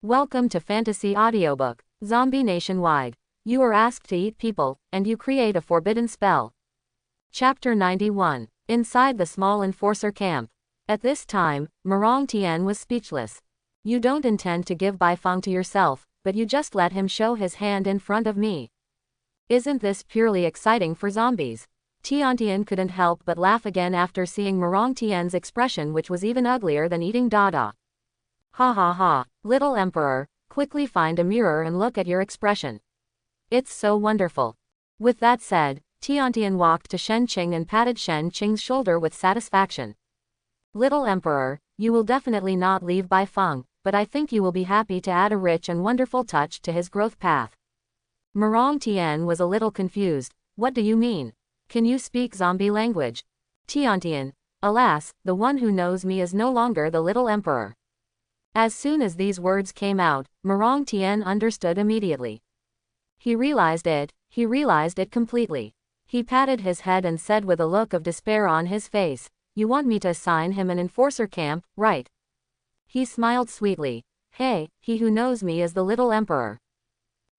Welcome to Fantasy Audiobook, Zombie Nationwide. You are asked to eat people, and you create a forbidden spell. Chapter 91. Inside the small enforcer camp. At this time, Murong Tian was speechless. You don't intend to give Baifeng to yourself, but you just let him show his hand in front of me. Isn't this purely exciting for zombies? Tiantian couldn't help but laugh again after seeing Murong Tian's expression, which was even uglier than eating dada. Ha ha ha, little emperor, quickly find a mirror and look at your expression. It's so wonderful. With that said, Tiantian walked to Shen Qing and patted Shen Qing's shoulder with satisfaction. Little emperor, you will definitely not leave Baifeng, but I think you will be happy to add a rich and wonderful touch to his growth path. Murong Tian was a little confused. What do you mean? Can you speak zombie language? Tiantian, alas, the one who knows me is no longer the little emperor. As soon as these words came out, Murong Tian understood immediately. He realized it completely. He patted his head and said with a look of despair on his face, "You want me to assign him an enforcer camp, right?" He smiled sweetly. "Hey, he who knows me is the little emperor."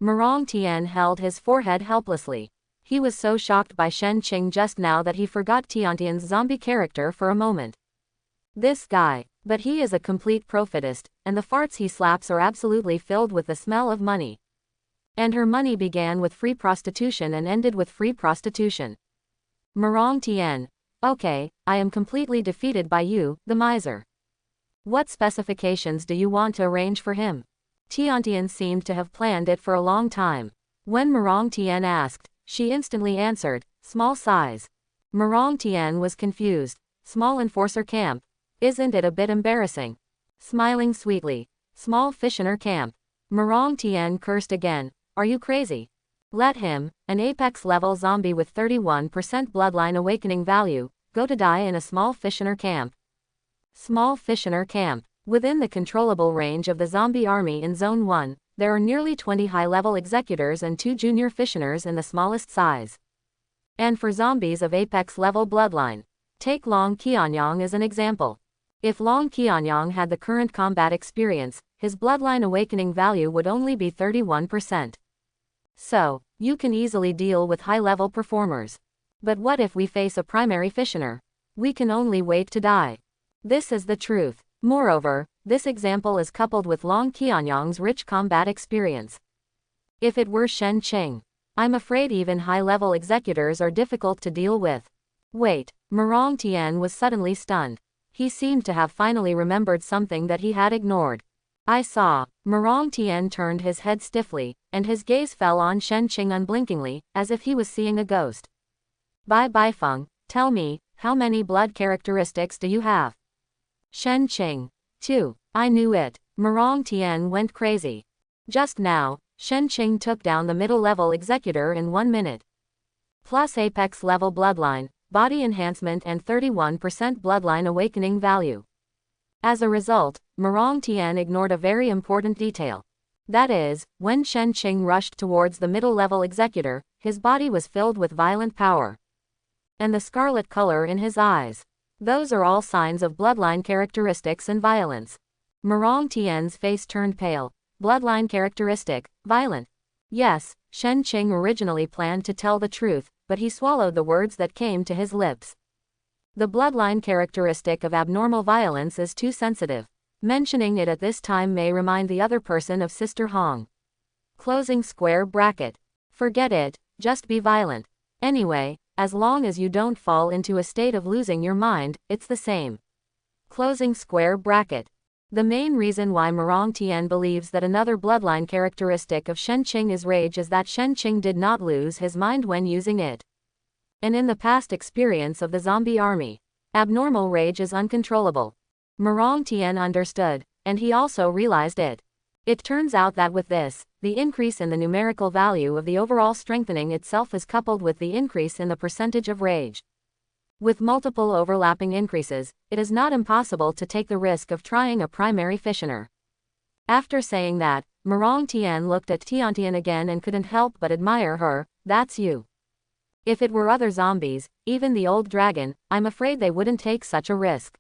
Murong Tian held his forehead helplessly. He was so shocked by Shen Qing just now that he forgot Tiantian's zombie character for a moment. This guy. But he is a complete profitist, and the farts he slaps are absolutely filled with the smell of money. And her money began with free prostitution and ended with free prostitution. Murong Tian. Okay, I am completely defeated by you, the miser. What specifications do you want to arrange for him? Tiantian seemed to have planned it for a long time. When Murong Tian asked, she instantly answered, small size. Murong Tian was confused. Small enforcer camp. Isn't it a bit embarrassing? Smiling sweetly. Small fissioner camp. Murong Tian cursed again. Are you crazy? Let him, an apex level zombie with 31% bloodline awakening value, go to die in a small fissioner camp. Small fissioner camp. Within the controllable range of the zombie army in Zone 1, there are nearly 20 high-level executors and 2 junior fissioners in the smallest size. And for zombies of apex level bloodline, take Long Qianyang as an example. If Long Qianyang had the current combat experience, his bloodline awakening value would only be 31%. So, you can easily deal with high-level performers. But what if we face a primary fissioner? We can only wait to die. This is the truth. Moreover, this example is coupled with Long Qianyang's rich combat experience. If it were Shen Qing, I'm afraid even high-level executors are difficult to deal with. Wait, Murong Tian was suddenly stunned. He seemed to have finally remembered something that he had ignored. I saw. Murong Tian turned his head stiffly, and his gaze fell on Shen Qing unblinkingly, as if he was seeing a ghost. Baifeng, tell me, how many blood characteristics do you have? Shen Qing. 2. I knew it. Murong Tian went crazy. Just now, Shen Qing took down the middle-level executor in 1 minute. Plus apex level bloodline, body enhancement and 31% bloodline awakening value. As a result, Murong Tian ignored a very important detail. That is, when Shen Qing rushed towards the middle-level executor, his body was filled with violent power. And the scarlet color in his eyes. Those are all signs of bloodline characteristics and violence. Murong Tian's face turned pale. Bloodline characteristic, violent. Yes, Shen Qing originally planned to tell the truth, but he swallowed the words that came to his lips. The bloodline characteristic of abnormal violence is too sensitive. Mentioning it at this time may remind the other person of Sister Hong. Closing square bracket. Forget it, just be violent. Anyway, as long as you don't fall into a state of losing your mind, it's the same. Closing square bracket. The main reason why Murong Tian believes that another bloodline characteristic of Shen Qing is rage is that Shen Qing did not lose his mind when using it. And in the past experience of the zombie army, abnormal rage is uncontrollable. Murong Tian understood, and he also realized it. It turns out that with this, the increase in the numerical value of the overall strengthening itself is coupled with the increase in the percentage of rage. With multiple overlapping increases, it is not impossible to take the risk of trying a primary fissioner. After saying that, Murong Tian looked at Tiantian again and couldn't help but admire her. That's you. If it were other zombies, even the old dragon, I'm afraid they wouldn't take such a risk.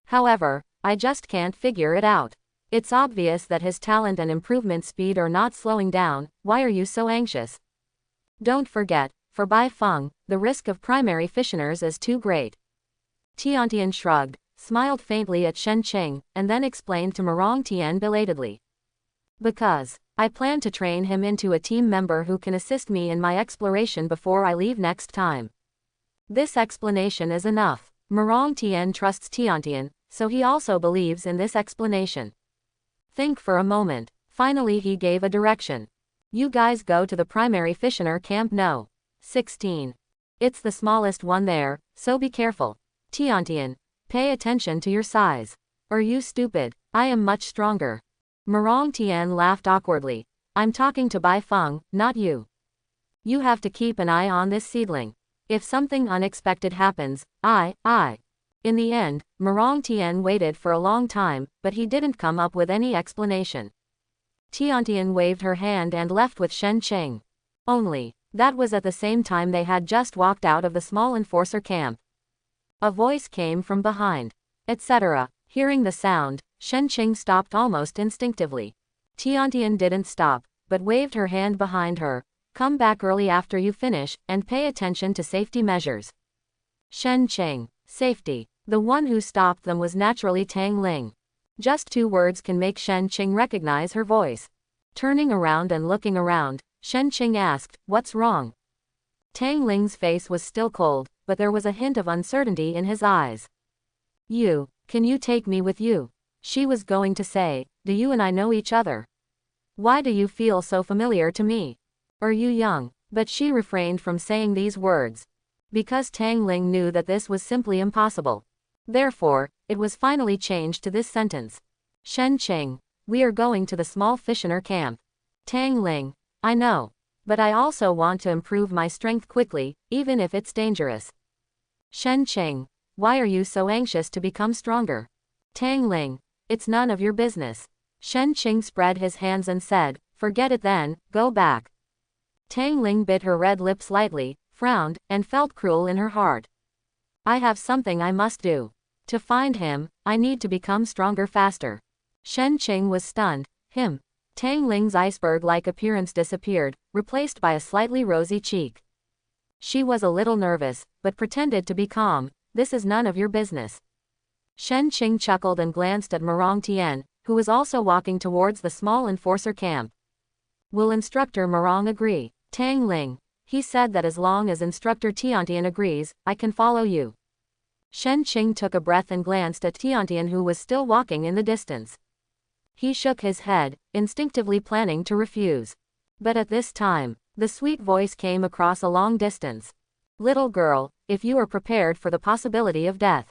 However, I just can't figure it out. It's obvious that his talent and improvement speed are not slowing down. Why are you so anxious? Don't forget, for Bai Feng, the risk of primary fissioners is too great. Tiantian shrugged, smiled faintly at Shen Qing, and then explained to Murong Tian belatedly. Because I plan to train him into a team member who can assist me in my exploration before I leave next time. This explanation is enough. Murong Tian trusts Tiantian, so he also believes in this explanation. Think for a moment. Finally he gave a direction. You guys go to the primary fissioner camp No. 16. It's the smallest one there, so be careful. Tiantian, pay attention to your size. Are you stupid? I am much stronger. Murong Tian laughed awkwardly. I'm talking to Bai Feng, not you. You have to keep an eye on this seedling. If something unexpected happens, In the end, Murong Tian waited for a long time, but he didn't come up with any explanation. Tiantian waved her hand and left with Shen Qing. Only, that was at the same time they had just walked out of the small enforcer camp. A voice came from behind. Etc. Hearing the sound, Shen Qing stopped almost instinctively. Tiantian didn't stop, but waved her hand behind her. Come back early after you finish, and pay attention to safety measures. Shen Qing. Safety. The one who stopped them was naturally Tang Ling. Just 2 words can make Shen Qing recognize her voice. Turning around and looking around, Shen Qing asked, "What's wrong?" Tang Ling's face was still cold, but there was a hint of uncertainty in his eyes. Can you take me with you? She was going to say, do you and I know each other? Why do you feel so familiar to me? Are you young? But she refrained from saying these words. Because Tang Ling knew that this was simply impossible. Therefore, it was finally changed to this sentence. Shen Qing, we are going to the small fissioner camp. Tang Ling, I know. But I also want to improve my strength quickly, even if it's dangerous. Shen Qing, why are you so anxious to become stronger? Tang Ling, it's none of your business. Shen Qing spread his hands and said, forget it then, go back. Tang Ling bit her red lips lightly, frowned, and felt cruel in her heart. I have something I must do. To find him, I need to become stronger faster. Shen Qing was stunned. Tang Ling's iceberg-like appearance disappeared, replaced by a slightly rosy cheek. She was a little nervous, but pretended to be calm. This is none of your business. Shen Qing chuckled and glanced at Murong Tian, who was also walking towards the small enforcer camp. Will Instructor Murong agree? Tang Ling. He said that as long as Instructor Tiantian agrees, I can follow you. Shen Qing took a breath and glanced at Tiantian, who was still walking in the distance. He shook his head, instinctively planning to refuse. But at this time, the sweet voice came across a long distance. Little girl, if you are prepared for the possibility of death,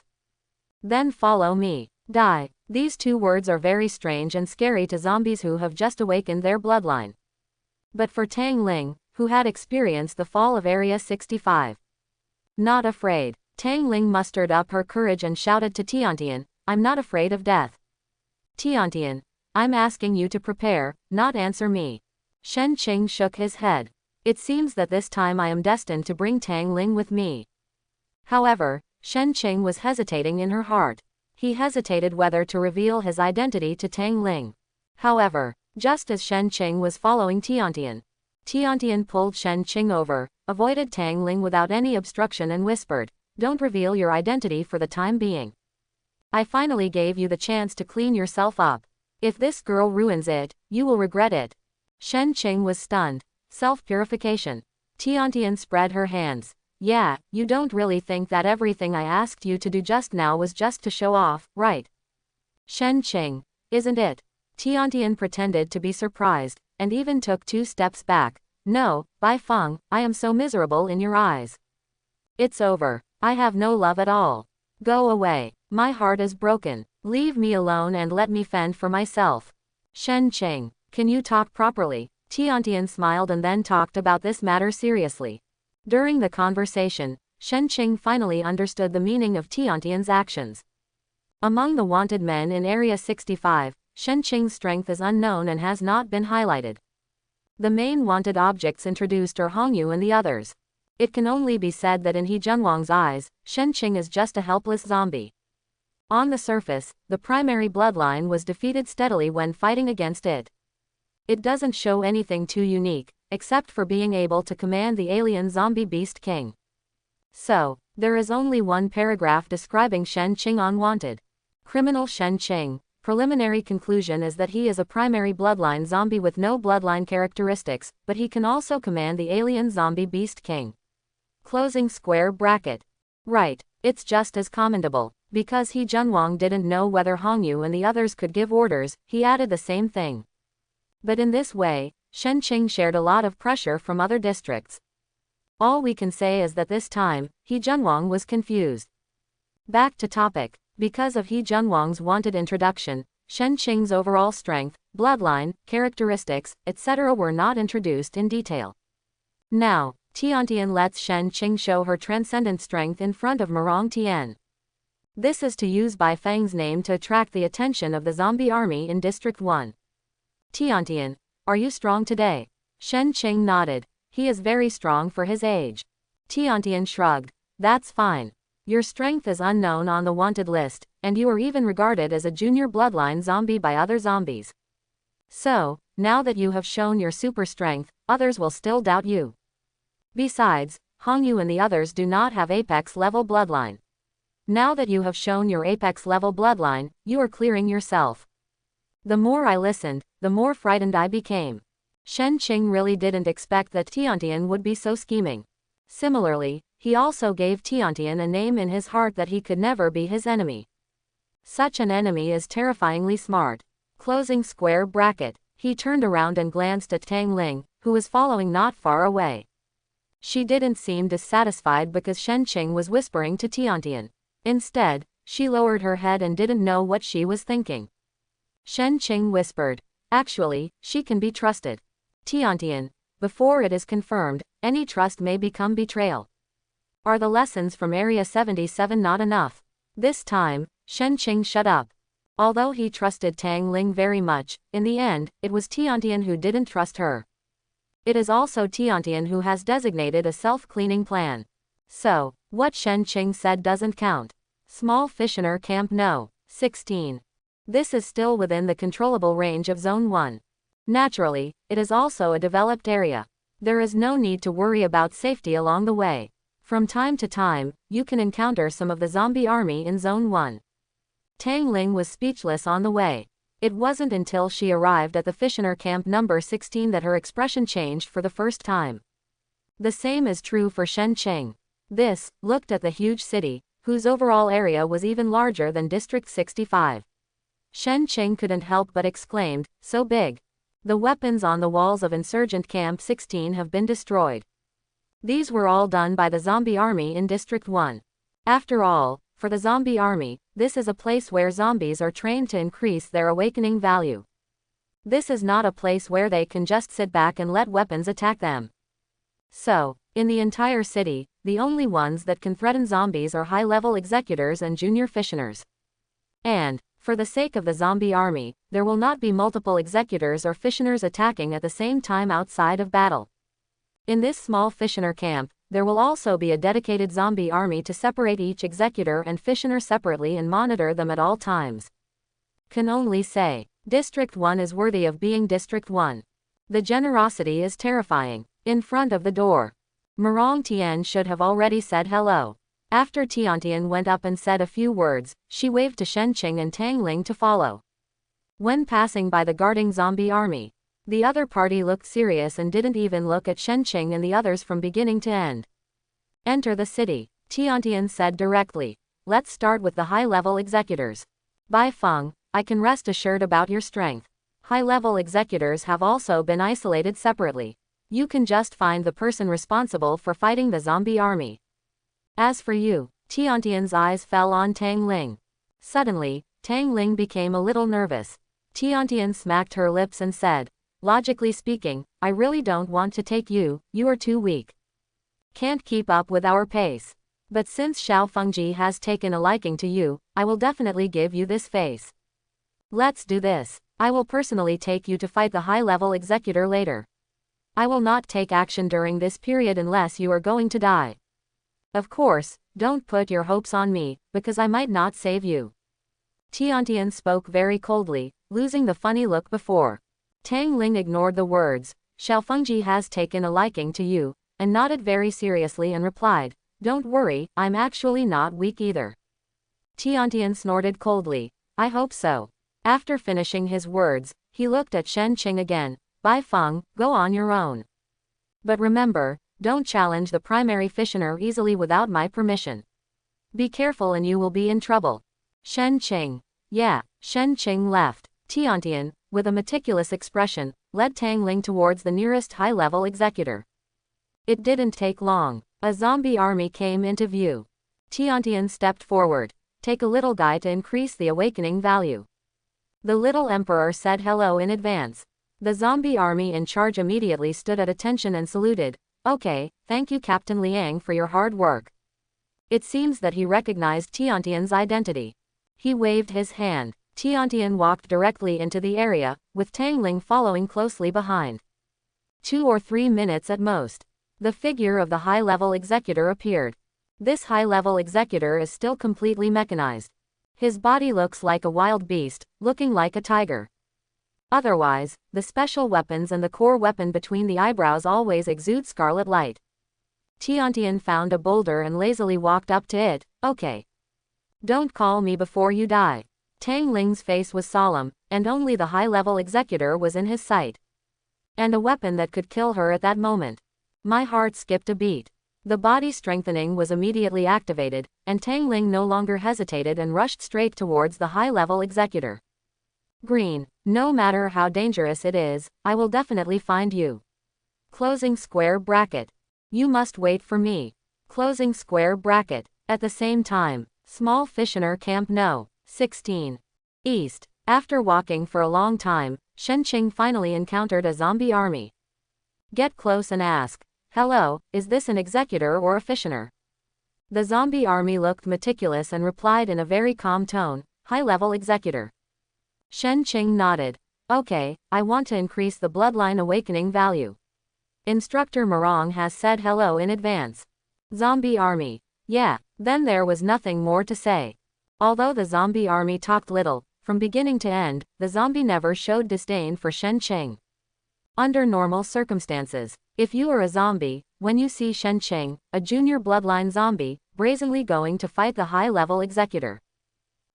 then follow me. Die. These 2 words are very strange and scary to zombies who have just awakened their bloodline. But for Tang Ling, who had experienced the fall of Area 65. Not afraid. Tang Ling mustered up her courage and shouted to Tiantian, I'm not afraid of death. Tiantian, I'm asking you to prepare, not answer me. Shen Qing shook his head. It seems that this time I am destined to bring Tang Ling with me. However, Shen Qing was hesitating in her heart. He hesitated whether to reveal his identity to Tang Ling. However, just as Shen Qing was following Tiantian, Tiantian pulled Shen Qing over, avoided Tang Ling without any obstruction and whispered, don't reveal your identity for the time being. I finally gave you the chance to clean yourself up. If this girl ruins it, you will regret it. Shen Qing was stunned. Self-purification. Tiantian spread her hands. Yeah, you don't really think that everything I asked you to do just now was just to show off, right? Shen Qing, isn't it? Tiantian pretended to be surprised, and even took 2 steps back. No, Bai Feng, I am so miserable in your eyes. It's over. I have no love at all. Go away. My heart is broken. Leave me alone and let me fend for myself. Shen Qing, can you talk properly? Tiantian smiled and then talked about this matter seriously. During the conversation, Shen Qing finally understood the meaning of Tiantian's actions. Among the wanted men in Area 65, Shen Qing's strength is unknown and has not been highlighted. The main wanted objects introduced are Hongyu and the others. It can only be said that in He Junwang's eyes, Shen Qing is just a helpless zombie. On the surface, the primary bloodline was defeated steadily when fighting against it. It doesn't show anything too unique, except for being able to command the alien zombie beast king. So, there is only one paragraph describing Shen Qing unwanted. Criminal Shen Qing. Preliminary conclusion is that he is a primary bloodline zombie with no bloodline characteristics, but he can also command the alien zombie beast king. Closing square bracket. Right, it's just as commendable. Because He Junwang didn't know whether Hongyu and the others could give orders, he added the same thing. But in this way, Shen Qing shared a lot of pressure from other districts. All we can say is that this time, He Junwang was confused. Back to topic. Because of He Junwang's wanted introduction, Shen Qing's overall strength, bloodline, characteristics, etc. were not introduced in detail. Now, Tiantian lets Shen Qing show her transcendent strength in front of Murong Tian. This is to use Bai Feng's name to attract the attention of the zombie army in District 1. Tiantian, are you strong today? Shen Qing nodded. He is very strong for his age. Tiantian shrugged. That's fine. Your strength is unknown on the wanted list, and you are even regarded as a junior bloodline zombie by other zombies. So, now that you have shown your super strength, others will still doubt you. Besides, Hongyu and the others do not have apex level bloodline. Now that you have shown your apex level bloodline, you are clearing yourself. The more I listened, the more frightened I became. Shen Qing really didn't expect that Tiantian would be so scheming. Similarly, he also gave Tiantian a name in his heart that he could never be his enemy. Such an enemy is terrifyingly smart. Closing square bracket. He turned around and glanced at Tang Ling, who was following not far away. She didn't seem dissatisfied because Shen Qing was whispering to Tiantian. Instead, she lowered her head and didn't know what she was thinking. Shen Qing whispered. Actually, she can be trusted. Tiantian, before it is confirmed, any trust may become betrayal. Are the lessons from Area 77 not enough? This time, Shen Qing shut up. Although he trusted Tang Ling very much, in the end, it was Tiantian who didn't trust her. It is also Tiantian who has designated a self-cleaning plan. So, what Shen Qing said doesn't count. Small Fissioner Camp No. 16. This is still within the controllable range of Zone 1. Naturally, it is also a developed area. There is no need to worry about safety along the way. From time to time, you can encounter some of the zombie army in Zone 1. Tang Ling was speechless on the way. It wasn't until she arrived at the Fissioner Camp number 16 that her expression changed for the first time. The same is true for Shen Qing. This looked at the huge city, whose overall area was even larger than District 65. Shen Qing couldn't help but exclaimed, so big. The weapons on the walls of Insurgent Camp 16 have been destroyed. These were all done by the zombie army in District 1. After all, for the zombie army, this is a place where zombies are trained to increase their awakening value. This is not a place where they can just sit back and let weapons attack them. So, in the entire city, the only ones that can threaten zombies are high-level executors and junior fissioners. And, for the sake of the zombie army, there will not be multiple executors or fissioners attacking at the same time outside of battle. In this small fissioner camp, there will also be a dedicated zombie army to separate each executor and fissioner separately and monitor them at all times. Can only say, District 1 is worthy of being District 1. The generosity is terrifying. In front of the door, Murong Tian should have already said hello. After Tiantian went up and said a few words, she waved to Shen Qing and Tang Ling to follow. When passing by the guarding zombie army, the other party looked serious and didn't even look at Shen Qing and the others from beginning to end. Enter the city, Tiantian said directly. Let's start with the high-level executors. Bai Feng, I can rest assured about your strength. High-level executors have also been isolated separately. You can just find the person responsible for fighting the zombie army. As for you, Tiantian's eyes fell on Tang Ling. Suddenly, Tang Ling became a little nervous. Tiantian smacked her lips and said, logically speaking, I really don't want to take you, you are too weak. Can't keep up with our pace. But since Xiao Fengji has taken a liking to you, I will definitely give you this face. Let's do this. I will personally take you to fight the high-level executor later. I will not take action during this period unless you are going to die. Of course, don't put your hopes on me, because I might not save you. Tiantian spoke very coldly, losing the funny look before. Tang Ling ignored the words. Xiao Fengji has taken a liking to you, and nodded very seriously and replied, don't worry, I'm actually not weak either. Tiantian snorted coldly. I hope so. After finishing his words, he looked at Shen Qing again. Bai Feng, go on your own. But remember, don't challenge the primary fissioner easily without my permission. Be careful and you will be in trouble. Shen Qing. Yeah. Shen Qing left. Tiantian, with a meticulous expression, led Tang Ling towards the nearest high-level executor. It didn't take long. A zombie army came into view. Tiantian stepped forward. Take a little guy to increase the awakening value. The little emperor said hello in advance. The zombie army in charge immediately stood at attention and saluted. Okay, thank you Captain Liang for your hard work. It seems that he recognized Tiantian's identity. He waved his hand. Tiantian walked directly into the area, with Tang Ling following closely behind. 2 or 3 minutes at most. The figure of the high-level executor appeared. This high-level executor is still completely mechanized. His body looks like a wild beast, looking like a tiger. Otherwise, the special weapons and the core weapon between the eyebrows always exude scarlet light. Tiantian found a boulder and lazily walked up to it. Okay. Don't call me before you die. Tang Ling's face was solemn, and only the high-level executor was in his sight. And a weapon that could kill her at that moment. My heart skipped a beat. The body strengthening was immediately activated, and Tang Ling no longer hesitated and rushed straight towards the high-level executor. Green. No matter how dangerous it is, I will definitely find you. Closing square bracket. You must wait for me. Closing square bracket. At the same time, small fissioner camp No. 16. East. After walking for a long time, Shen Qing finally encountered a zombie army. Get close and ask, hello, is this an executor or a fissioner? The zombie army looked meticulous and replied in a very calm tone, high-level executor. Shen Qing nodded. Okay, I want to increase the bloodline awakening value. Instructor Morong has said hello in advance. Zombie army. Yeah, then there was nothing more to say. Although the zombie army talked little, from beginning to end, the zombie never showed disdain for Shen Qing. Under normal circumstances, if you are a zombie, when you see Shen Qing, a junior bloodline zombie, brazenly going to fight the high-level executor.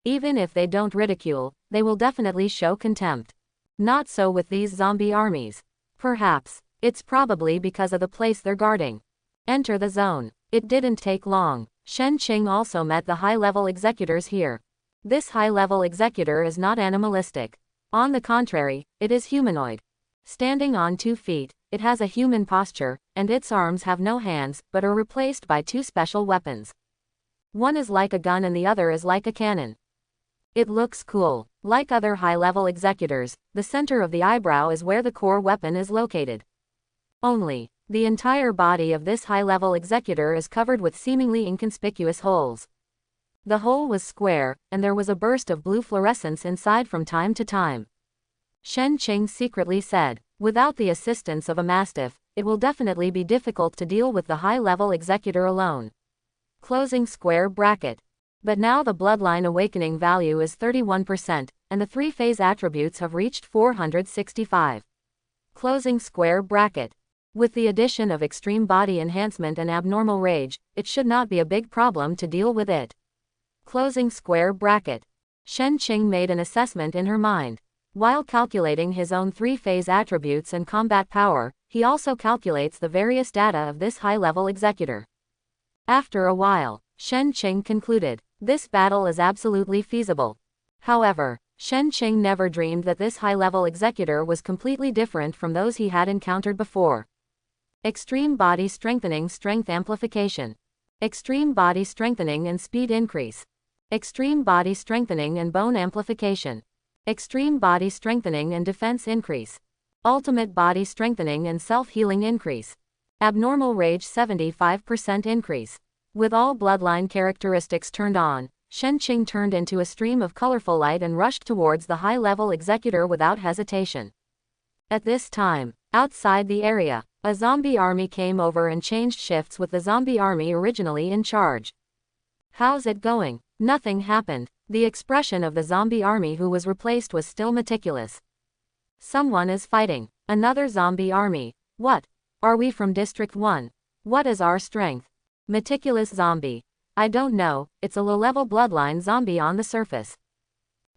Even if they don't ridicule, they will definitely show contempt. Not so with these zombie armies. Perhaps, it's probably because of the place they're guarding. Enter the zone. It didn't take long. Shen Qing also met the high-level executors here. This high-level executor is not animalistic. On the contrary, it is humanoid. Standing on 2 feet, it has a human posture, and its arms have no hands, but are replaced by 2 special weapons. One is like a gun and the other is like a cannon. It looks cool. Like other high-level executors, the center of the eyebrow is where the core weapon is located. Only, the entire body of this high-level executor is covered with seemingly inconspicuous holes. The hole was square, and there was a burst of blue fluorescence inside from time to time. Shen Qing secretly said, without the assistance of a mastiff, it will definitely be difficult to deal with the high-level executor alone. Closing square bracket. But now the bloodline awakening value is 31%, and the 3-phase attributes have reached 465. Closing square bracket. With the addition of extreme body enhancement and abnormal rage, it should not be a big problem to deal with it. Closing square bracket. Shen Qing made an assessment in her mind. While calculating his own 3-phase attributes and combat power, he also calculates the various data of this high-level executor. After a while, Shen Qing concluded, this battle is absolutely feasible. However, Shen Qing never dreamed that this high-level executor was completely different from those he had encountered before. Extreme body strengthening, strength amplification. Extreme body strengthening and speed increase. Extreme body strengthening and bone amplification. Extreme body strengthening and defense increase. Ultimate body strengthening and self-healing increase. Abnormal rage 75% increase. With all bloodline characteristics turned on, Shen Qing turned into a stream of colorful light and rushed towards the high-level executor without hesitation. At this time, outside the area, a zombie army came over and changed shifts with the zombie army originally in charge. How's it going? Nothing happened. The expression of the zombie army who was replaced was still meticulous. Someone is fighting. Another zombie army. What? Are we from District 1? What is our strength? Meticulous zombie. I don't know, it's a low-level bloodline zombie on the surface.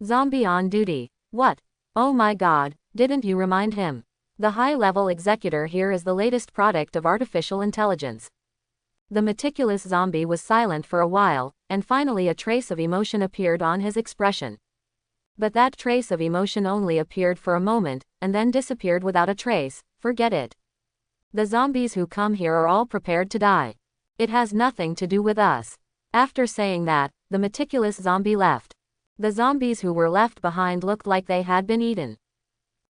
Zombie on duty. What? Oh my god, didn't you remind him? The high-level executor here is the latest product of artificial intelligence. The meticulous zombie was silent for a while, and finally a trace of emotion appeared on his expression. But that trace of emotion only appeared for a moment, and then disappeared without a trace. Forget it. The zombies who come here are all prepared to die. It has nothing to do with us. After saying that, the meticulous zombie left. The zombies who were left behind looked like they had been eaten.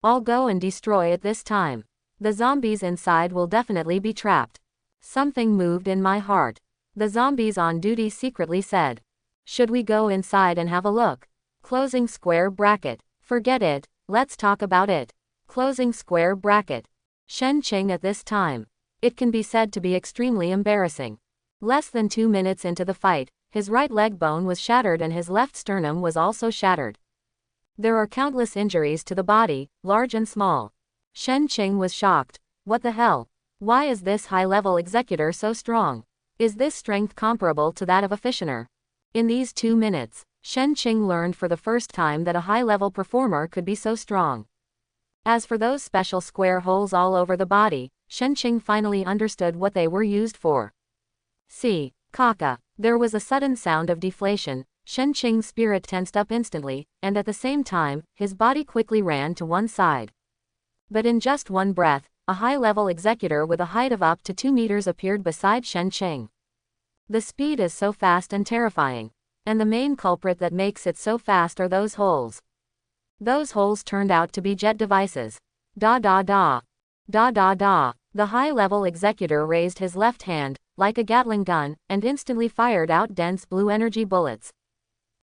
I'll go and destroy it this time. The zombies inside will definitely be trapped. Something moved in my heart. The zombies on duty secretly said, "Should we go inside and have a look?" Closing square bracket. Forget it, let's talk about it. Closing square bracket. Shen Qing at this time. It can be said to be extremely embarrassing. Less than 2 minutes into the fight, his right leg bone was shattered and his left sternum was also shattered. There are countless injuries to the body, large and small. Shen Qing was shocked. What the hell? Why is this high-level executor so strong? Is this strength comparable to that of a fissioner? In these 2 minutes, Shen Qing learned for the first time that a high-level performer could be so strong. As for those special square holes all over the body, Shen Qing finally understood what they were used for. See, Kaka. There was a sudden sound of deflation. Shen Qing's spirit tensed up instantly, and at the same time, his body quickly ran to one side. But in just one breath, a high-level executor with a height of up to 2 meters appeared beside Shen Qing. The speed is so fast and terrifying. And the main culprit that makes it so fast are those holes. Those holes turned out to be jet devices. Da da da. Da da da. The high-level executor raised his left hand, like a Gatling gun, and instantly fired out dense blue energy bullets.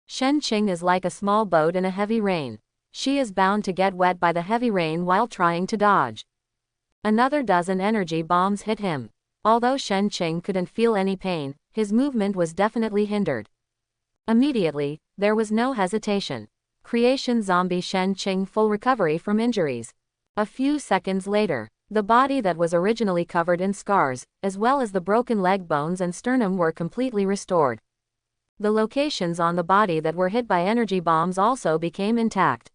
Shen Qing is like a small boat in a heavy rain. She is bound to get wet by the heavy rain while trying to dodge. Another dozen energy bombs hit him. Although Shen Qing couldn't feel any pain, his movement was definitely hindered. Immediately, there was no hesitation. Creation zombie Shen Qing full recovery from injuries. A few seconds later, the body that was originally covered in scars, as well as the broken leg bones and sternum were completely restored. The locations on the body that were hit by energy bombs also became intact.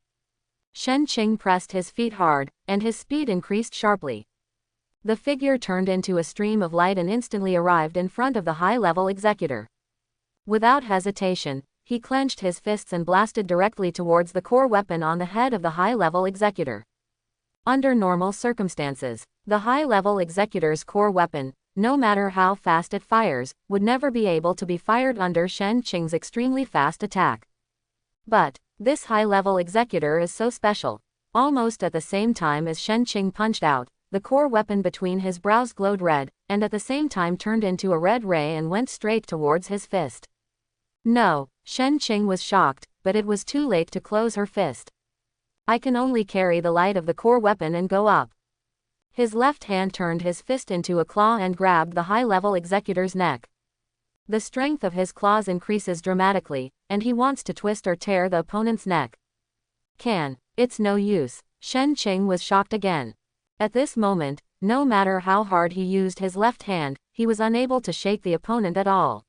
Shen Qing pressed his feet hard, and his speed increased sharply. The figure turned into a stream of light and instantly arrived in front of the high-level executor. Without hesitation, he clenched his fists and blasted directly towards the core weapon on the head of the high-level executor. Under normal circumstances, the high-level executor's core weapon, no matter how fast it fires, would never be able to be fired under Shen Qing's extremely fast attack. But this high-level executor is so special. Almost at the same time as Shen Qing punched out, the core weapon between his brows glowed red, and at the same time turned into a red ray and went straight towards his fist. No, Shen Qing was shocked, but it was too late to close her fist. I can only carry the light of the core weapon and go up. His left hand turned his fist into a claw and grabbed the high-level executor's neck. The strength of his claws increases dramatically, and he wants to twist or tear the opponent's neck. It's no use. Shen Qing was shocked again. At this moment, no matter how hard he used his left hand, he was unable to shake the opponent at all.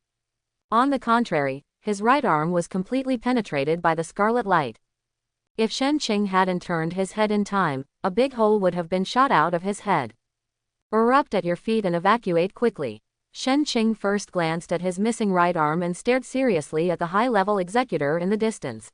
On the contrary, his right arm was completely penetrated by the scarlet light. If Shen Qing hadn't turned his head in time, a big hole would have been shot out of his head. Erupt at your feet and evacuate quickly. Shen Qing first glanced at his missing right arm and stared seriously at the high-level executor in the distance.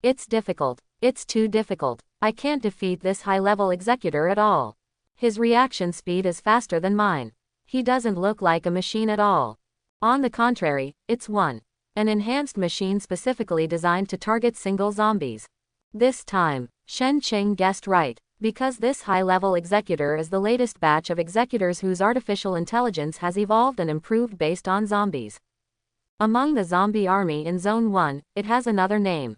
It's difficult. It's too difficult. I can't defeat this high-level executor at all. His reaction speed is faster than mine. He doesn't look like a machine at all. On the contrary, it's an enhanced machine specifically designed to target single zombies. This time, Shen Qing guessed right, because this high-level executor is the latest batch of executors whose artificial intelligence has evolved and improved based on zombies. Among the zombie army in Zone 1, it has another name.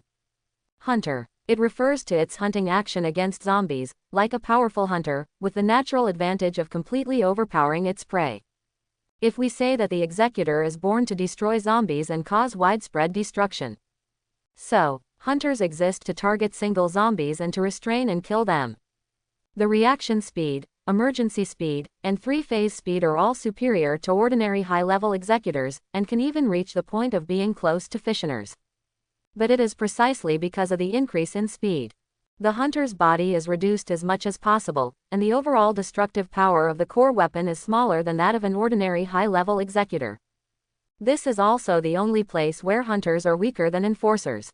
Hunter. It refers to its hunting action against zombies, like a powerful hunter, with the natural advantage of completely overpowering its prey. If we say that the executor is born to destroy zombies and cause widespread destruction. So, hunters exist to target single zombies and to restrain and kill them. The reaction speed, emergency speed, and three-phase speed are all superior to ordinary high-level executors, and can even reach the point of being close to fissioners. But it is precisely because of the increase in speed. The hunter's body is reduced as much as possible, and the overall destructive power of the core weapon is smaller than that of an ordinary high-level executor. This is also the only place where hunters are weaker than enforcers.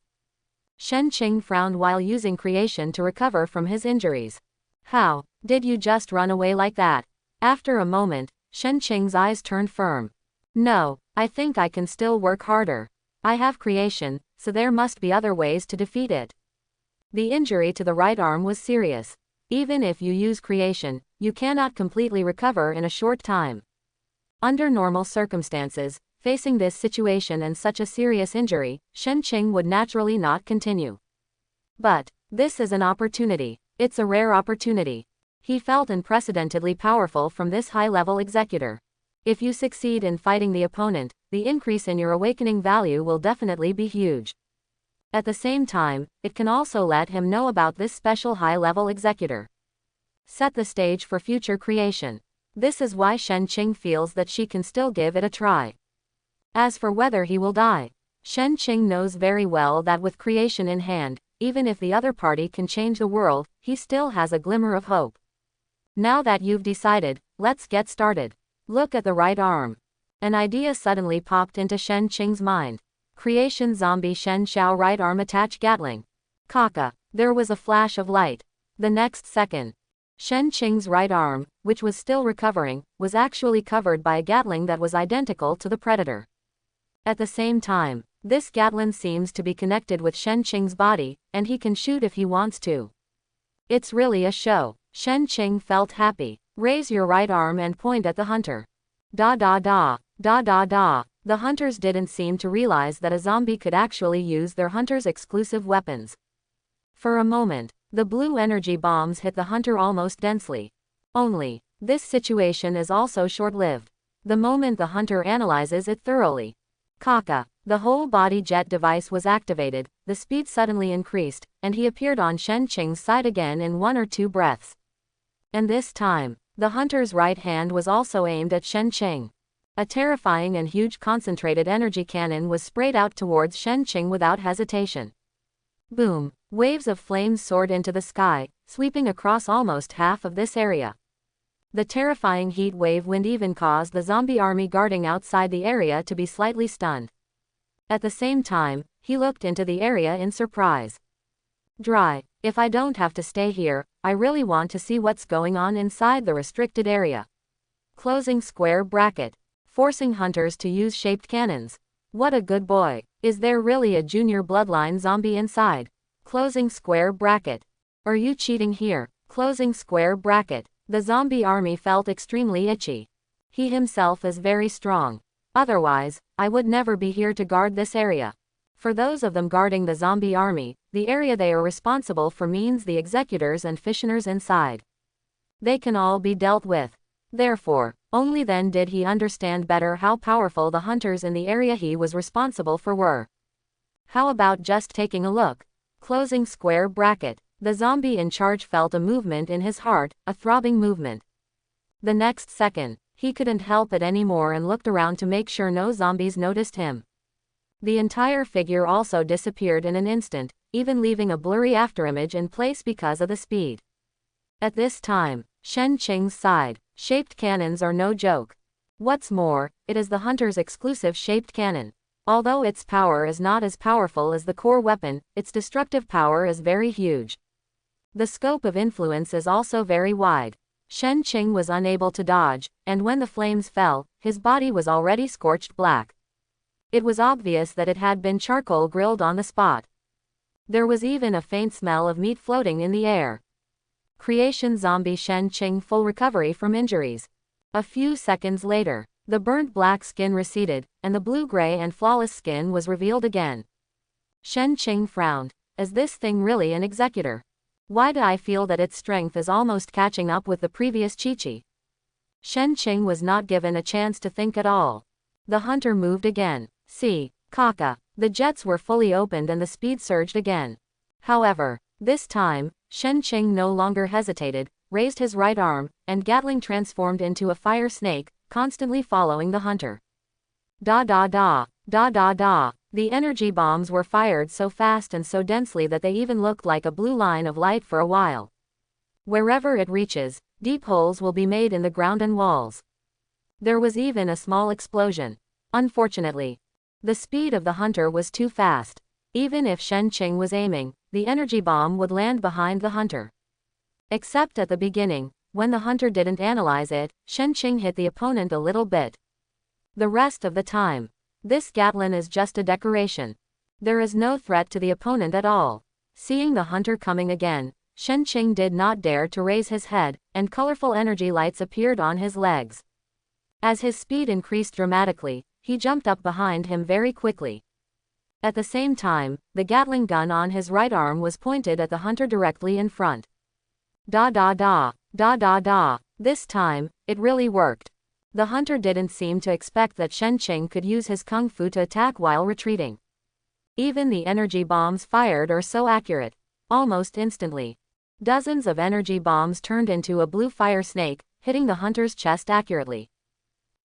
Shen Qing frowned while using creation to recover from his injuries. How did you just run away like that? After a moment, Shen Qing's eyes turned firm. No, I think I can still work harder. I have creation, so there must be other ways to defeat it. The injury to the right arm was serious. Even if you use creation, you cannot completely recover in a short time. Under normal circumstances, facing this situation and such a serious injury, Shen Qing would naturally not continue. But this is an opportunity. It's a rare opportunity. He felt unprecedentedly powerful from this high-level executor. If you succeed in fighting the opponent, the increase in your awakening value will definitely be huge. At the same time, it can also let him know about this special high-level executor. Set the stage for future creation. This is why Shen Qing feels that she can still give it a try. As for whether he will die, Shen Qing knows very well that with creation in hand, even if the other party can change the world, he still has a glimmer of hope. Now that you've decided, let's get started. Look at the right arm. An idea suddenly popped into Shen Qing's mind. Creation zombie Shen Xiao right arm attach Gatling. Kaka. There was a flash of light. The next second, Shen Qing's right arm, which was still recovering, was actually covered by a Gatling that was identical to the Predator. At the same time, this Gatling seems to be connected with Shen Qing's body, and he can shoot if he wants to. It's really a show. Shen Qing felt happy. Raise your right arm and point at the hunter. Da da da, da da da. The hunters didn't seem to realize that a zombie could actually use their hunter's exclusive weapons. For a moment, the blue energy bombs hit the hunter almost densely. Only, this situation is also short-lived. The moment the hunter analyzes it thoroughly, Kaka, the whole body jet device was activated, the speed suddenly increased, and he appeared on Shen Qing's side again in 1 or 2 breaths. And this time, the hunter's right hand was also aimed at Shen Qing. A terrifying and huge concentrated energy cannon was sprayed out towards Shen Qing without hesitation. Boom! Waves of flames soared into the sky, sweeping across almost half of this area. The terrifying heat wave wind even caused the zombie army guarding outside the area to be slightly stunned. At the same time, he looked into the area in surprise. Dry. If I don't have to stay here, I really want to see what's going on inside the restricted area. Closing square bracket. Forcing hunters to use shaped cannons. What a good boy. Is there really a junior bloodline zombie inside? Closing square bracket. Are you cheating here? Closing square bracket. The zombie army felt extremely itchy. He himself is very strong. Otherwise, I would never be here to guard this area. For those of them guarding the zombie army, the area they are responsible for means the executors and fissioners inside. They can all be dealt with. Therefore, only then did he understand better how powerful the hunters in the area he was responsible for were. How about just taking a look? Closing square bracket. The zombie in charge felt a movement in his heart, a throbbing movement. The next second, he couldn't help it anymore and looked around to make sure no zombies noticed him. The entire figure also disappeared in an instant, even leaving a blurry afterimage in place because of the speed. At this time, Shen Qing sighed. Shaped cannons are no joke. What's more, it is the hunter's exclusive shaped cannon. Although its power is not as powerful as the core weapon, its destructive power is very huge. The scope of influence is also very wide. Shen Qing was unable to dodge, and when the flames fell, his body was already scorched black. It was obvious that it had been charcoal grilled on the spot. There was even a faint smell of meat floating in the air. Creation zombie Shen Qing full recovery from injuries. A few seconds later, the burnt black skin receded, and the blue-gray and flawless skin was revealed again. Shen Qing frowned. Is this thing really an executor? Why do I feel that its strength is almost catching up with the previous Chi-Chi? Shen Qing was not given a chance to think at all. The hunter moved again. See, Kaka, The jets were fully opened and the speed surged again. However, this time, Shen Qing no longer hesitated, raised his right arm, and Gatling transformed into a fire snake, constantly following the hunter. Da da da, da da da. The energy bombs were fired so fast and so densely that they even looked like a blue line of light for a while. Wherever it reaches, deep holes will be made in the ground and walls. There was even a small explosion. Unfortunately, the speed of the hunter was too fast. Even if Shen Qing was aiming, the energy bomb would land behind the hunter. Except at the beginning, when the hunter didn't analyze it, Shen Qing hit the opponent a little bit. The rest of the time, this Gatling is just a decoration. There is no threat to the opponent at all. Seeing the hunter coming again, Shen Qing did not dare to raise his head, and colorful energy lights appeared on his legs. As his speed increased dramatically, he jumped up behind him very quickly. At the same time, the Gatling gun on his right arm was pointed at the hunter directly in front. Da da da, da da da. This time, it really worked. The hunter didn't seem to expect that Shen Qing could use his kung fu to attack while retreating. Even the energy bombs fired are so accurate. Almost instantly, dozens of energy bombs turned into a blue fire snake, hitting the hunter's chest accurately.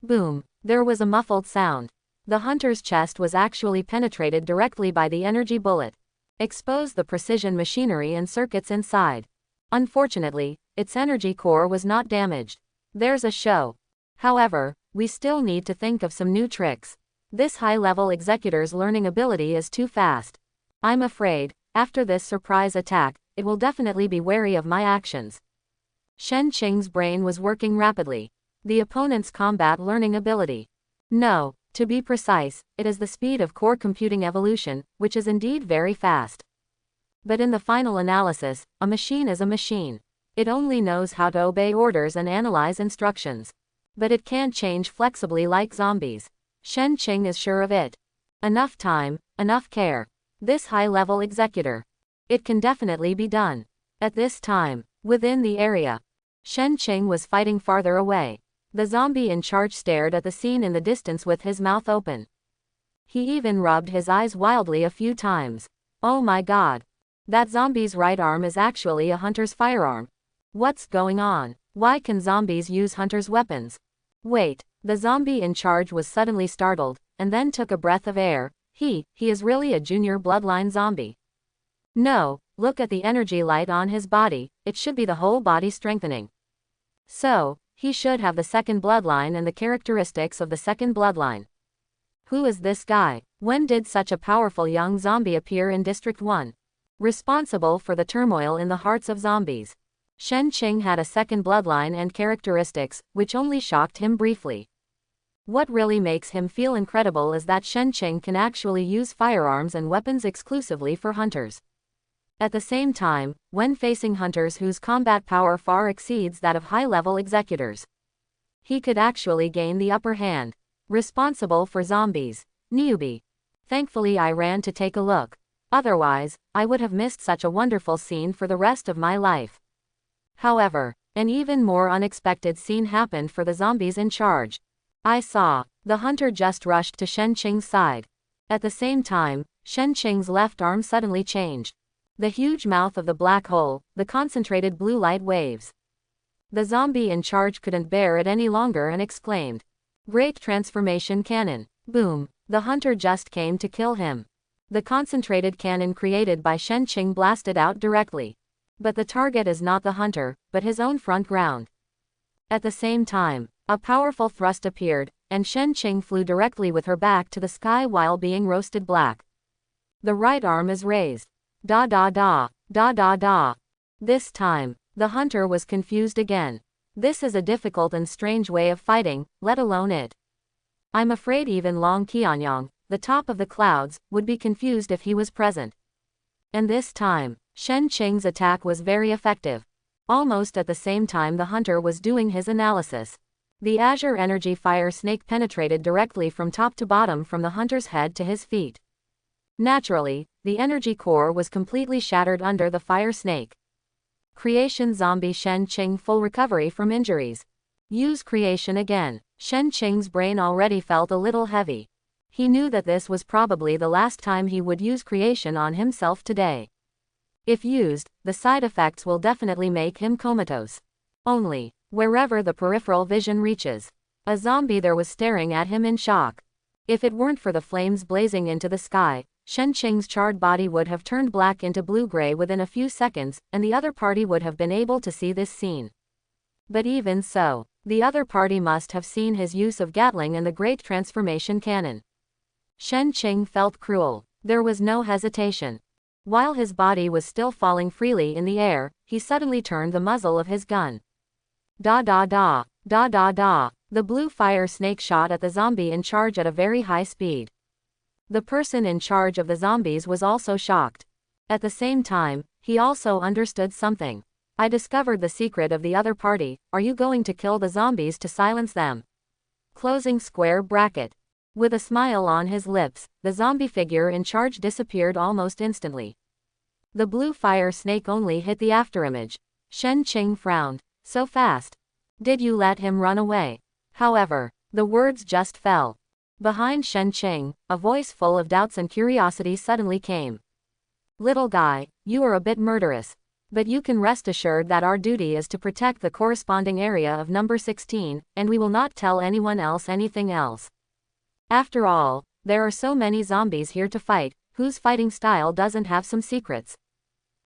Boom! There was a muffled sound. The hunter's chest was actually penetrated directly by the energy bullet. Exposed the precision machinery and circuits inside. Unfortunately, its energy core was not damaged. There's a show. However, we still need to think of some new tricks. This high-level executor's learning ability is too fast. I'm afraid, after this surprise attack, it will definitely be wary of my actions. Shen Qing's brain was working rapidly. The opponent's combat learning ability. No, to be precise, it is the speed of core computing evolution, which is indeed very fast. But in the final analysis, a machine is a machine. It only knows how to obey orders and analyze instructions. But it can't change flexibly like zombies. Shen Qing is sure of it. Enough time, enough care. This high-level executor. It can definitely be done. At this time, within the area, Shen Qing was fighting farther away. The zombie in charge stared at the scene in the distance with his mouth open. He even rubbed his eyes wildly a few times. Oh my god. That zombie's right arm is actually a hunter's firearm. What's going on? Why can zombies use hunters' weapons? Wait, the zombie in charge was suddenly startled, and then took a breath of air. He is really a junior bloodline zombie. No, look at the energy light on his body, it should be the whole body strengthening. So, he should have the second bloodline and the characteristics of the second bloodline. Who is this guy? When did such a powerful young zombie appear in District 1? Responsible for the turmoil in the hearts of zombies. Shen Qing had a second bloodline and characteristics, which only shocked him briefly. What really makes him feel incredible is that Shen Qing can actually use firearms and weapons exclusively for hunters. At the same time, when facing hunters whose combat power far exceeds that of high-level executors, he could actually gain the upper hand. Responsible for zombies. Newbie. Thankfully I ran to take a look. Otherwise, I would have missed such a wonderful scene for the rest of my life. However, an even more unexpected scene happened for the zombies in charge. I saw. The hunter just rushed to Shen Qing's side. At the same time, Shen Qing's left arm suddenly changed. The huge mouth of the black hole, the concentrated blue light waves. The zombie in charge couldn't bear it any longer and exclaimed. Great transformation cannon. Boom. The hunter just came to kill him. The concentrated cannon created by Shen Qing blasted out directly. But the target is not the hunter, but his own front ground. At the same time, a powerful thrust appeared, and Shen Qing flew directly with her back to the sky while being roasted black. The right arm is raised. Da da da, da da da. This time, the hunter was confused again. This is a difficult and strange way of fighting, let alone it. I'm afraid even Long Qianyang, the top of the clouds, would be confused if he was present. And this time, Shen Qing's attack was very effective. Almost at the same time the hunter was doing his analysis. The azure energy fire snake penetrated directly from top to bottom from the hunter's head to his feet. Naturally, the energy core was completely shattered under the fire snake. Creation zombie Shen Qing full recovery from injuries. Use creation again. Shen Qing's brain already felt a little heavy. He knew that this was probably the last time he would use creation on himself today. If used, the side effects will definitely make him comatose. Only, wherever the peripheral vision reaches, a zombie there was staring at him in shock. If it weren't for the flames blazing into the sky, Shen Qing's charred body would have turned black into blue-gray within a few seconds, and the other party would have been able to see this scene. But even so, the other party must have seen his use of Gatling and the Great Transformation Cannon. Shen Qing felt cruel. There was no hesitation. While his body was still falling freely in the air, he suddenly turned the muzzle of his gun. Da da da, da da da. The blue fire snake shot at the zombie in charge at a very high speed. The person in charge of the zombies was also shocked. At the same time, he also understood something. I discovered the secret of the other party. Are you going to kill the zombies to silence them? Closing square bracket. With a smile on his lips, the zombie figure in charge disappeared almost instantly. The blue fire snake only hit the afterimage. Shen Qing frowned. So fast. Did you let him run away? However, the words just fell. Behind Shen Qing, a voice full of doubts and curiosity suddenly came. Little guy, you are a bit murderous. But you can rest assured that our duty is to protect the corresponding area of number 16, and we will not tell anyone else anything else. After all, there are so many zombies here to fight, whose fighting style doesn't have some secrets.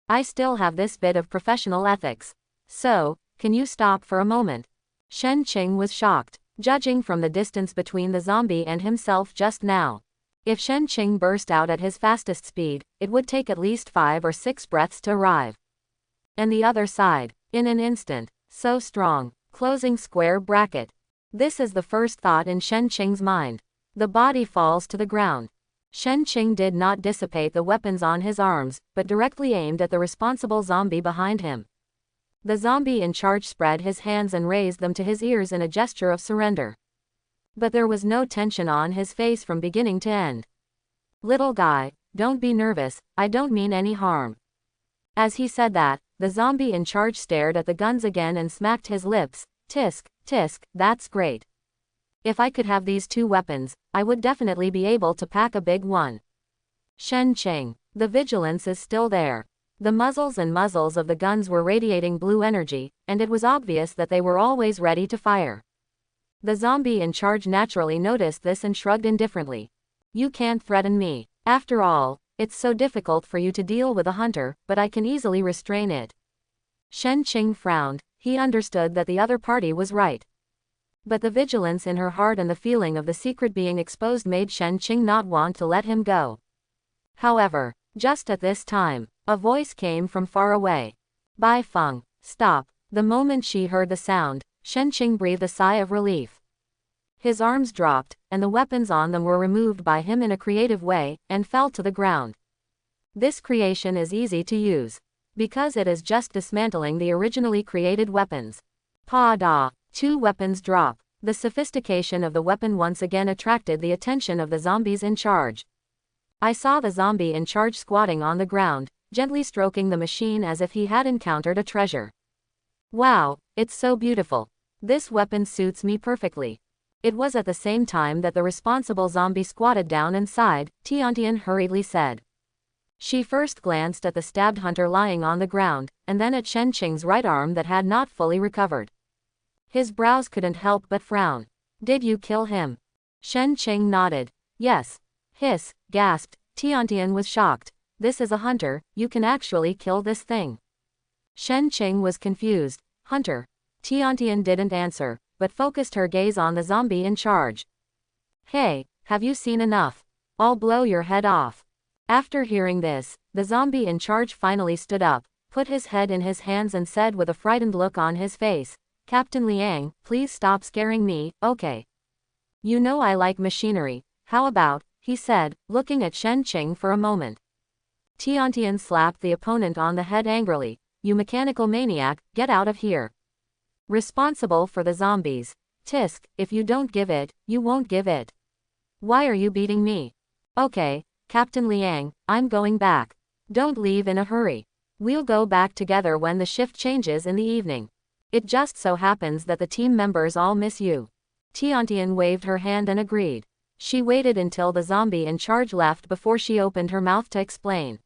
I still have this bit of professional ethics. So, can you stop for a moment? Shen Qing was shocked, judging from the distance between the zombie and himself just now. If Shen Qing burst out at his fastest speed, it would take at least 5 or 6 breaths to arrive. And the other side, in an instant, so strong, closing square bracket. This is the first thought in Shen Qing's mind. The body falls to the ground. Shen Qing did not dissipate the weapons on his arms, but directly aimed at the responsible zombie behind him. The zombie in charge spread his hands and raised them to his ears in a gesture of surrender. But there was no tension on his face from beginning to end. Little guy, don't be nervous, I don't mean any harm. As he said that, the zombie in charge stared at the guns again and smacked his lips. Tisk, tisk, that's great. If I could have these 2 weapons, I would definitely be able to pack a big one. Shen Qing, the vigilance is still there. The muzzles and muzzles of the guns were radiating blue energy, and it was obvious that they were always ready to fire. The zombie in charge naturally noticed this and shrugged indifferently. You can't threaten me. After all, it's so difficult for you to deal with a hunter, but I can easily restrain it. Shen Qing frowned. He understood that the other party was right. But the vigilance in her heart and the feeling of the secret being exposed made Shen Qing not want to let him go. However, just at this time, a voice came from far away. Bai Feng, stop. The moment she heard the sound, Shen Qing breathed a sigh of relief. His arms dropped, and the weapons on them were removed by him in a creative way, and fell to the ground. This creation is easy to use, because it is just dismantling the originally created weapons. Pa-da, 2 weapons drop. The sophistication of the weapon once again attracted the attention of the zombies in charge. I saw the zombie in charge squatting on the ground, gently stroking the machine as if he had encountered a treasure. Wow, it's so beautiful. This weapon suits me perfectly. It was at the same time that the responsible zombie squatted down and sighed. Tiantian hurriedly said. She first glanced at the stabbed hunter lying on the ground, and then at Shen Qing's right arm that had not fully recovered. His brows couldn't help but frown. Did you kill him? Shen Qing nodded. Yes. Hiss, gasped. Tiantian was shocked. This is a hunter, you can actually kill this thing. Shen Qing was confused. Hunter. Tiantian didn't answer, but focused her gaze on the zombie in charge. Hey, have you seen enough? I'll blow your head off. After hearing this, the zombie in charge finally stood up, put his head in his hands and said with a frightened look on his face, Captain Liang, please stop scaring me, okay? You know I like machinery, how about, he said, looking at Shen Qing for a moment. Tiantian slapped the opponent on the head angrily. You mechanical maniac, get out of here. Responsible for the zombies. Tisk, if you don't give it, you won't give it. Why are you beating me? Okay, Captain Liang, I'm going back. Don't leave in a hurry. We'll go back together when the shift changes in the evening. It just so happens that the team members all miss you. Tiantian waved her hand and agreed. She waited until the zombie in charge left before she opened her mouth to explain.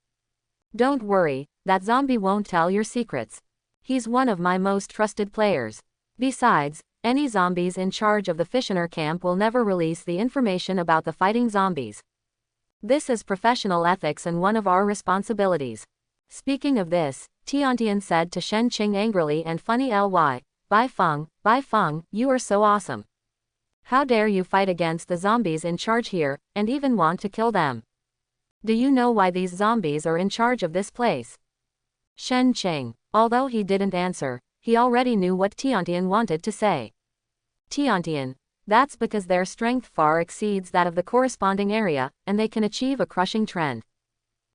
Don't worry, that zombie won't tell your secrets. He's one of my most trusted players. Besides, any zombies in charge of the Fissioner camp will never release the information about the fighting zombies. This is professional ethics and one of our responsibilities. Speaking of this, Tiantian said to Shen Qing angrily and funny ly, Bai Feng, you are so awesome. How dare you fight against the zombies in charge here, and even want to kill them? Do you know why these zombies are in charge of this place? Shen Qing, although he didn't answer, he already knew what Tiantian wanted to say. Tiantian, that's because their strength far exceeds that of the corresponding area, and they can achieve a crushing trend.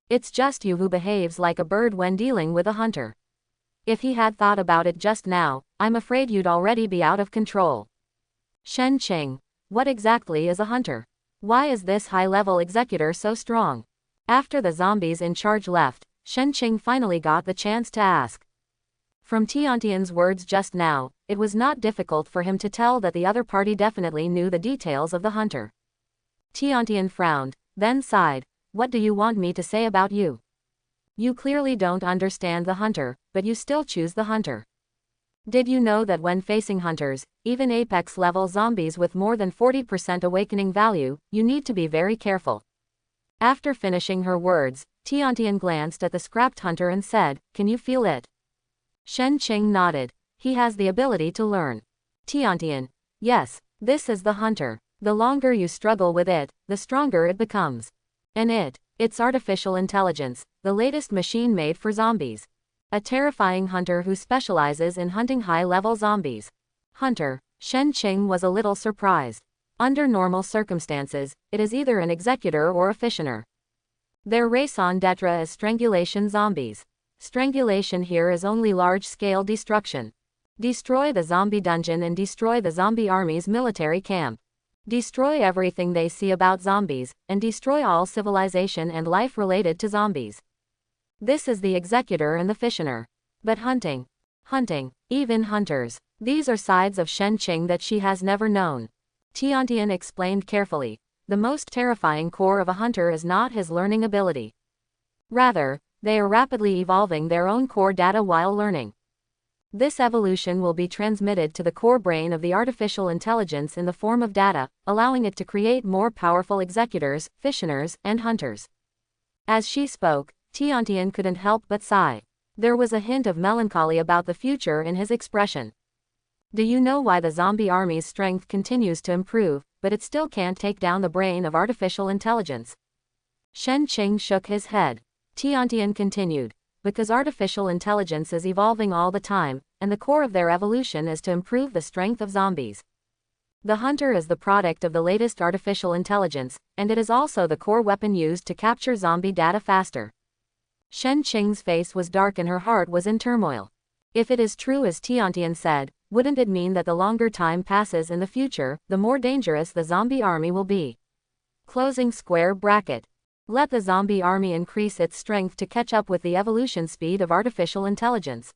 It's just you who behaves like a bird when dealing with a hunter. If he had thought about it just now, I'm afraid you'd already be out of control. Shen Qing, what exactly is a hunter? Why is this high-level executor so strong? After the zombies in charge left, Shen Qing finally got the chance to ask. From Tiantian's words just now, it was not difficult for him to tell that the other party definitely knew the details of the hunter. Tiantian frowned, then sighed, what do you want me to say about you? You clearly don't understand the hunter, but you still choose the hunter. Did you know that when facing hunters, even apex-level zombies with more than 40% awakening value, you need to be very careful? After finishing her words, Tiantian glanced at the scrapped hunter and said, can you feel it? Shen Qing nodded. He has the ability to learn. Tiantian, yes, this is the hunter. The longer you struggle with it, the stronger it becomes. And it's artificial intelligence, the latest machine made for zombies. A terrifying hunter who specializes in hunting high-level zombies. Hunter, Shen Qing was a little surprised. Under normal circumstances, it is either an executor or a fissioner. Their raison d'etre is strangulation zombies. Strangulation here is only large-scale destruction. Destroy the zombie dungeon and destroy the zombie army's military camp. Destroy everything they see about zombies, and destroy all civilization and life related to zombies. This is the executor and the fissioner. But hunting, even hunters, these are sides of Shen Qing that she has never known. Tiantian explained carefully, the most terrifying core of a hunter is not his learning ability. Rather, they are rapidly evolving their own core data while learning. This evolution will be transmitted to the core brain of the artificial intelligence in the form of data, allowing it to create more powerful executors, fissioners, and hunters. As she spoke, Tiantian couldn't help but sigh. There was a hint of melancholy about the future in his expression. Do you know why the zombie army's strength continues to improve, but it still can't take down the brain of artificial intelligence? Shen Qing shook his head. Tiantian continued, because artificial intelligence is evolving all the time, and the core of their evolution is to improve the strength of zombies. The hunter is the product of the latest artificial intelligence, and it is also the core weapon used to capture zombie data faster. Shen Qing's face was dark and her heart was in turmoil. If it is true as Tiantian said, wouldn't it mean that the longer time passes in the future, the more dangerous the zombie army will be? Closing square bracket. Let the zombie army increase its strength to catch up with the evolution speed of artificial intelligence.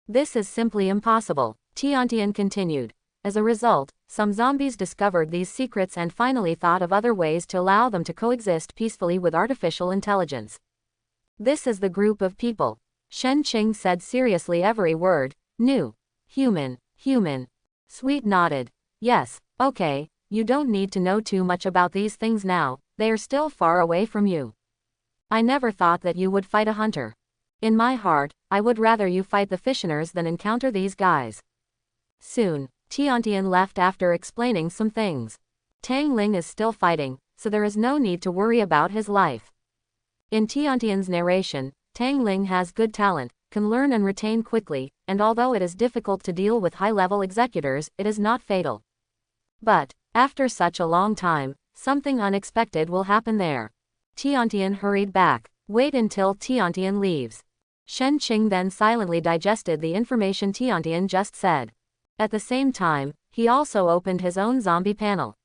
This is simply impossible, Tiantian continued. As a result, some zombies discovered these secrets and finally thought of other ways to allow them to coexist peacefully with artificial intelligence. This is the group of people. Shen Qing said seriously every word. New. Human. Sweet nodded. Yes, okay, you don't need to know too much about these things now, they are still far away from you. I never thought that you would fight a hunter. In my heart, I would rather you fight the fissioners than encounter these guys. Soon, Tiantian left after explaining some things. Tang Ling is still fighting, so there is no need to worry about his life. In Tiantian's narration, Tang Ling has good talent, can learn and retain quickly, and although it is difficult to deal with high-level executors, it is not fatal. But, after such a long time, something unexpected will happen there. Tiantian hurried back. Wait until Tiantian leaves. Shen Qing then silently digested the information Tiantian just said. At the same time, he also opened his own zombie panel.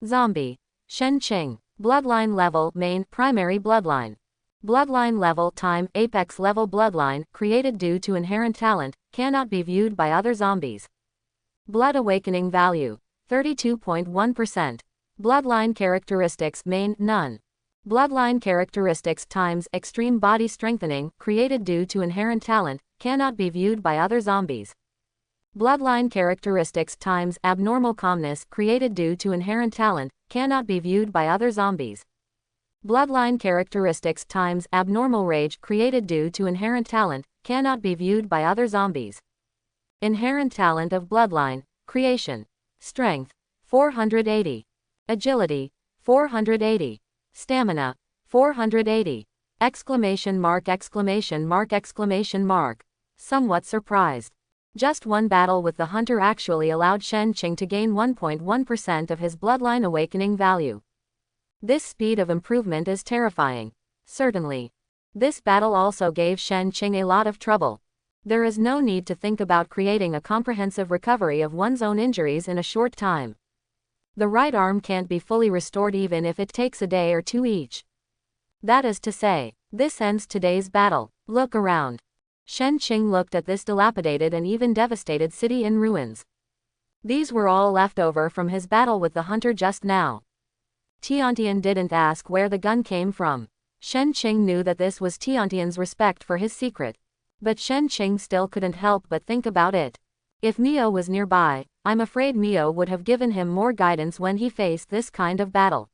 Zombie. Shen Qing. Bloodline level main primary bloodline. Bloodline level time apex level bloodline created due to inherent talent, cannot be viewed by other zombies. Blood awakening value 32.1%. Bloodline characteristics main none. Bloodline characteristics times extreme body strengthening, created due to inherent talent, cannot be viewed by other zombies. Bloodline characteristics times abnormal calmness, created due to inherent talent, cannot be viewed by other zombies. Bloodline characteristics times abnormal rage, created due to inherent talent, cannot be viewed by other zombies. Inherent talent of bloodline, creation. Strength, 480. Agility, 480. Stamina, 480. Exclamation mark exclamation mark exclamation mark. Somewhat surprised. Just one battle with the hunter actually allowed Shen Qing to gain 1.1% of his bloodline awakening value. This speed of improvement is terrifying. Certainly. This battle also gave Shen Qing a lot of trouble. There is no need to think about creating a comprehensive recovery of one's own injuries in a short time. The right arm can't be fully restored even if it takes a day or two each. That is to say, this ends today's battle. Look around. Shen Qing looked at this dilapidated and even devastated city in ruins. These were all left over from his battle with the hunter just now. Tiantian didn't ask where the gun came from. Shen Qing knew that this was Tiantian's respect for his secret. But Shen Qing still couldn't help but think about it. If Mio was nearby, I'm afraid Mio would have given him more guidance when he faced this kind of battle.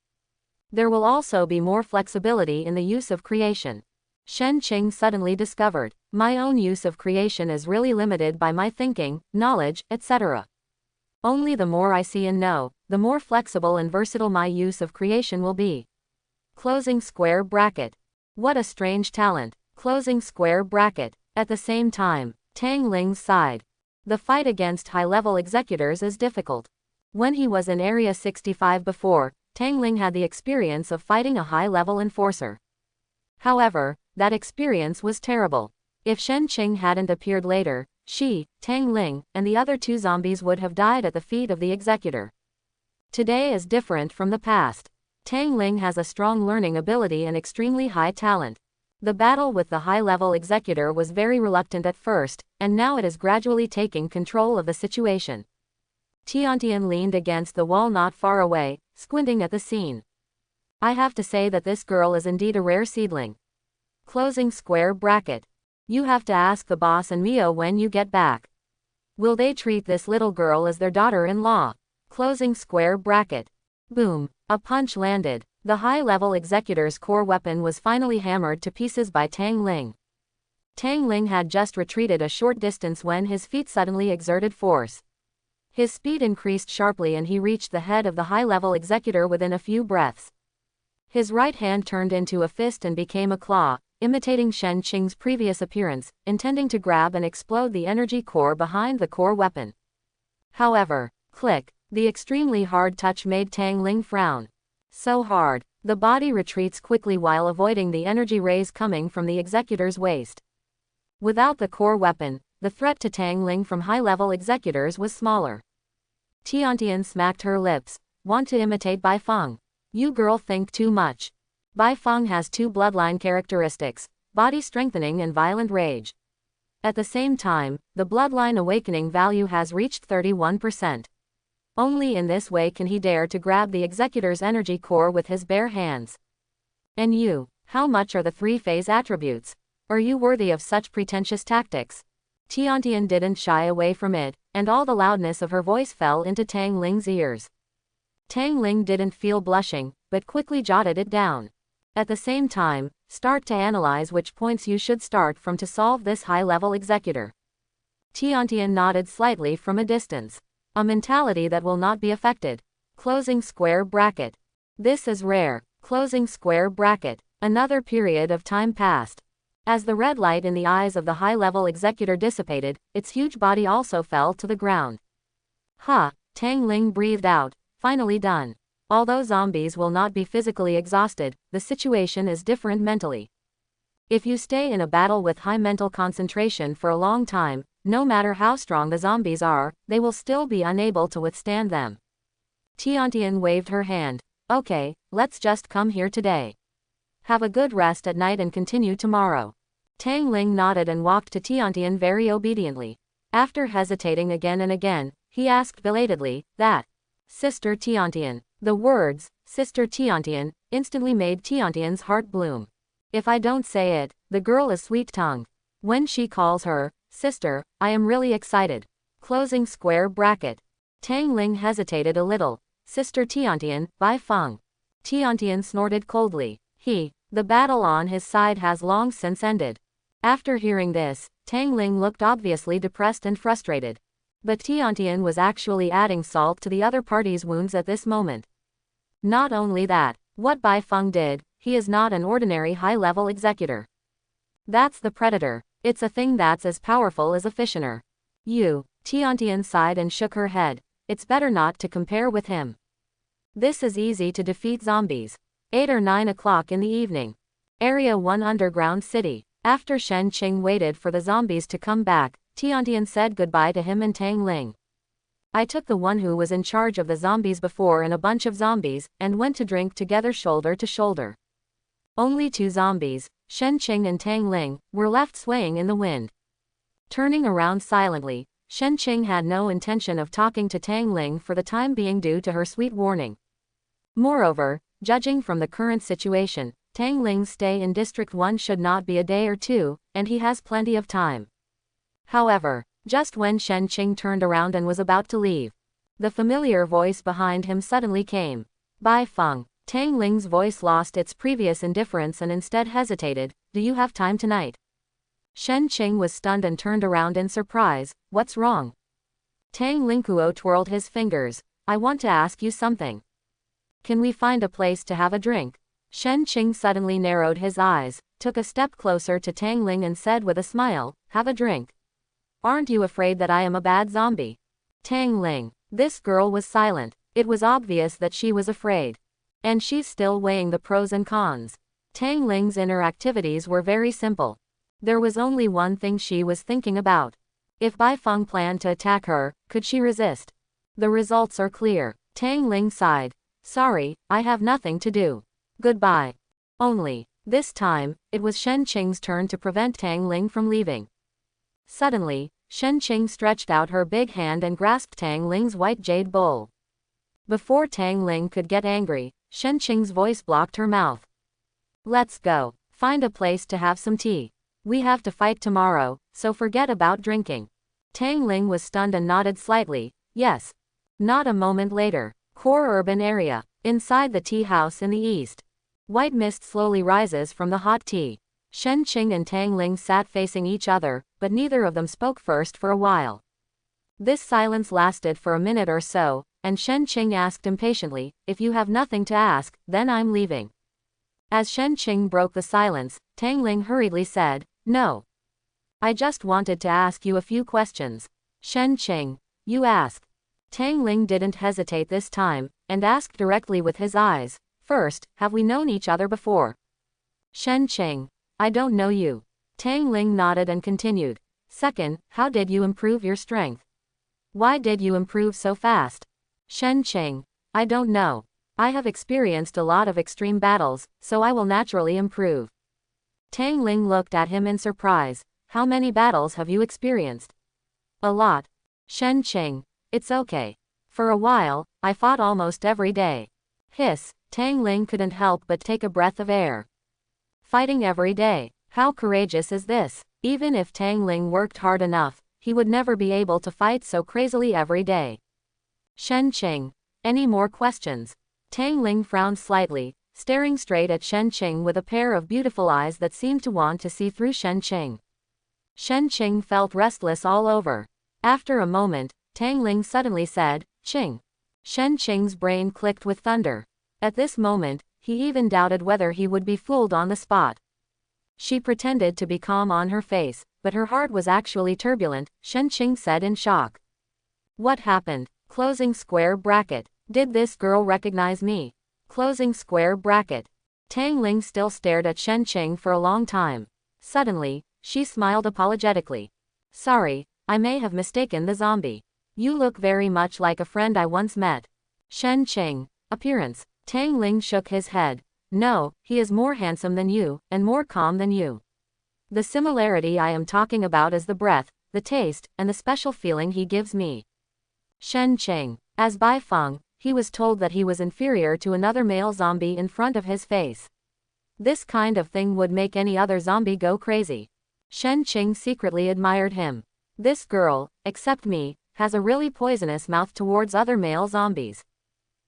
There will also be more flexibility in the use of creation. Shen Qing suddenly discovered, my own use of creation is really limited by my thinking, knowledge, etc. Only the more I see and know, the more flexible and versatile my use of creation will be. Closing square bracket. What a strange talent. Closing square bracket. At the same time, Tang Ling's sighed. The fight against high-level executors is difficult. When he was in Area 65 before, Tang Ling had the experience of fighting a high-level enforcer. However, that experience was terrible. If Shen Qing hadn't appeared later, she, Tang Ling, and the other two zombies would have died at the feet of the executor. Today is different from the past. Tang Ling has a strong learning ability and extremely high talent. The battle with the high-level executor was very reluctant at first, and now it is gradually taking control of the situation. Tiantian leaned against the wall not far away, squinting at the scene. I have to say that this girl is indeed a rare seedling. Closing square bracket. You have to ask the boss and Mio when you get back. Will they treat this little girl as their daughter-in-law? Closing square bracket. Boom. A punch landed. The high-level executor's core weapon was finally hammered to pieces by Tang Ling. Tang Ling had just retreated a short distance when his feet suddenly exerted force. His speed increased sharply and he reached the head of the high-level executor within a few breaths. His right hand turned into a fist and became a claw, imitating Shen Qing's previous appearance, intending to grab and explode the energy core behind the core weapon. However, click, the extremely hard touch made Tang Ling frown. So hard, the body retreats quickly while avoiding the energy rays coming from the executor's waist. Without the core weapon, the threat to Tang Ling from high-level executors was smaller. Tiantian smacked her lips. Want to imitate Bai Feng? You girl think too much. Bai Feng has two bloodline characteristics, body strengthening and violent rage. At the same time, the bloodline awakening value has reached 31%. Only in this way can he dare to grab the executor's energy core with his bare hands. And you, how much are the three-phase attributes? Are you worthy of such pretentious tactics? Tiantian didn't shy away from it, and all the loudness of her voice fell into Tang Ling's ears. Tang Ling didn't feel blushing, but quickly jotted it down. At the same time, start to analyze which points you should start from to solve this high-level executor. Tiantian nodded slightly from a distance. A mentality that will not be affected. Closing square bracket. This is rare. Closing square bracket. Another period of time passed. As the red light in the eyes of the high-level executor dissipated, its huge body also fell to the ground. Ha! Tang Ling breathed out, finally done. Although zombies will not be physically exhausted, the situation is different mentally. If you stay in a battle with high mental concentration for a long time, no matter how strong the zombies are, they will still be unable to withstand them. Tiantian waved her hand. Okay, let's just come here today. Have a good rest at night and continue tomorrow. Tang Ling nodded and walked to Tiantian very obediently. After hesitating again and again, he asked belatedly, that, Sister Tiantian, The words, Sister Tiantian, instantly made Tiantian's heart bloom. If I don't say it, the girl is sweet-tongued. When she calls her, sister, I am really excited. Closing square bracket. Tang Ling hesitated a little. Sister Tiantian, Bai Feng. Tiantian snorted coldly. The battle on his side has long since ended. After hearing this, Tang Ling looked obviously depressed and frustrated. But Tiantian was actually adding salt to the other party's wounds at this moment. Not only that, what Bai Feng did, he is not an ordinary high-level executor. That's the predator. It's a thing that's as powerful as a fissioner. Tiantian sighed and shook her head. It's better not to compare with him. This is easy to defeat zombies. 8 or 9 o'clock in the evening. Area 1 Underground City. After Shen Qing waited for the zombies to come back, Tiantian said goodbye to him and Tang Ling. I took the one who was in charge of the zombies before and a bunch of zombies, and went to drink together shoulder to shoulder. Only 2 zombies, Shen Qing and Tang Ling, were left swaying in the wind. Turning around silently, Shen Qing had no intention of talking to Tang Ling for the time being due to her sweet warning. Moreover, judging from the current situation, Tang Ling's stay in District 1 should not be a day or 2, and he has plenty of time. However, just when Shen Qing turned around and was about to leave, the familiar voice behind him suddenly came. Bai Feng. Tang Ling's voice lost its previous indifference and instead hesitated. Do you have time tonight? Shen Qing was stunned and turned around in surprise. What's wrong? Tang Lingkuo twirled his fingers. I want to ask you something. Can we find a place to have a drink? Shen Qing suddenly narrowed his eyes, took a step closer to Tang Ling and said with a smile, have a drink. Aren't you afraid that I am a bad zombie? Tang Ling. This girl was silent. It was obvious that she was afraid. And she's still weighing the pros and cons. Tang Ling's inner activities were very simple. There was only one thing she was thinking about. If Bai Feng planned to attack her, could she resist? The results are clear. Tang Ling sighed. Sorry, I have nothing to do. Goodbye. Only, this time, it was Shen Qing's turn to prevent Tang Ling from leaving. Suddenly, Shen Qing stretched out her big hand and grasped Tang Ling's white jade bowl. Before Tang Ling could get angry, Shen Qing's voice blocked her mouth. Let's go. Find a place to have some tea. We have to fight tomorrow, so forget about drinking. Tang Ling was stunned and nodded slightly. Yes. Not a moment later. Core urban area. Inside the tea house in the east. White mist slowly rises from the hot tea. Shen Qing and Tang Ling sat facing each other, but neither of them spoke first for a while. This silence lasted for a minute or so, and Shen Qing asked impatiently, if you have nothing to ask, then I'm leaving. As Shen Qing broke the silence, Tang Ling hurriedly said, no. I just wanted to ask you a few questions. Shen Qing, you ask. Tang Ling didn't hesitate this time, and asked directly with his eyes. First, have we known each other before? Shen Qing, I don't know you. Tang Ling nodded and continued. Second, how did you improve your strength? Why did you improve so fast? Shen Qing, I don't know. I have experienced a lot of extreme battles, so I will naturally improve. Tang Ling looked at him in surprise. How many battles have you experienced? A lot. Shen Qing, it's okay. For a while, I fought almost every day. Hiss, Tang Ling couldn't help but take a breath of air. Fighting every day. How courageous is this? Even if Tang Ling worked hard enough, he would never be able to fight so crazily every day. Shen Qing, any more questions? Tang Ling frowned slightly, staring straight at Shen Qing with a pair of beautiful eyes that seemed to want to see through Shen Qing. Shen Qing felt restless all over. After a moment, Tang Ling suddenly said, Qing. Shen Qing's brain clicked with thunder. At this moment, he even doubted whether he would be fooled on the spot. She pretended to be calm on her face, but her heart was actually turbulent, Shen Qing said in shock. What happened? Closing square bracket. Did this girl recognize me? Closing square bracket. Tang Ling still stared at Shen Qing for a long time. Suddenly, she smiled apologetically. Sorry, I may have mistaken the zombie. You look very much like a friend I once met. Shen Qing. Appearance. Tang Ling shook his head. No, he is more handsome than you, and more calm than you. The similarity I am talking about is the breath, the taste, and the special feeling he gives me. Shen Qing. As Bai Feng, he was told that he was inferior to another male zombie in front of his face. This kind of thing would make any other zombie go crazy. Shen Qing secretly admired him. This girl, except me, has a really poisonous mouth towards other male zombies.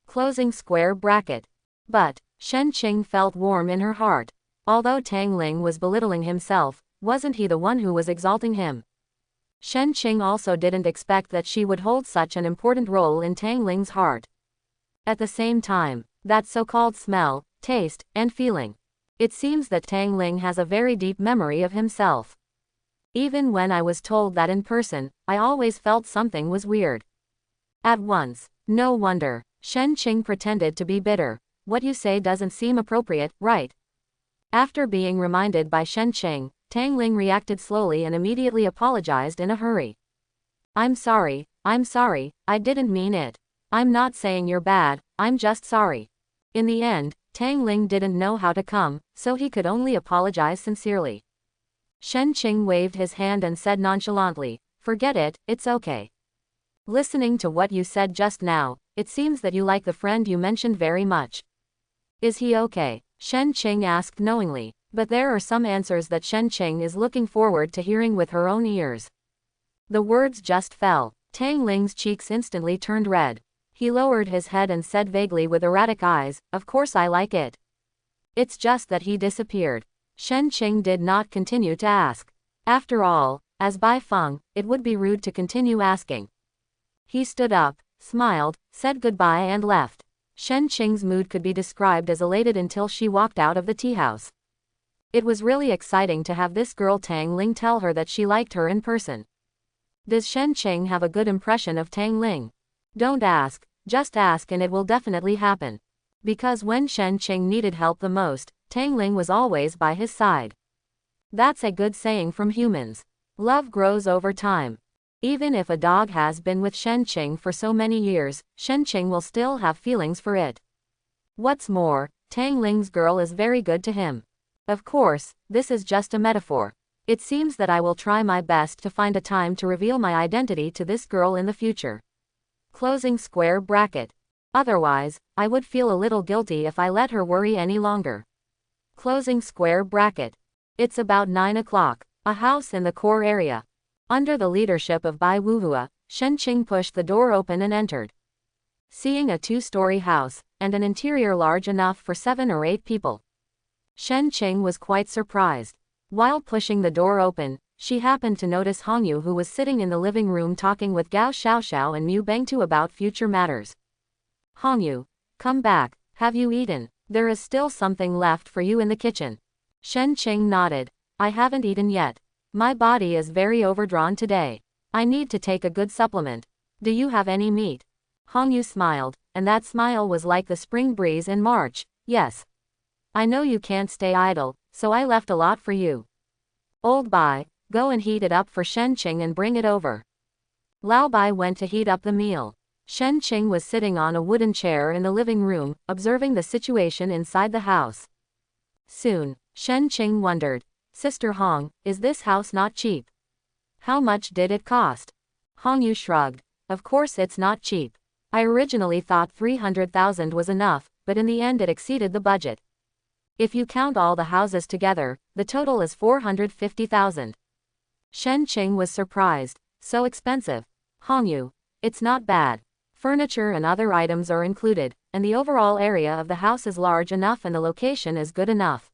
Closing square bracket. But Shen Qing felt warm in her heart. Although Tang Ling was belittling himself, wasn't he the one who was exalting him? Shen Qing also didn't expect that she would hold such an important role in Tang Ling's heart. At the same time, that so-called smell, taste, and feeling. It seems that Tang Ling has a very deep memory of himself. Even when I was told that in person, I always felt something was weird. At once, no wonder, Shen Qing pretended to be bitter. What you say doesn't seem appropriate, right? After being reminded by Shen Qing, Tang Ling reacted slowly and immediately apologized in a hurry. I'm sorry, I didn't mean it. I'm not saying you're bad, I'm just sorry. In the end, Tang Ling didn't know how to come, so he could only apologize sincerely. Shen Qing waved his hand and said nonchalantly, forget it, it's okay. Listening to what you said just now, it seems that you like the friend you mentioned very much. Is he okay? Shen Qing asked knowingly, but there are some answers that Shen Qing is looking forward to hearing with her own ears. The words just fell. Tang Ling's cheeks instantly turned red. He lowered his head and said vaguely with erratic eyes, of course I like it. It's just that he disappeared. Shen Qing did not continue to ask. After all, as Bai Feng, it would be rude to continue asking. He stood up, smiled, said goodbye and left. Shen Qing's mood could be described as elated until she walked out of the tea house. It was really exciting to have this girl Tang Ling tell her that she liked her in person. Does Shen Qing have a good impression of Tang Ling? Don't ask, just ask and it will definitely happen. Because when Shen Qing needed help the most, Tang Ling was always by his side. That's a good saying from humans. Love grows over time. Even if a dog has been with Shen Qing for so many years, Shen Qing will still have feelings for it. What's more, Tang Ling's girl is very good to him. Of course, this is just a metaphor. It seems that I will try my best to find a time to reveal my identity to this girl in the future. Closing square bracket. Otherwise, I would feel a little guilty if I let her worry any longer. Closing square bracket. It's about 9 o'clock. A house in the core area. Under the leadership of Bai Wuhua, Shen Qing pushed the door open and entered. Seeing a 2-story house, and an interior large enough for 7 or 8 people. Shen Qing was quite surprised. While pushing the door open, she happened to notice Hongyu, who was sitting in the living room talking with Gao Xiaoxiao and Mu Bengtu about future matters. Hongyu, come back, have you eaten? There is still something left for you in the kitchen. Shen Qing nodded. I haven't eaten yet. My body is very overdrawn today. I need to take a good supplement. Do you have any meat? Hongyu smiled, and that smile was like the spring breeze in March. Yes. I know you can't stay idle, so I left a lot for you. Old Bai, go and heat it up for Shen Qing and bring it over. Lao Bai went to heat up the meal. Shen Qing was sitting on a wooden chair in the living room, observing the situation inside the house. Soon, Shen Qing wondered, Sister Hong, is this house not cheap? How much did it cost? Hongyu shrugged. Of course it's not cheap. I originally thought 300,000 was enough, but in the end it exceeded the budget. If you count all the houses together, the total is 450,000. Shen Qing was surprised. So expensive. Hongyu, it's not bad. Furniture and other items are included, and the overall area of the house is large enough and the location is good enough.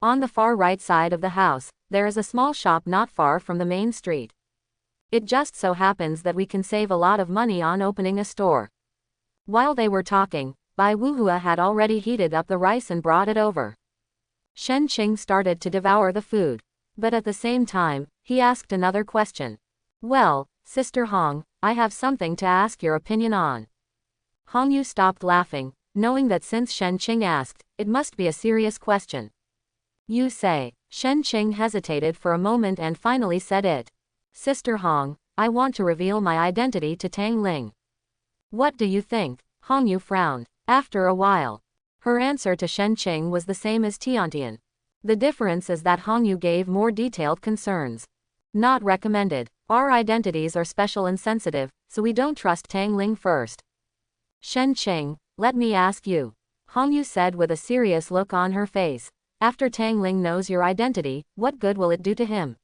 On the far right side of the house, there is a small shop not far from the main street. It just so happens that we can save a lot of money on opening a store. While they were talking, Bai Wuhua had already heated up the rice and brought it over. Shen Qing started to devour the food. But at the same time, he asked another question. Well, Sister Hong, I have something to ask your opinion on. Hongyu stopped laughing, knowing that since Shen Qing asked, it must be a serious question. You say. Shen Qing hesitated for a moment and finally said it. Sister Hong, I want to reveal my identity to Tang Ling. What do you think? Hongyu frowned. After a while, her answer to Shen Qing was the same as Tiantian. The difference is that Hongyu gave more detailed concerns. Not recommended. Our identities are special and sensitive, so we don't trust Tang Ling first. Shen Qing, let me ask you. Hong Yu said with a serious look on her face. After Tang Ling knows your identity, what good will it do to him?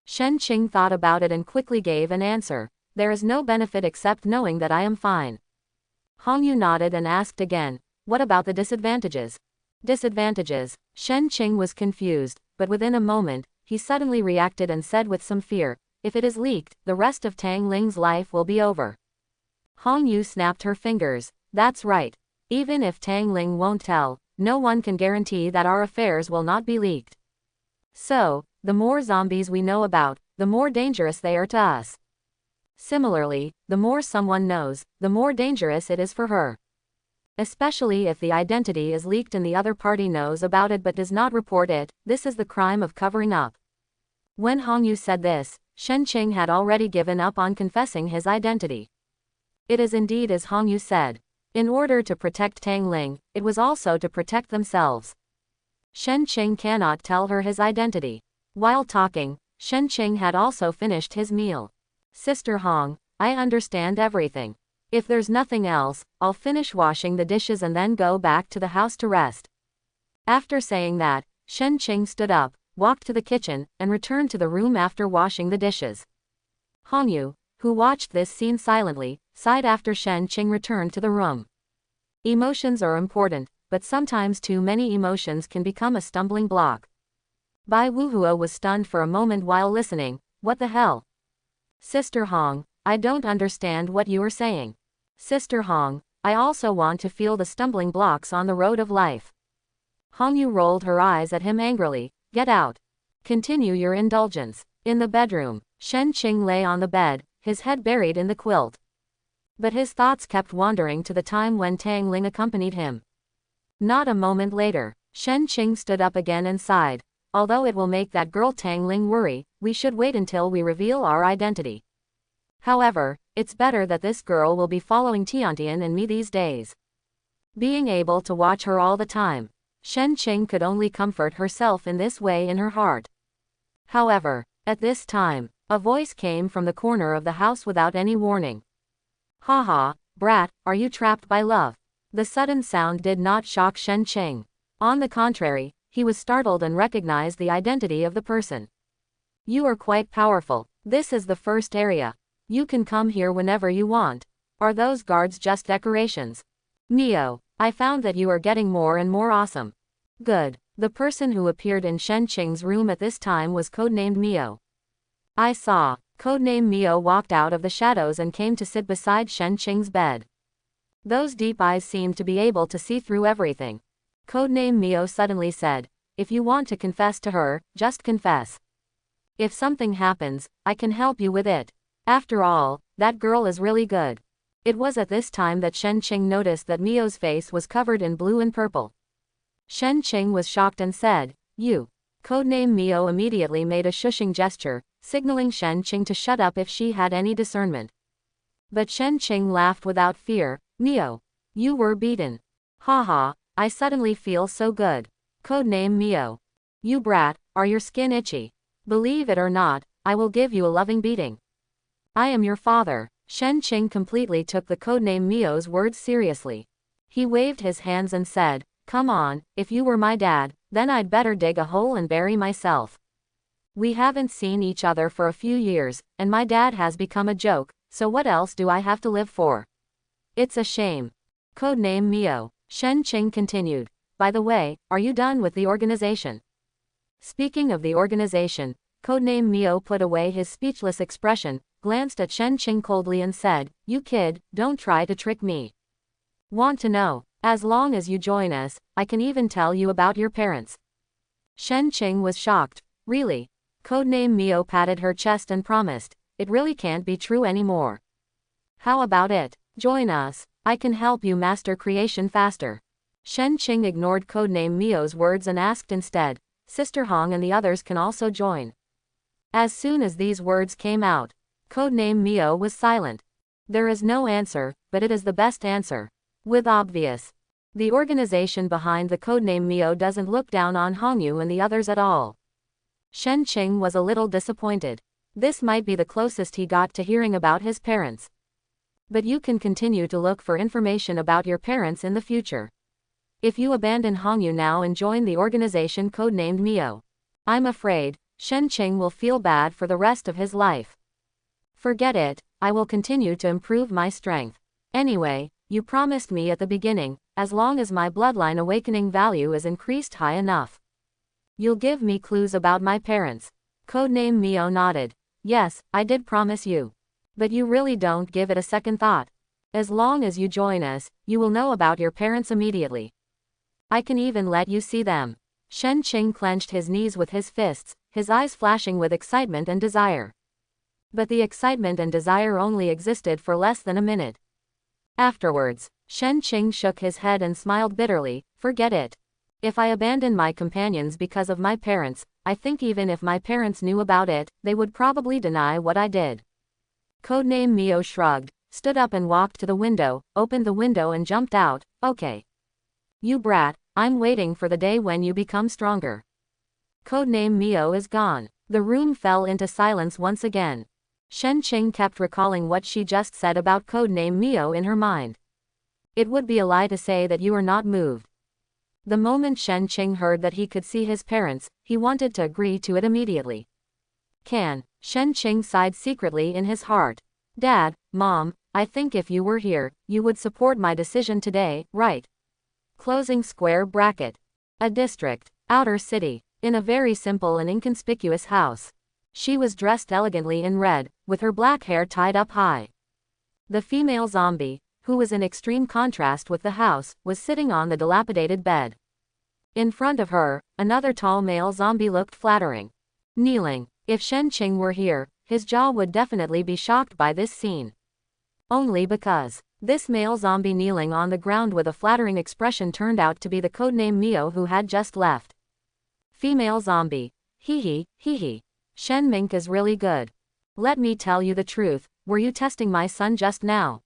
Shen Qing thought about it and quickly gave an answer. There is no benefit except knowing that I am fine. Hong Yu nodded and asked again, what about the disadvantages? Disadvantages. Shen Qing was confused, but within a moment, he suddenly reacted and said with some fear, if it is leaked, the rest of Tang Ling's life will be over. Hong Yu snapped her fingers. That's right. Even if Tang Ling won't tell, no one can guarantee that our affairs will not be leaked. So, the more zombies we know about, the more dangerous they are to us. Similarly, the more someone knows, the more dangerous it is for her. Especially if the identity is leaked and the other party knows about it but does not report it, this is the crime of covering up. When Hong Yu said this, Shen Qing had already given up on confessing his identity. It is indeed as Hong Yu said. In order to protect Tang Ling, it was also to protect themselves. Shen Qing cannot tell her his identity. While talking, Shen Qing had also finished his meal. Sister Hong, I understand everything. If there's nothing else, I'll finish washing the dishes and then go back to the house to rest. After saying that, Shen Qing stood up, walked to the kitchen, and returned to the room after washing the dishes. Hong Yu, who watched this scene silently, sighed after Shen Qing returned to the room. Emotions are important, but sometimes too many emotions can become a stumbling block. Bai Wuhua was stunned for a moment while listening. What the hell? Sister Hong, I don't understand what you are saying. Sister Hong, I also want to feel the stumbling blocks on the road of life. Hong Yu rolled her eyes at him angrily. Get out. Continue your indulgence. In the bedroom, Shen Qing lay on the bed, his head buried in the quilt. But his thoughts kept wandering to the time when Tang Ling accompanied him. Not a moment later, Shen Qing stood up again and sighed. Although it will make that girl Tang Ling worry, we should wait until we reveal our identity. However, it's better that this girl will be following Tiantian and me these days. Being able to watch her all the time, Shen Qing could only comfort herself in this way in her heart. However, at this time, a voice came from the corner of the house without any warning. Haha, brat, are you trapped by love? The sudden sound did not shock Shen Qing. On the contrary, he was startled and recognized the identity of the person. You are quite powerful. This is the first area. You can come here whenever you want. Are those guards just decorations? Mio, I found that you are getting more and more awesome. Good. The person who appeared in Shen Qing's room at this time was codenamed Mio. I saw. Codename Mio walked out of the shadows and came to sit beside Shen Qing's bed. Those deep eyes seemed to be able to see through everything. Codename Mio suddenly said, if you want to confess to her, just confess. If something happens, I can help you with it. After all, that girl is really good. It was at this time that Shen Qing noticed that Mio's face was covered in blue and purple. Shen Qing was shocked and said, you. Codename Mio immediately made a shushing gesture, signaling Shen Qing to shut up if she had any discernment. But Shen Qing laughed without fear. Mio, you were beaten. Haha, I suddenly feel so good. Codename Mio. You brat, are your skin itchy? Believe it or not, I will give you a loving beating. I am your father. Shen Qing completely took the codename Mio's words seriously. He waved his hands and said, come on, if you were my dad, then I'd better dig a hole and bury myself. We haven't seen each other for a few years, and my dad has become a joke, so what else do I have to live for? It's a shame. Codename Mio. Shen Qing continued. By the way, are you done with the organization? Speaking of the organization, codename Mio put away his speechless expression, glanced at Shen Qing coldly and said, you kid, don't try to trick me. Want to know? As long as you join us, I can even tell you about your parents. Shen Qing was shocked. Really? Codename Mio patted her chest and promised, it really can't be true anymore. How about it? Join us. I can help you master creation faster. Shen Qing ignored codename Mio's words and asked instead, Sister Hong and the others can also join. As soon as these words came out, codename Mio was silent. There is no answer, but it is the best answer. With obvious. The organization behind the codename Mio doesn't look down on Hong Yu and the others at all. Shen Qing was a little disappointed. This might be the closest he got to hearing about his parents. But you can continue to look for information about your parents in the future. If you abandon Hongyu now and join the organization codenamed Mio, I'm afraid Shen Qing will feel bad for the rest of his life. Forget it, I will continue to improve my strength. Anyway, you promised me at the beginning, as long as my bloodline awakening value is increased high enough, you'll give me clues about my parents. Codename Mio nodded. Yes, I did promise you. But you really don't give it a second thought. As long as you join us, you will know about your parents immediately. I can even let you see them. Shen Qing clenched his knees with his fists, his eyes flashing with excitement and desire. But the excitement and desire only existed for less than a minute. Afterwards, Shen Qing shook his head and smiled bitterly. Forget it. If I abandon my companions because of my parents, I think even if my parents knew about it, they would probably deny what I did. Codename Mio shrugged, stood up and walked to the window, opened the window and jumped out. Okay. You brat, I'm waiting for the day when you become stronger. Codename Mio is gone. The room fell into silence once again. Shen Qing kept recalling what she just said about codename Mio in her mind. It would be a lie to say that you are not moved. The moment Shen Qing heard that he could see his parents, he wanted to agree to it immediately. Shen Qing sighed secretly in his heart. Dad, Mom, I think if you were here, you would support my decision today, right? Closing square bracket. A district, outer city, in a very simple and inconspicuous house. She was dressed elegantly in red, with her black hair tied up high. The female zombie, who was in extreme contrast with the house, was sitting on the dilapidated bed. In front of her, another tall male zombie looked flattering. Kneeling. If Shen Qing were here, his jaw would definitely be shocked by this scene. Only because this male zombie kneeling on the ground with a flattering expression turned out to be the codename Mio who had just left. Female zombie. Hee hee. Shen Mink is really good. Let me tell you the truth, were you testing my son just now?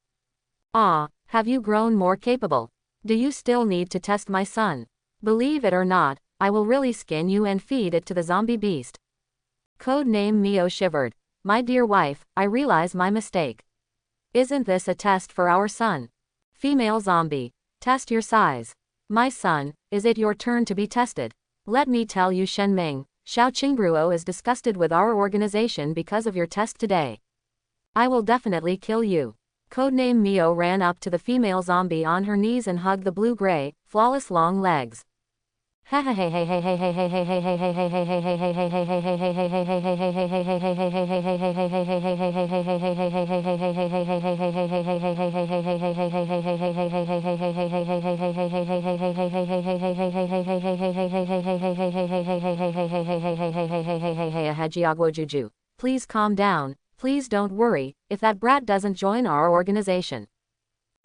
Have you grown more capable? Do you still need to test my son? Believe it or not, I will really skin you and feed it to the zombie beast. Codename Mio shivered. My dear wife, I realize my mistake. Isn't this a test for our son? Female zombie. Test your size. My son, is it your turn to be tested? Let me tell you Shen Ming, Xiao Qingbruo is disgusted with our organization because of your test today. I will definitely kill you. Codename Mio ran up to the female zombie on her knees and hugged the blue-gray, flawless long legs. Please calm down, please don't worry, if that brat doesn't join our organization.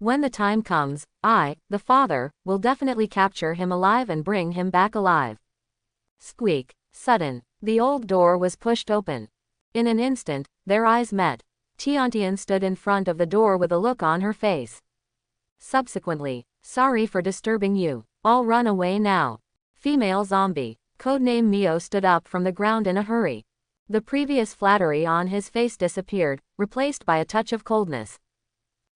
When the time comes, I, the father, will definitely capture him alive and bring him back alive. Squeak. Sudden. The old door was pushed open. In an instant, their eyes met. Tiantian stood in front of the door with a look on her face. Subsequently, sorry for disturbing you. I'll run away now. Female zombie. Codename Mio stood up from the ground in a hurry. The previous flattery on his face disappeared, replaced by a touch of coldness.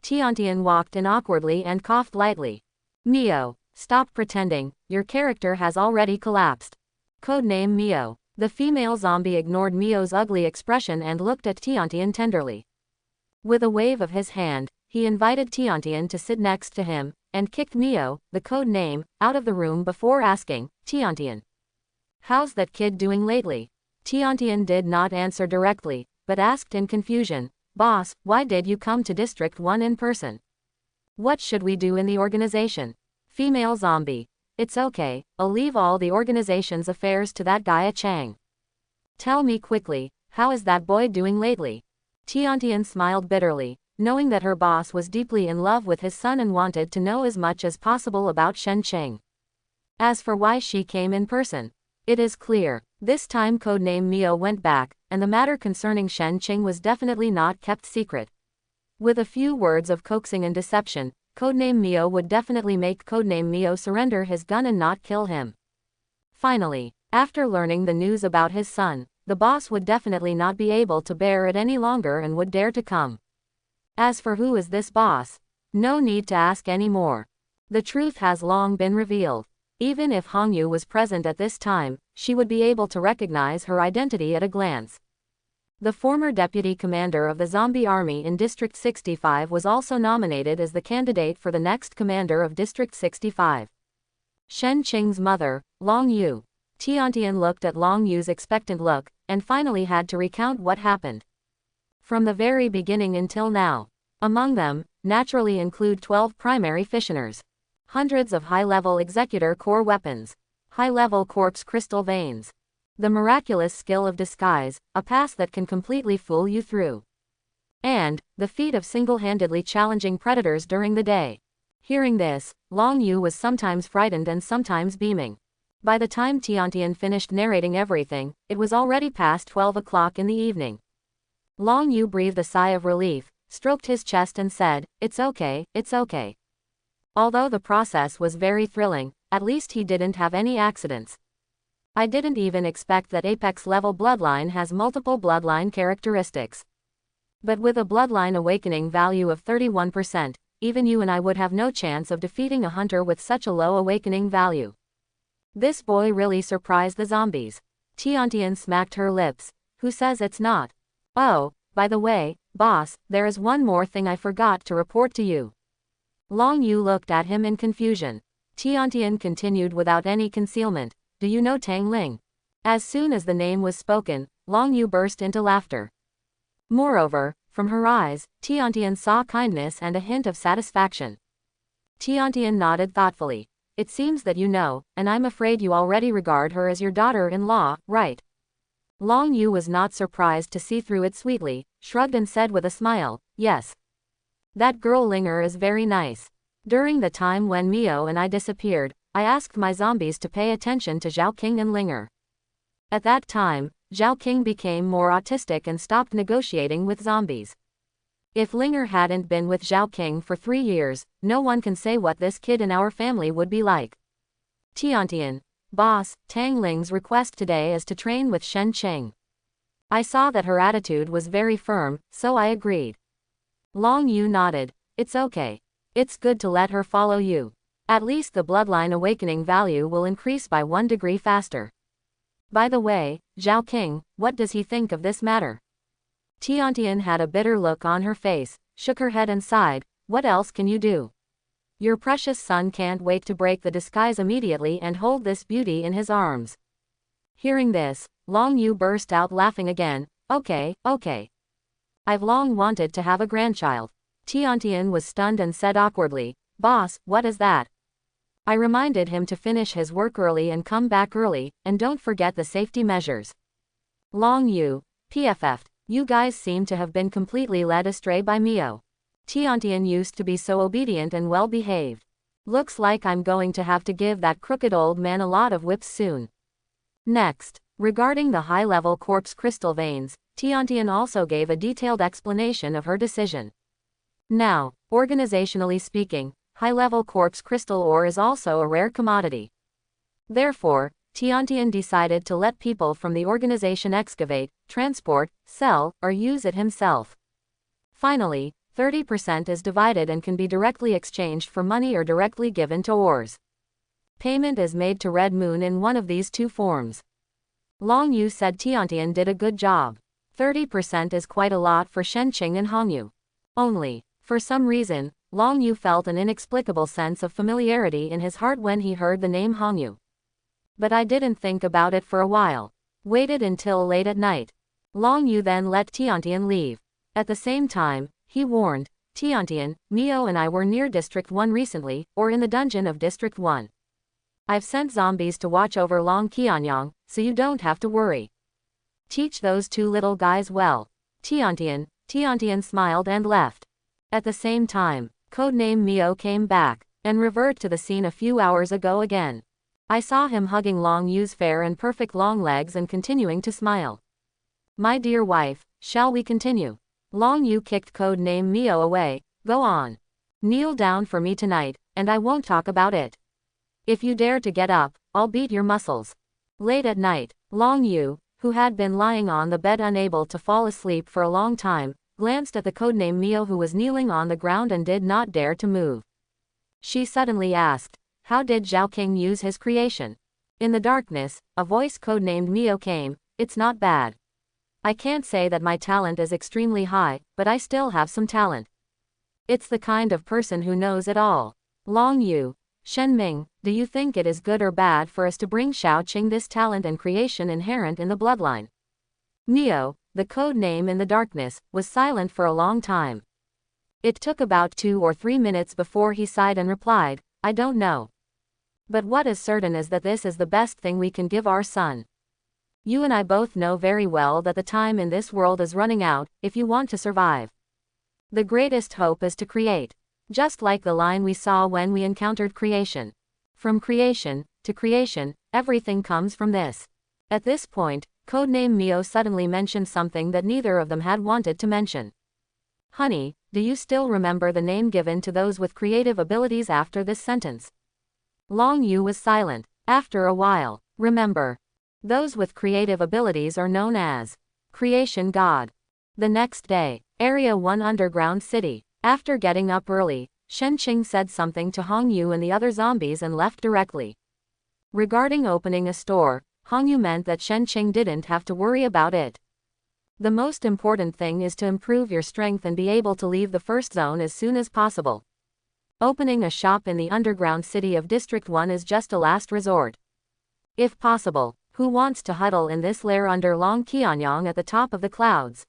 Tiantian walked in awkwardly and coughed lightly. Mio, stop pretending, your character has already collapsed. Codename Mio. The female zombie ignored Mio's ugly expression and looked at Tiantian tenderly. With a wave of his hand, he invited Tiantian to sit next to him, and kicked Mio, the code name, out of the room before asking, Tiantian, how's that kid doing lately? Tiantian did not answer directly, but asked in confusion, Boss, why did you come to District 1 in person? What should we do in the organization? Female zombie. It's okay, I'll leave all the organization's affairs to that guy Chang. Tell me quickly, how is that boy doing lately? Tiantian smiled bitterly, knowing that her boss was deeply in love with his son and wanted to know as much as possible about Shen Qing. As for why she came in person, it is clear. This time codename Mio went back, and the matter concerning Shen Qing was definitely not kept secret. With a few words of coaxing and deception, codename Mio would definitely make codename Mio surrender his gun and not kill him. Finally, after learning the news about his son, the boss would definitely not be able to bear it any longer and would dare to come. As for who is this boss? No need to ask any more. The truth has long been revealed. Even if Hongyu was present at this time, she would be able to recognize her identity at a glance. The former deputy commander of the zombie army in District 65 was also nominated as the candidate for the next commander of District 65. Shen Qing's mother, Long Yu. Tiantian looked at Long Yu's expectant look, and finally had to recount what happened. From the very beginning until now. Among them, naturally include 12 primary fissioners. Hundreds of high-level executor core weapons. High-level corpse crystal veins. The miraculous skill of disguise, a pass that can completely fool you through. And, the feat of single-handedly challenging predators during the day. Hearing this, Long Yu was sometimes frightened and sometimes beaming. By the time Tiantian finished narrating everything, it was already past 12 o'clock in the evening. Long Yu breathed a sigh of relief, stroked his chest and said, "It's okay, it's okay." Although the process was very thrilling, at least he didn't have any accidents. I didn't even expect that Apex-level bloodline has multiple bloodline characteristics. But with a bloodline awakening value of 31%, even you and I would have no chance of defeating a hunter with such a low awakening value. This boy really surprised the zombies. Tiantian smacked her lips. Who says it's not? Oh, by the way, boss, there is one more thing I forgot to report to you. Long Yu looked at him in confusion. Tiantian continued without any concealment. Do you know Tang Ling? As soon as the name was spoken, Long Yu burst into laughter. Moreover, from her eyes, Tiantian saw kindness and a hint of satisfaction. Tiantian nodded thoughtfully. It seems that you know, and I'm afraid you already regard her as your daughter-in-law, right? Long Yu was not surprised to see through it sweetly, shrugged and said with a smile, yes. That girl Linger is very nice. During the time when Mio and I disappeared, I asked my zombies to pay attention to Zhao King and Linger. At that time, Zhao King became more autistic and stopped negotiating with zombies. If Linger hadn't been with Zhao King for 3 years, no one can say what this kid in our family would be like. Tiantian. Boss, Tang Ling's request today is to train with Shen Qing. I saw that her attitude was very firm, so I agreed. Long Yu nodded. It's okay. It's good to let her follow you. At least the bloodline awakening value will increase by 1 degree faster. By the way, Zhao King, what does he think of this matter? Tiantian had a bitter look on her face, shook her head and sighed. What else can you do? Your precious son can't wait to break the disguise immediately and hold this beauty in his arms. Hearing this, Long Yu burst out laughing again. Okay, okay. I've long wanted to have a grandchild. Tiantian was stunned and said awkwardly, Boss, what is that? I reminded him to finish his work early and come back early, and don't forget the safety measures. Long Yu, PFF'd, you guys seem to have been completely led astray by Mio. Tiantian used to be so obedient and well-behaved. Looks like I'm going to have to give that crooked old man a lot of whips soon. Next, regarding the high-level corpse crystal veins, Tiantian also gave a detailed explanation of her decision. Now, organizationally speaking, high-level corpse crystal ore is also a rare commodity. Therefore, Tiantian decided to let people from the organization excavate, transport, sell, or use it himself. Finally, 30% is divided and can be directly exchanged for money or directly given to ores. Payment is made to Red Moon in one of these 2 forms. Long Yu said Tiantian did a good job. 30% is quite a lot for Shenqing and Hongyu. Only, for some reason, Long Yu felt an inexplicable sense of familiarity in his heart when he heard the name Hongyu. But I didn't think about it for a while. Waited until late at night. Long Yu then let Tiantian leave. At the same time, he warned, Tiantian, Mio and I were near District 1 recently, or in the dungeon of District 1. I've sent zombies to watch over Long Qianyang, so you don't have to worry. Teach those 2 little guys well. Tiantian smiled and left. At the same time, codename Mio came back, and reverted to the scene a few hours ago again. I saw him hugging Long Yu's fair and perfect long legs and continuing to smile. My dear wife, shall we continue? Long Yu kicked codename Mio away. Go on. Kneel down for me tonight, and I won't talk about it. If you dare to get up, I'll beat your muscles. Late at night, Long Yu, who had been lying on the bed unable to fall asleep for a long time, glanced at the codename Mio, who was kneeling on the ground and did not dare to move. She suddenly asked, "How did Zhao King use his creation?" In the darkness, a voice codenamed Mio came. "It's not bad. I can't say that my talent is extremely high, but I still have some talent. It's the kind of person who knows it all. Long Yu, Shen Ming, do you think it is good or bad for us to bring Xiao Qing this talent and creation inherent in the bloodline?" Mio, the code name in the darkness, was silent for a long time. It took about 2 or 3 minutes before he sighed and replied, "I don't know. But what is certain is that this is the best thing we can give our son. You and I both know very well that the time in this world is running out, if you want to survive. The greatest hope is to create. Just like the line we saw when we encountered creation. From creation, to creation, everything comes from this." At this point, codename Mio suddenly mentioned something that neither of them had wanted to mention. "Honey, do you still remember the name given to those with creative abilities after this sentence?" Long Yu was silent. After a while, "Remember. Those with creative abilities are known as Creation God." The next day, Area 1 Underground City. After getting up early, Shen Qing said something to Hong Yu and the other zombies and left directly. Regarding opening a store, Hong Yu meant that Shen Qing didn't have to worry about it. The most important thing is to improve your strength and be able to leave the first zone as soon as possible. Opening a shop in the underground city of District 1 is just a last resort. If possible, who wants to huddle in this lair under Long Qianyang at the top of the clouds?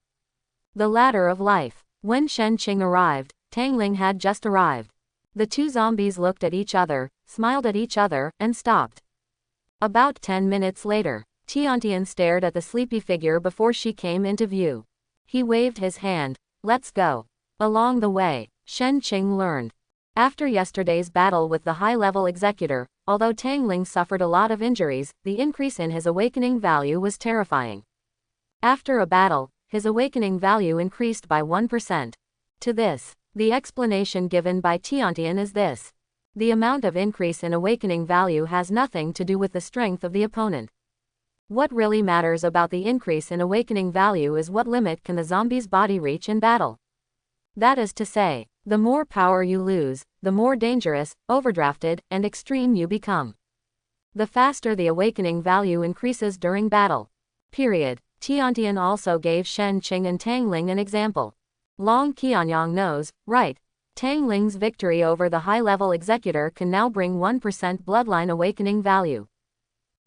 The ladder of life. When Shen Qing arrived, Tang Ling had just arrived. The two zombies looked at each other, smiled at each other, and stopped. About 10 minutes later, Tiantian stared at the sleepy figure before she came into view. He waved his hand. "Let's go." Along the way, Shen Qing learned. After yesterday's battle with the high-level executor, although Tang Ling suffered a lot of injuries, the increase in his awakening value was terrifying. After a battle, his awakening value increased by 1%. To this, the explanation given by Tiantian is this. The amount of increase in awakening value has nothing to do with the strength of the opponent. What really matters about the increase in awakening value is what limit can the zombie's body reach in battle. That is to say, the more power you lose, the more dangerous, overdrafted, and extreme you become. The faster the awakening value increases during battle. Period. Tiantian also gave Shen Qing and Tang Ling an example. Long Qianyang knows, right? Tang Ling's victory over the high-level executor can now bring 1% bloodline awakening value.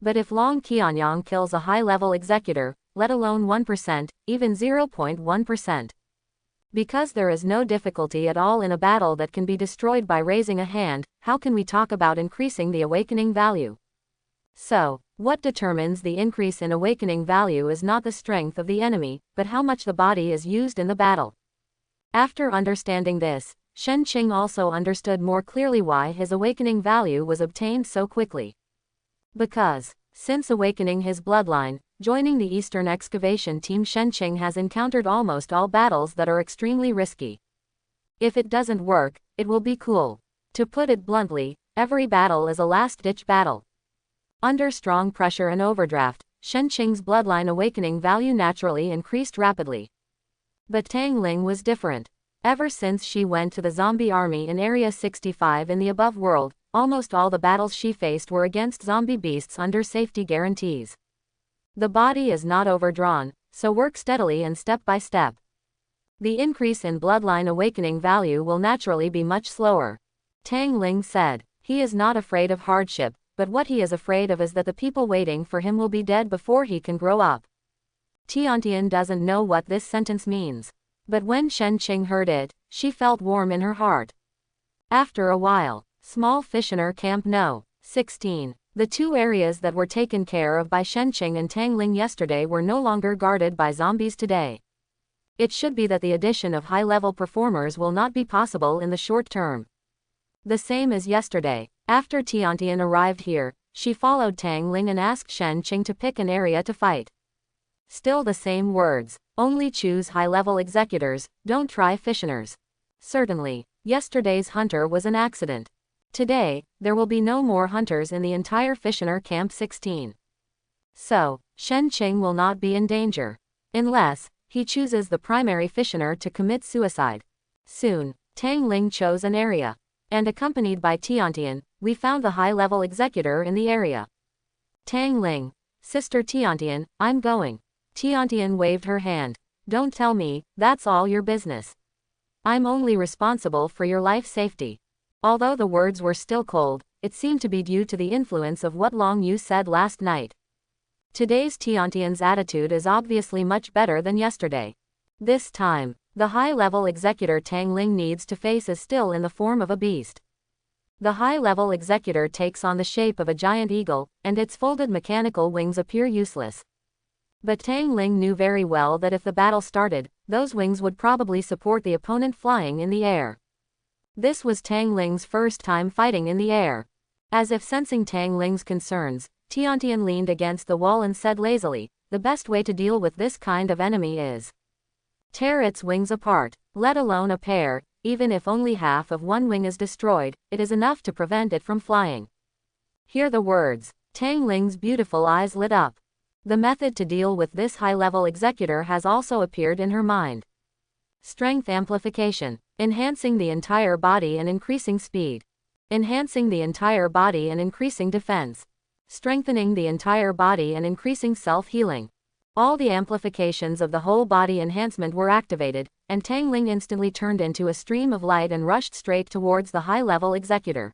But if Long Qianyang kills a high-level executor, let alone 1%, even 0.1%. Because there is no difficulty at all in a battle that can be destroyed by raising a hand, how can we talk about increasing the awakening value? So, what determines the increase in awakening value is not the strength of the enemy, but how much the body is used in the battle. After understanding this, Shen Qing also understood more clearly why his awakening value was obtained so quickly. Because, since awakening his bloodline, joining the Eastern Excavation Team, Shen Qing has encountered almost all battles that are extremely risky. If it doesn't work, it will be cool. To put it bluntly, every battle is a last-ditch battle. Under strong pressure and overdraft, Shen Qing's bloodline awakening value naturally increased rapidly. But Tang Ling was different. Ever since she went to the zombie army in Area 65 in the above world, almost all the battles she faced were against zombie beasts under safety guarantees. The body is not overdrawn, so work steadily and step by step. The increase in bloodline awakening value will naturally be much slower. Tang Ling said, he is not afraid of hardship, but what he is afraid of is that the people waiting for him will be dead before he can grow up. Tiantian doesn't know what this sentence means. But when Shen Qing heard it, she felt warm in her heart. After a while, Small Fissioner Camp No. 16. The two areas that were taken care of by Shen Qing and Tang Ling yesterday were no longer guarded by zombies today. It should be that the addition of high-level performers will not be possible in the short term. The same as yesterday, after Tiantian arrived here, she followed Tang Ling and asked Shen Qing to pick an area to fight. Still the same words, only choose high-level executors, don't try fissioners. Certainly, yesterday's hunter was an accident. Today, there will be no more hunters in the entire Fissioner Camp 16. So, Shen Qing will not be in danger. Unless, he chooses the primary fissioner to commit suicide. Soon, Tang Ling chose an area. And accompanied by Tiantian, we found the high-level executor in the area. Tang Ling. Sister Tiantian, I'm going. Tiantian waved her hand. Don't tell me, that's all your business. I'm only responsible for your life safety. Although the words were still cold, it seemed to be due to the influence of what Long Yu said last night. Today's Tiantian's attitude is obviously much better than yesterday. This time, the high-level executor Tang Ling needs to face is still in the form of a beast. The high-level executor takes on the shape of a giant eagle, and its folded mechanical wings appear useless. But Tang Ling knew very well that if the battle started, those wings would probably support the opponent flying in the air. This was Tang Ling's first time fighting in the air. As if sensing Tang Ling's concerns, Tiantian leaned against the wall and said lazily, the best way to deal with this kind of enemy is tear its wings apart, let alone a pair, even if only half of one wing is destroyed, it is enough to prevent it from flying. Hear the words. Tang Ling's beautiful eyes lit up. The method to deal with this high-level executor has also appeared in her mind. Strength amplification, enhancing the entire body and increasing speed. Enhancing the entire body and increasing defense. Strengthening the entire body and increasing self-healing. All the amplifications of the whole body enhancement were activated, and Tang Ling instantly turned into a stream of light and rushed straight towards the high-level executor.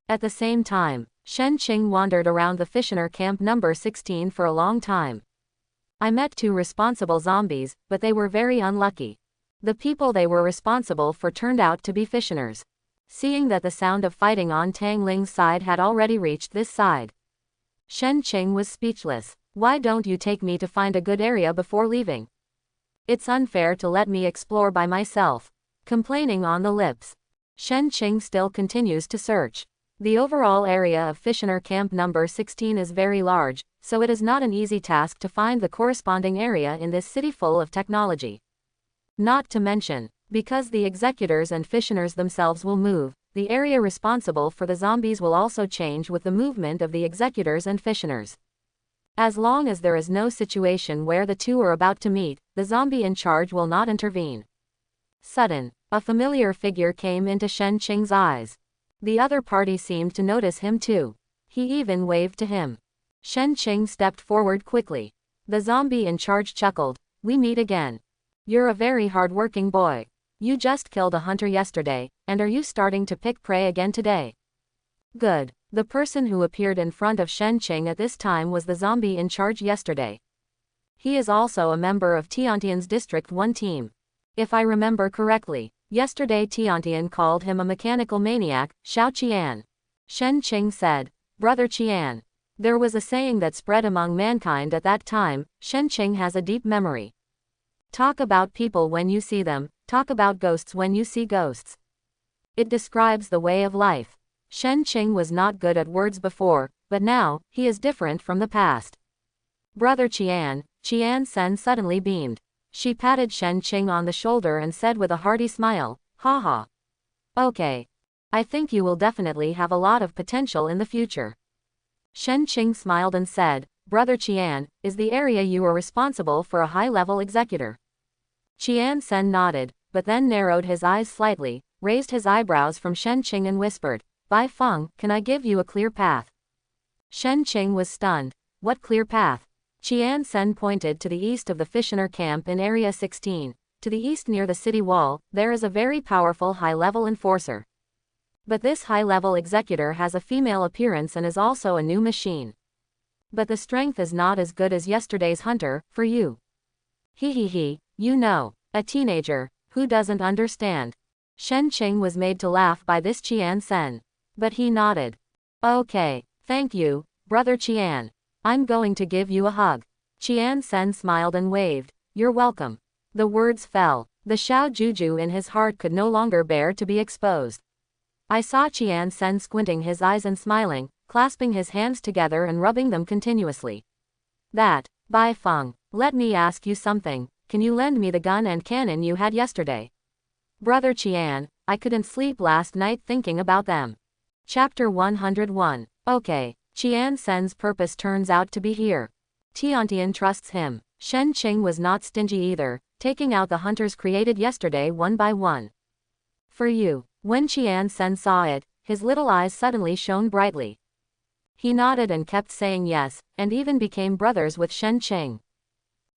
At the same time, Shen Qing wandered around the fissioner camp number 16 for a long time. I met 2 responsible zombies, but they were very unlucky. The people they were responsible for turned out to be fissioners. Seeing that the sound of fighting on Tang Ling's side had already reached this side, Shen Qing was speechless. Why don't you take me to find a good area before leaving? It's unfair to let me explore by myself. Complaining on the lips, Shen Qing still continues to search. The overall area of fissioner camp number 16 is very large, so it is not an easy task to find the corresponding area in this city full of technology. Not to mention, because the executors and fissioners themselves will move, the area responsible for the zombies will also change with the movement of the executors and fissioners. As long as there is no situation where the two are about to meet, the zombie in charge will not intervene. Sudden, a familiar figure came into Shen Qing's eyes. The other party seemed to notice him too. He even waved to him. Shen Qing stepped forward quickly. The zombie in charge chuckled. We meet again. You're a very hard-working boy. You just killed a hunter yesterday, and are you starting to pick prey again today? Good. The person who appeared in front of Shen Qing at this time was the zombie in charge yesterday. He is also a member of Tiantian's District 1 team. If I remember correctly, yesterday Tiantian called him a mechanical maniac, Xiao Qian. Shen Qing said, Brother Qian. There was a saying that spread among mankind at that time. Shen Qing has a deep memory. Talk about people when you see them, talk about ghosts when you see ghosts. It describes the way of life. Shen Qing was not good at words before, but now, he is different from the past. Brother Qian, Qian Sen suddenly beamed. She patted Shen Qing on the shoulder and said with a hearty smile, haha. Okay. I think you will definitely have a lot of potential in the future. Shen Qing smiled and said, Brother Qian, is the area you are responsible for a high-level executor? Qian Sen nodded, but then narrowed his eyes slightly, raised his eyebrows from Shen Qing and whispered, Bai Feng, can I give you a clear path? Shen Qing was stunned. What clear path? Qian Sen pointed to the east of the fissioner camp in Area 16. To the east near the city wall, there is a very powerful high-level enforcer. But this high-level executor has a female appearance and is also a new machine. But the strength is not as good as yesterday's hunter, for you. He, you know, a teenager, who doesn't understand. Shen Qing was made to laugh by this Qian Sen. But he nodded. Okay, thank you, Brother Qian. I'm going to give you a hug. Qian Sen smiled and waved. You're welcome. The words fell. The Xiao Juju in his heart could no longer bear to be exposed. I saw Qian Sen squinting his eyes and smiling, clasping his hands together and rubbing them continuously. Bai Feng, let me ask you something. Can you lend me the gun and cannon you had yesterday? Brother Qian, I couldn't sleep last night thinking about them. Chapter 101. Okay, Qian Sen's purpose turns out to be here. Tiantian trusts him. Shen Qing was not stingy either, taking out the hunters created yesterday one by one. For you. When Qian Sen saw it, his little eyes suddenly shone brightly. He nodded and kept saying yes, and even became brothers with Shen Qing.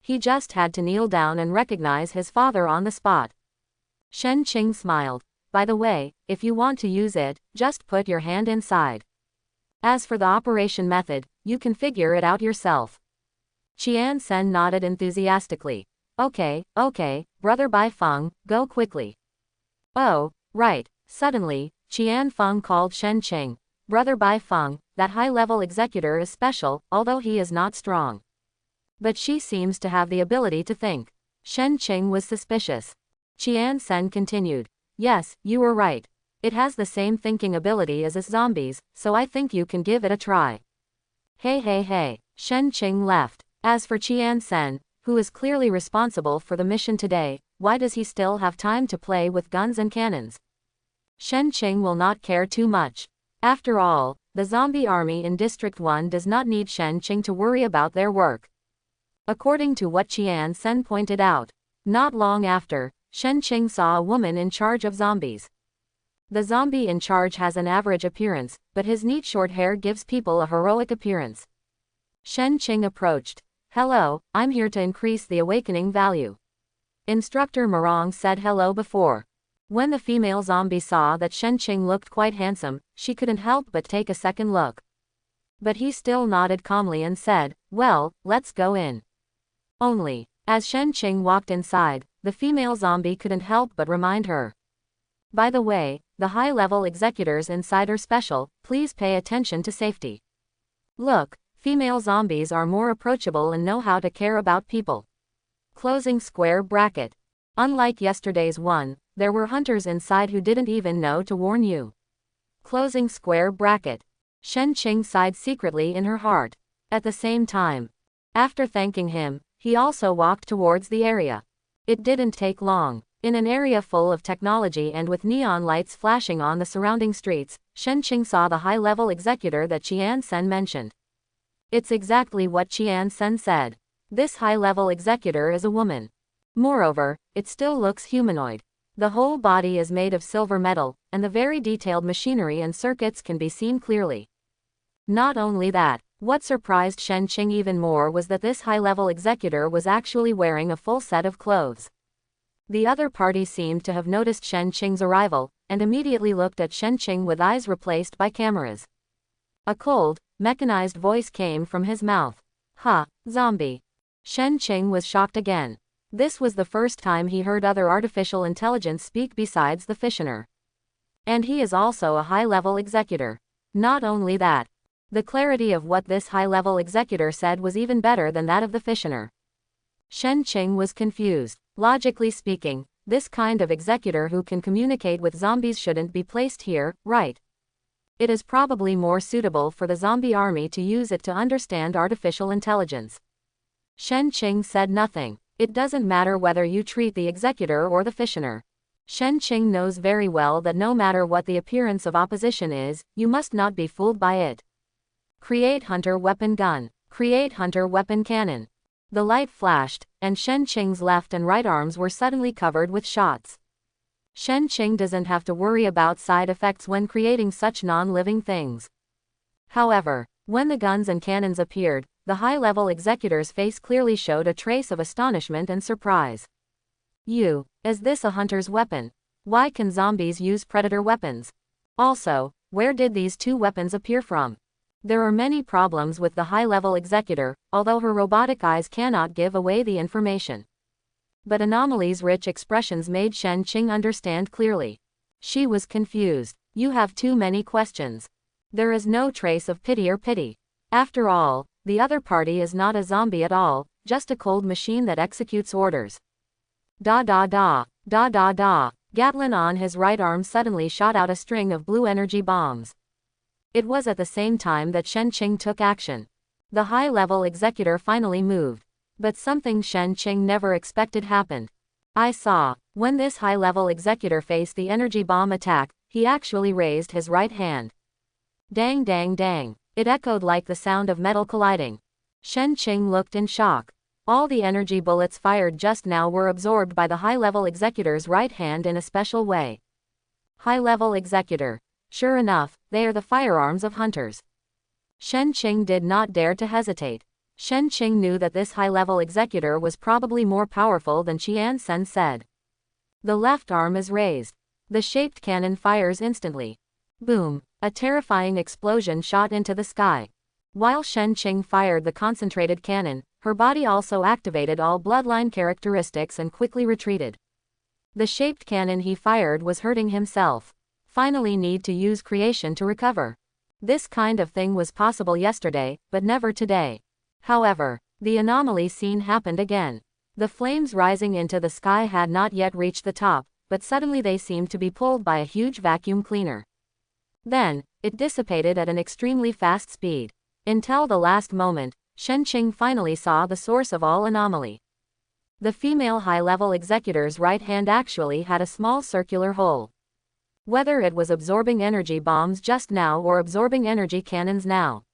He just had to kneel down and recognize his father on the spot. Shen Qing smiled. By the way, if you want to use it, just put your hand inside. As for the operation method, you can figure it out yourself. Qian Sen nodded enthusiastically. Okay, brother Bai Feng, go quickly. Oh, right. Suddenly, Qian Feng called Shen Qing. Brother Bai Feng, that high-level executor is special, although he is not strong. But she seems to have the ability to think. Shen Qing was suspicious. Qian Sen continued. Yes, you were right. It has the same thinking ability as us zombies, so I think you can give it a try. Hey. Shen Qing left. As for Qian Sen, who is clearly responsible for the mission today, why does he still have time to play with guns and cannons? Shen Qing will not care too much. After all, the zombie army in District 1 does not need Shen Qing to worry about their work. According to what Qian Sen pointed out, not long after, Shen Qing saw a woman in charge of zombies. The zombie in charge has an average appearance, but his neat short hair gives people a heroic appearance. Shen Qing approached. Hello, I'm here to increase the awakening value. Instructor Morong said hello before. When the female zombie saw that Shen Qing looked quite handsome, she couldn't help but take a second look. But he still nodded calmly and said, well, let's go in. Only, as Shen Qing walked inside, the female zombie couldn't help but remind her. By the way, the high-level executors inside are special, please pay attention to safety. Look, female zombies are more approachable and know how to care about people. Closing square bracket. Unlike yesterday's one, there were hunters inside who didn't even know to warn you. Closing square bracket. Shen Qing sighed secretly in her heart. At the same time, after thanking him, he also walked towards the area. It didn't take long. In an area full of technology and with neon lights flashing on the surrounding streets, Shen Qing saw the high-level executor that Qian Sen mentioned. It's exactly what Qian Sen said. This high-level executor is a woman. Moreover, it still looks humanoid. The whole body is made of silver metal, and the very detailed machinery and circuits can be seen clearly. Not only that, what surprised Shen Qing even more was that this high-level executor was actually wearing a full set of clothes. The other party seemed to have noticed Shen Qing's arrival, and immediately looked at Shen Qing with eyes replaced by cameras. A cold, mechanized voice came from his mouth. Ha, zombie. Shen Qing was shocked again. This was the first time he heard other artificial intelligence speak besides the Fissioner. And he is also a high-level executor. Not only that, the clarity of what this high-level executor said was even better than that of the Fissioner. Shen Qing was confused. Logically speaking, this kind of executor who can communicate with zombies shouldn't be placed here, right? It is probably more suitable for the zombie army to use it to understand artificial intelligence. Shen Qing said nothing. It doesn't matter whether you treat the executor or the Fissioner. Shen Qing knows very well that no matter what the appearance of opposition is, you must not be fooled by it. Create hunter weapon gun. Create hunter weapon cannon. The light flashed, and Shen Qing's left and right arms were suddenly covered with shots. Shen Qing doesn't have to worry about side effects when creating such non-living things. However, when the guns and cannons appeared, the high-level executor's face clearly showed a trace of astonishment and surprise. Is this a hunter's weapon? Why can zombies use predator weapons? Also, where did these two weapons appear from? There are many problems with the high-level executor, although her robotic eyes cannot give away the information. But Anomaly's rich expressions made Shen Qing understand clearly. She was confused. You have too many questions. There is no trace of pity. After all, the other party is not a zombie at all, just a cold machine that executes orders. Da. Gatlin on his right arm suddenly shot out a string of blue energy bombs. It was at the same time that Shen Qing took action. The high-level executor finally moved. But something Shen Qing never expected happened. I saw. When this high-level executor faced the energy bomb attack, he actually raised his right hand. Dang. It echoed like the sound of metal colliding. Shen Qing looked in shock. All the energy bullets fired just now were absorbed by the high-level executor's right hand in a special way. High-level executor. Sure enough, they are the firearms of hunters. Shen Qing did not dare to hesitate. Shen Qing knew that this high-level executor was probably more powerful than Qian Sen said. The left arm is raised. The shaped cannon fires instantly. Boom! A terrifying explosion shot into the sky. While Shen Qing fired the concentrated cannon, her body also activated all bloodline characteristics and quickly retreated. The shaped cannon he fired was hurting himself. Finally need to use creation to recover. This kind of thing was possible yesterday, but never today. However, the anomaly scene happened again. The flames rising into the sky had not yet reached the top, but suddenly they seemed to be pulled by a huge vacuum cleaner. Then, it dissipated at an extremely fast speed. Until the last moment, Shen Qing finally saw the source of all anomaly. The female high-level executor's right hand actually had a small circular hole. Whether it was absorbing energy bombs just now or absorbing energy cannons now.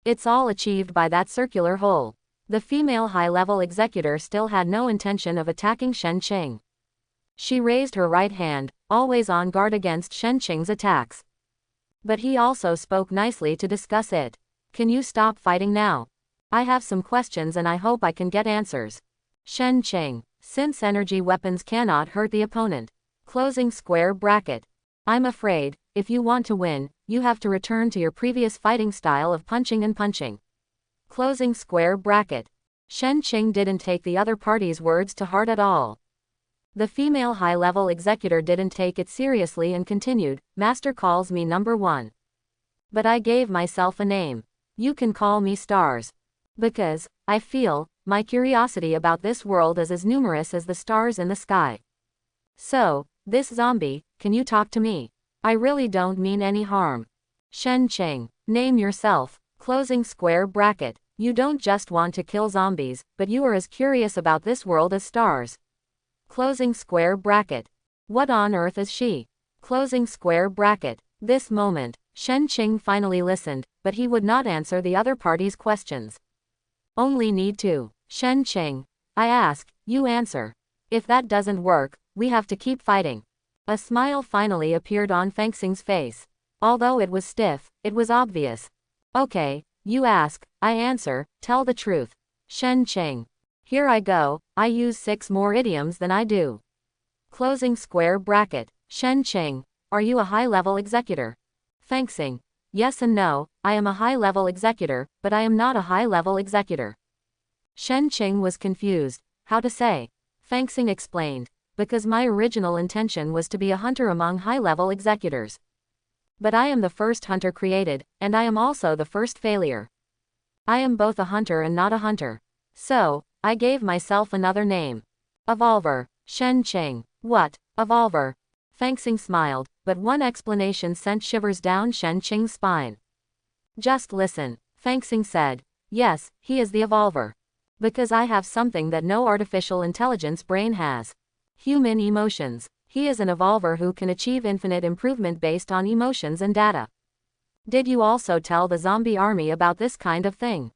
It's all achieved by that circular hole. The female high-level executor still had no intention of attacking Shen Qing. She raised her right hand, always on guard against Shen Qing's attacks. But he also spoke nicely to discuss it. Can you stop fighting now? I have some questions and I hope I can get answers. Shen Qing. Since energy weapons cannot hurt the opponent. Closing square bracket. I'm afraid, if you want to win, you have to return to your previous fighting style of punching and punching. Closing square bracket. Shen Qing didn't take the other party's words to heart at all. The female high-level executor didn't take it seriously and continued, Master calls me number 1. But I gave myself a name. You can call me Stars. Because, I feel, my curiosity about this world is as numerous as the stars in the sky. So, this zombie, can you talk to me? I really don't mean any harm. Shen Qing. Name yourself. Closing square bracket. You don't just want to kill zombies, but you are as curious about this world as stars. Closing square bracket. What on earth is she? Closing square bracket. This moment, Shen Qing finally listened, but he would not answer the other party's questions. Only need to. Shen Qing. I ask, you answer. If that doesn't work, we have to keep fighting. A smile finally appeared on Feng Xing's face. Although it was stiff, it was obvious. Okay, you ask, I answer, tell the truth. Shen Qing. Here I go, I use 6 more idioms than I do. Closing square bracket. Shen Qing. Are you a high-level executor? Feng Xing. Yes and no, I am a high-level executor, but I am not a high-level executor. Shen Qing was confused. How to say? Feng Xing explained. Because my original intention was to be a hunter among high-level executors. But I am the first hunter created, and I am also the first failure. I am both a hunter and not a hunter. So, I gave myself another name. Evolver. Shen Qing. What? Evolver. Feng Xing smiled, but one explanation sent shivers down Shen Qing's spine. Just listen, Feng Xing said. Yes, he is the evolver. Because I have something that no artificial intelligence brain has. Human emotions. He is an evolver who can achieve infinite improvement based on emotions and data. Did you also tell the zombie army about this kind of thing?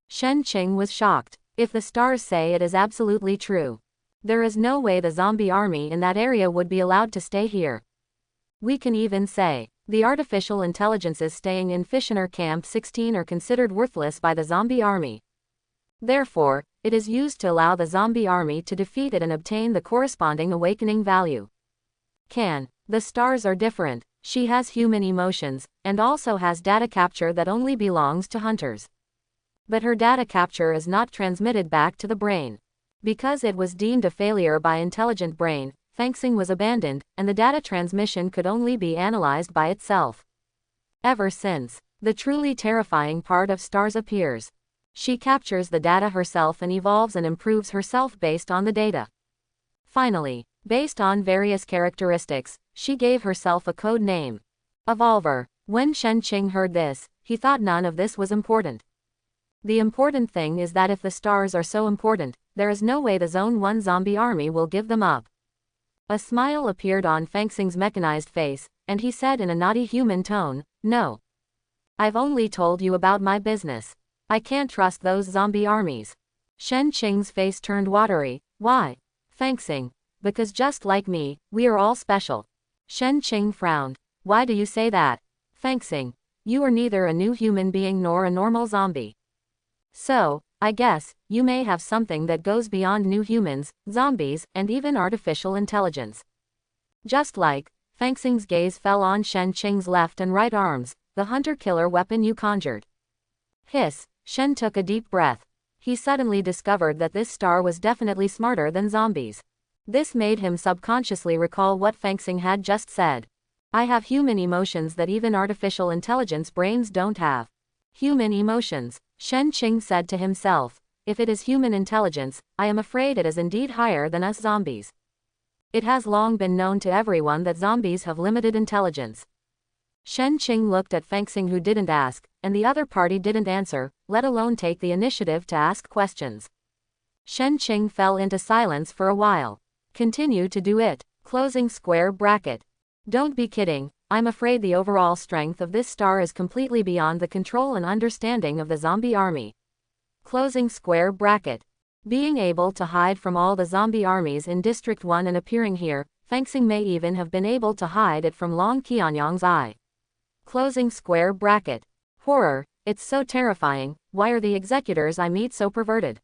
Shen Qing was shocked. If the stars say it is absolutely true. There is no way the zombie army in that area would be allowed to stay here. We can even say, the artificial intelligences staying in Fissioner Camp 16 are considered worthless by the zombie army. Therefore, it is used to allow the zombie army to defeat it and obtain the corresponding awakening value. The stars are different. She has human emotions, and also has data capture that only belongs to hunters. But her data capture is not transmitted back to the brain. Because it was deemed a failure by intelligent brain, Feng Xing was abandoned, and the data transmission could only be analyzed by itself. Ever since, the truly terrifying part of stars appears. She captures the data herself and evolves and improves herself based on the data. Finally, based on various characteristics, she gave herself a code name. Evolver. When Shen Qing heard this, he thought none of this was important. The important thing is that if the stars are so important, there is no way the Zone 1 zombie army will give them up. A smile appeared on Feng Xing's mechanized face, and he said in a naughty human tone, No. I've only told you about my business. I can't trust those zombie armies. Shen Qing's face turned watery. Why? Feng Xing. Because just like me, we are all special. Shen Qing frowned. Why do you say that? Feng Xing. You are neither a new human being nor a normal zombie. So, I guess, you may have something that goes beyond new humans, zombies, and even artificial intelligence. Just like, Feng Xing's gaze fell on Shen Qing's left and right arms, the hunter-killer weapon you conjured. Hiss, Shen took a deep breath. He suddenly discovered that this star was definitely smarter than zombies. This made him subconsciously recall what Feng Xing had just said. I have human emotions that even artificial intelligence brains don't have. Human emotions, Shen Qing said to himself. If it is human intelligence, I am afraid it is indeed higher than us zombies. It has long been known to everyone that zombies have limited intelligence. Shen Qing looked at Feng Xing, who didn't ask, and the other party didn't answer, let alone take the initiative to ask questions. Shen Qing fell into silence for a while. Continue to do it. Closing square bracket. Don't be kidding, I'm afraid the overall strength of this star is completely beyond the control and understanding of the zombie army. Closing square bracket. Being able to hide from all the zombie armies in District 1 and appearing here, Feng Xing may even have been able to hide it from Long Qianyang's eye. Closing square bracket. Horror, it's so terrifying, why are the executors I meet so perverted?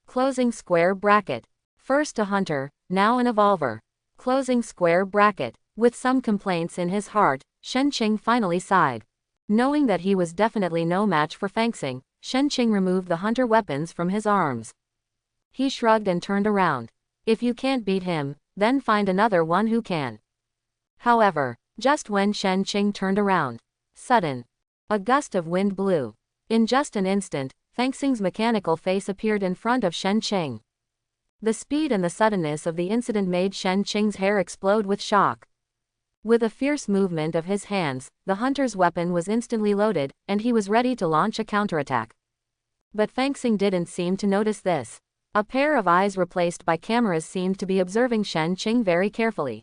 Closing square bracket. First a hunter, now an evolver. Closing square bracket. With some complaints in his heart, Shen Qing finally sighed. Knowing that he was definitely no match for Feng Xing, Shen Qing removed the hunter weapons from his arms. He shrugged and turned around. If you can't beat him, then find another one who can. However, just when Shen Qing turned around, a gust of wind blew. In just an instant, Feng Xing's mechanical face appeared in front of Shen Qing. The speed and the suddenness of the incident made Shen Qing's hair explode with shock. With a fierce movement of his hands, the hunter's weapon was instantly loaded, and he was ready to launch a counterattack. But Feng Xing didn't seem to notice this. A pair of eyes replaced by cameras seemed to be observing Shen Qing very carefully.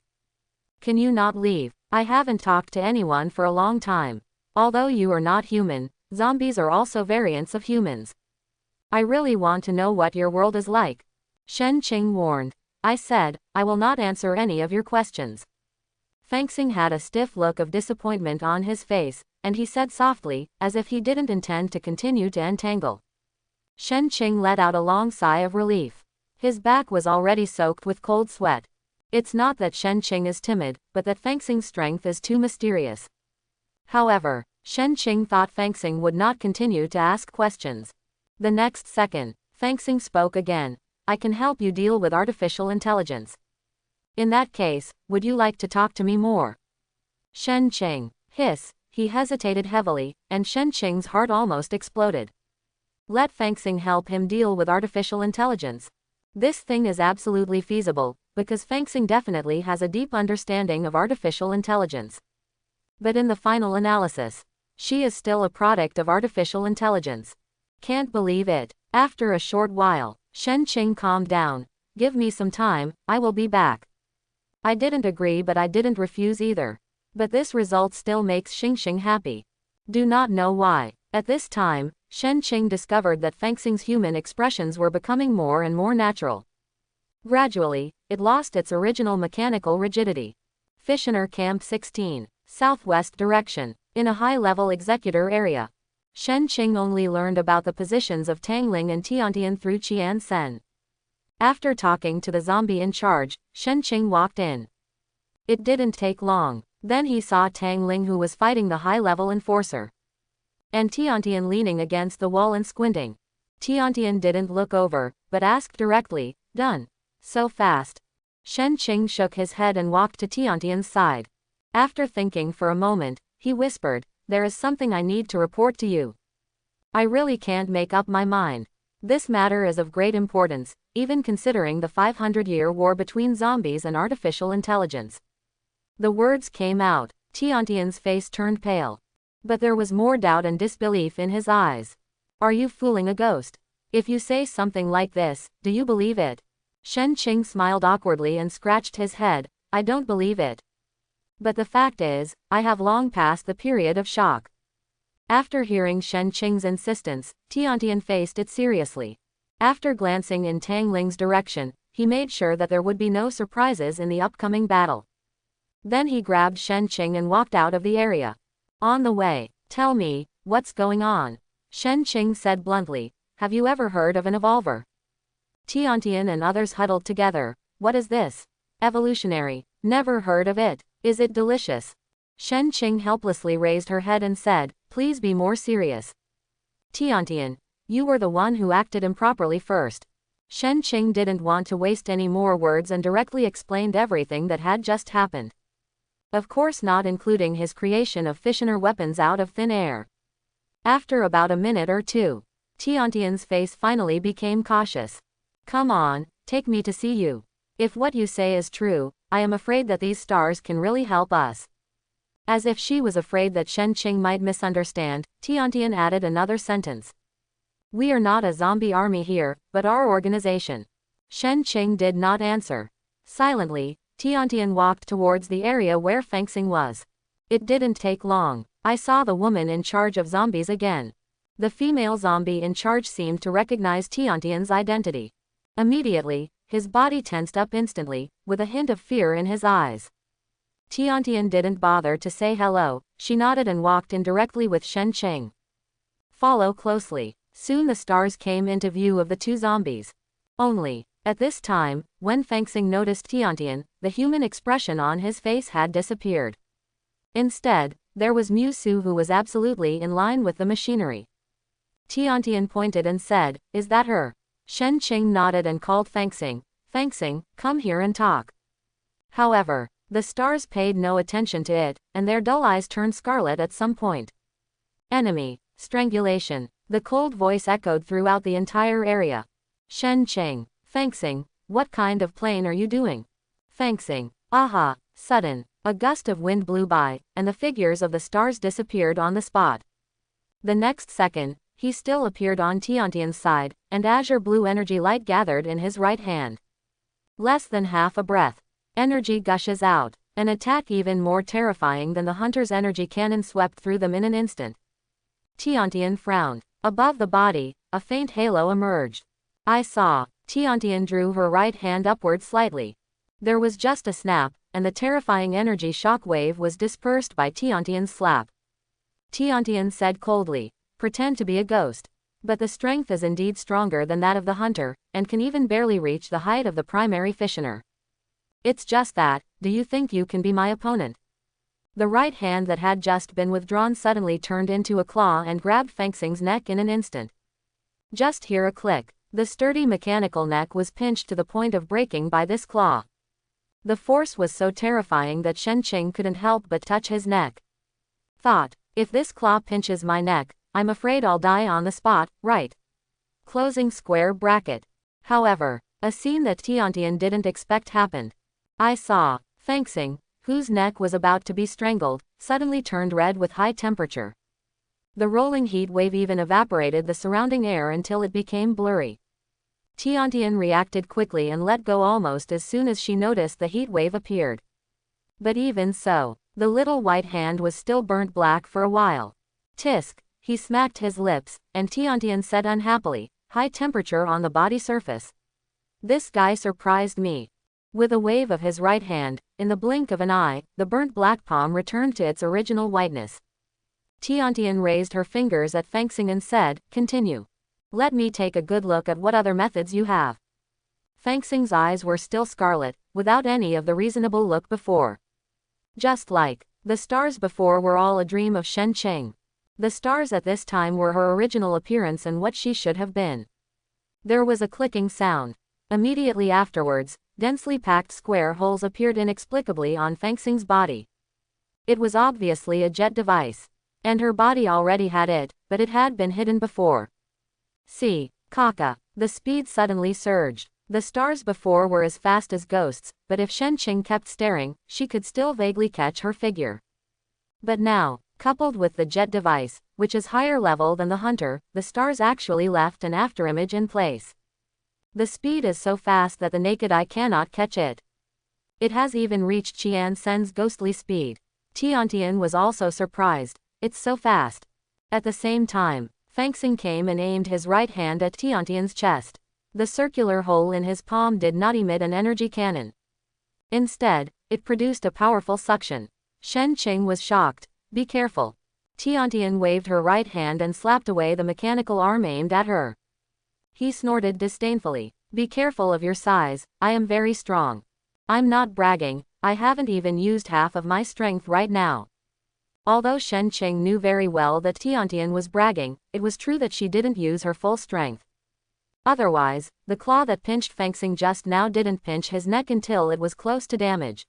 Can you not leave? I haven't talked to anyone for a long time. Although you are not human, zombies are also variants of humans. I really want to know what your world is like. Shen Qing warned. I said, I will not answer any of your questions. Feng Xing had a stiff look of disappointment on his face, and he said softly, as if he didn't intend to continue to entangle. Shen Qing let out a long sigh of relief. His back was already soaked with cold sweat. It's not that Shen Qing is timid, but that Feng Xing's strength is too mysterious. However, Shen Qing thought Feng Xing would not continue to ask questions. The next second, Feng Xing spoke again. I can help you deal with artificial intelligence. In that case, would you like to talk to me more? Shen Qing. Hiss. He hesitated heavily, and Shen Qing's heart almost exploded. Let Feng Xing help him deal with artificial intelligence. This thing is absolutely feasible, because Feng Xing definitely has a deep understanding of artificial intelligence. But in the final analysis, she is still a product of artificial intelligence. Can't believe it. After a short while, Shen Qing calmed down. Give me some time, I will be back. I didn't agree, but I didn't refuse either. But this result still makes Xing happy. Do not know why. At this time, Shen Qing discovered that Feng Xing's human expressions were becoming more and more natural. Gradually, it lost its original mechanical rigidity. Fissioner Camp 16, southwest direction, in a high-level executor area. Shen Qing only learned about the positions of Tang Ling and Tiantian through Qian Sen. After talking to the zombie in charge, Shen Qing walked in. It didn't take long. Then he saw Tang Ling, who was fighting the high-level enforcer, and Tiantian leaning against the wall and squinting. Tiantian didn't look over, but asked directly, "Done? So fast?" Shen Qing shook his head and walked to Tiantian's side. After thinking for a moment, he whispered, "There is something I need to report to you. I really can't make up my mind. This matter is of great importance, even considering the 500-year war between zombies and artificial intelligence." The words came out. Tiantian's face turned pale. But there was more doubt and disbelief in his eyes. Are you fooling a ghost? If you say something like this, do you believe it? Shen Qing smiled awkwardly and scratched his head. I don't believe it. But the fact is, I have long passed the period of shock. After hearing Shen Qing's insistence, Tiantian faced it seriously. After glancing in Tang Ling's direction, he made sure that there would be no surprises in the upcoming battle. Then he grabbed Shen Qing and walked out of the area. On the way, "Tell me, what's going on?" Shen Qing said bluntly. "Have you ever heard of an evolver?" Tiantian and others huddled together. "What is this?" "Evolutionary. Never heard of it. Is it delicious?" Shen Qing helplessly raised her head and said, "Please be more serious." "Tiantian, you were the one who acted improperly first." Shen Qing didn't want to waste any more words and directly explained everything that had just happened. Of course, not including his creation of fissioner weapons out of thin air. After about a minute or two, Tiantian's face finally became cautious. "Come on, take me to see you. If what you say is true, I am afraid that these stars can really help us." As if she was afraid that Shen Qing might misunderstand, Tiantian added another sentence. "We are not a zombie army here, but our organization." Shen Qing did not answer. Silently, Tiantian walked towards the area where Feng Xing was. It didn't take long. I saw the woman in charge of zombies again. The female zombie in charge seemed to recognize Tiantian's identity. Immediately, his body tensed up instantly, with a hint of fear in his eyes. Tiantian didn't bother to say hello, she nodded and walked in directly with Shen Qing. "Follow closely." Soon the stars came into view of the two zombies. Only, at this time, when Feng Xing noticed Tiantian, the human expression on his face had disappeared. Instead, there was Mu Su, who was absolutely in line with the machinery. Tiantian pointed and said, "Is that her?" Shen Qing nodded and called Feng Xing. "Feng Xing, come here and talk." However, the stars paid no attention to it, and their dull eyes turned scarlet at some point. "Enemy. Strangulation." The cold voice echoed throughout the entire area. Shen Qing. "Feng Xing, what kind of plane are you doing?" Feng Xing. "Aha." Sudden, a gust of wind blew by, and the figures of the stars disappeared on the spot. The next second, he still appeared on Tiantian's side, and azure blue energy light gathered in his right hand. Less than half a breath. Energy gushes out. An attack even more terrifying than the hunter's energy cannon swept through them in an instant. Tiantian frowned. Above the body, a faint halo emerged. "I saw." Tiantian drew her right hand upward slightly. There was just a snap, and the terrifying energy shock wave was dispersed by Tiantian's slap. Tiantian said coldly, "Pretend to be a ghost. But the strength is indeed stronger than that of the hunter, and can even barely reach the height of the primary fissioner. It's just that, do you think you can be my opponent?" The right hand that had just been withdrawn suddenly turned into a claw and grabbed Feng Xing's neck in an instant. Just hear a click. The sturdy mechanical neck was pinched to the point of breaking by this claw. The force was so terrifying that Shen Qing couldn't help but touch his neck. Thought, if this claw pinches my neck, I'm afraid I'll die on the spot, right? Closing square bracket. However, a scene that Tiantian didn't expect happened. I saw Feng Xing, whose neck was about to be strangled, suddenly turned red with high temperature. The rolling heat wave even evaporated the surrounding air until it became blurry. Tiantian reacted quickly and let go almost as soon as she noticed the heat wave appeared. But even so, the little white hand was still burnt black for a while. "Tisk," he smacked his lips, and Tiantian said unhappily, "High temperature on the body surface. This guy surprised me." With a wave of his right hand, in the blink of an eye, the burnt black palm returned to its original whiteness. Tiantian raised her fingers at Feng Xing and said, "Continue. Let me take a good look at what other methods you have." Feng Xing's eyes were still scarlet, without any of the reasonable look before. Just like the stars before were all a dream of Shen Qing. The stars at this time were her original appearance and what she should have been. There was a clicking sound. Immediately afterwards, densely packed square holes appeared inexplicably on Feng Xing's body. It was obviously a jet device. And her body already had it, but it had been hidden before. See, Kaka. The speed suddenly surged. The stars before were as fast as ghosts, but if Shen Qing kept staring, she could still vaguely catch her figure. But now, coupled with the jet device, which is higher level than the hunter, the stars actually left an afterimage in place. The speed is so fast that the naked eye cannot catch it. It has even reached Qian Sen's ghostly speed. Tiantian was also surprised. It's so fast. At the same time, Feng Xing came and aimed his right hand at Tiantian's chest. The circular hole in his palm did not emit an energy cannon. Instead, it produced a powerful suction. Shen Qing was shocked. Be careful. Tiantian waved her right hand and slapped away the mechanical arm aimed at her. He snorted disdainfully. Be careful of your size, I am very strong. I'm not bragging, I haven't even used half of my strength right now. Although Shen Qing knew very well that Tiantian was bragging, it was true that she didn't use her full strength. Otherwise, the claw that pinched Feng Xing just now didn't pinch his neck until it was close to damage.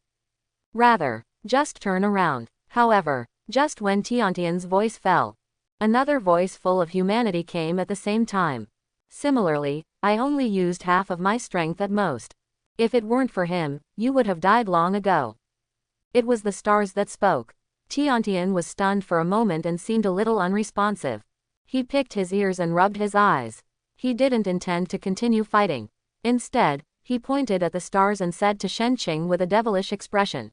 Rather, just turn around. However, just when Tiantian's voice fell, another voice full of humanity came at the same time. Similarly, I only used half of my strength at most. If it weren't for him, you would have died long ago. It was the stars that spoke. Tiantian was stunned for a moment and seemed a little unresponsive. He picked his ears and rubbed his eyes. He didn't intend to continue fighting. Instead, he pointed at the stars and said to Shen Qing with a devilish expression.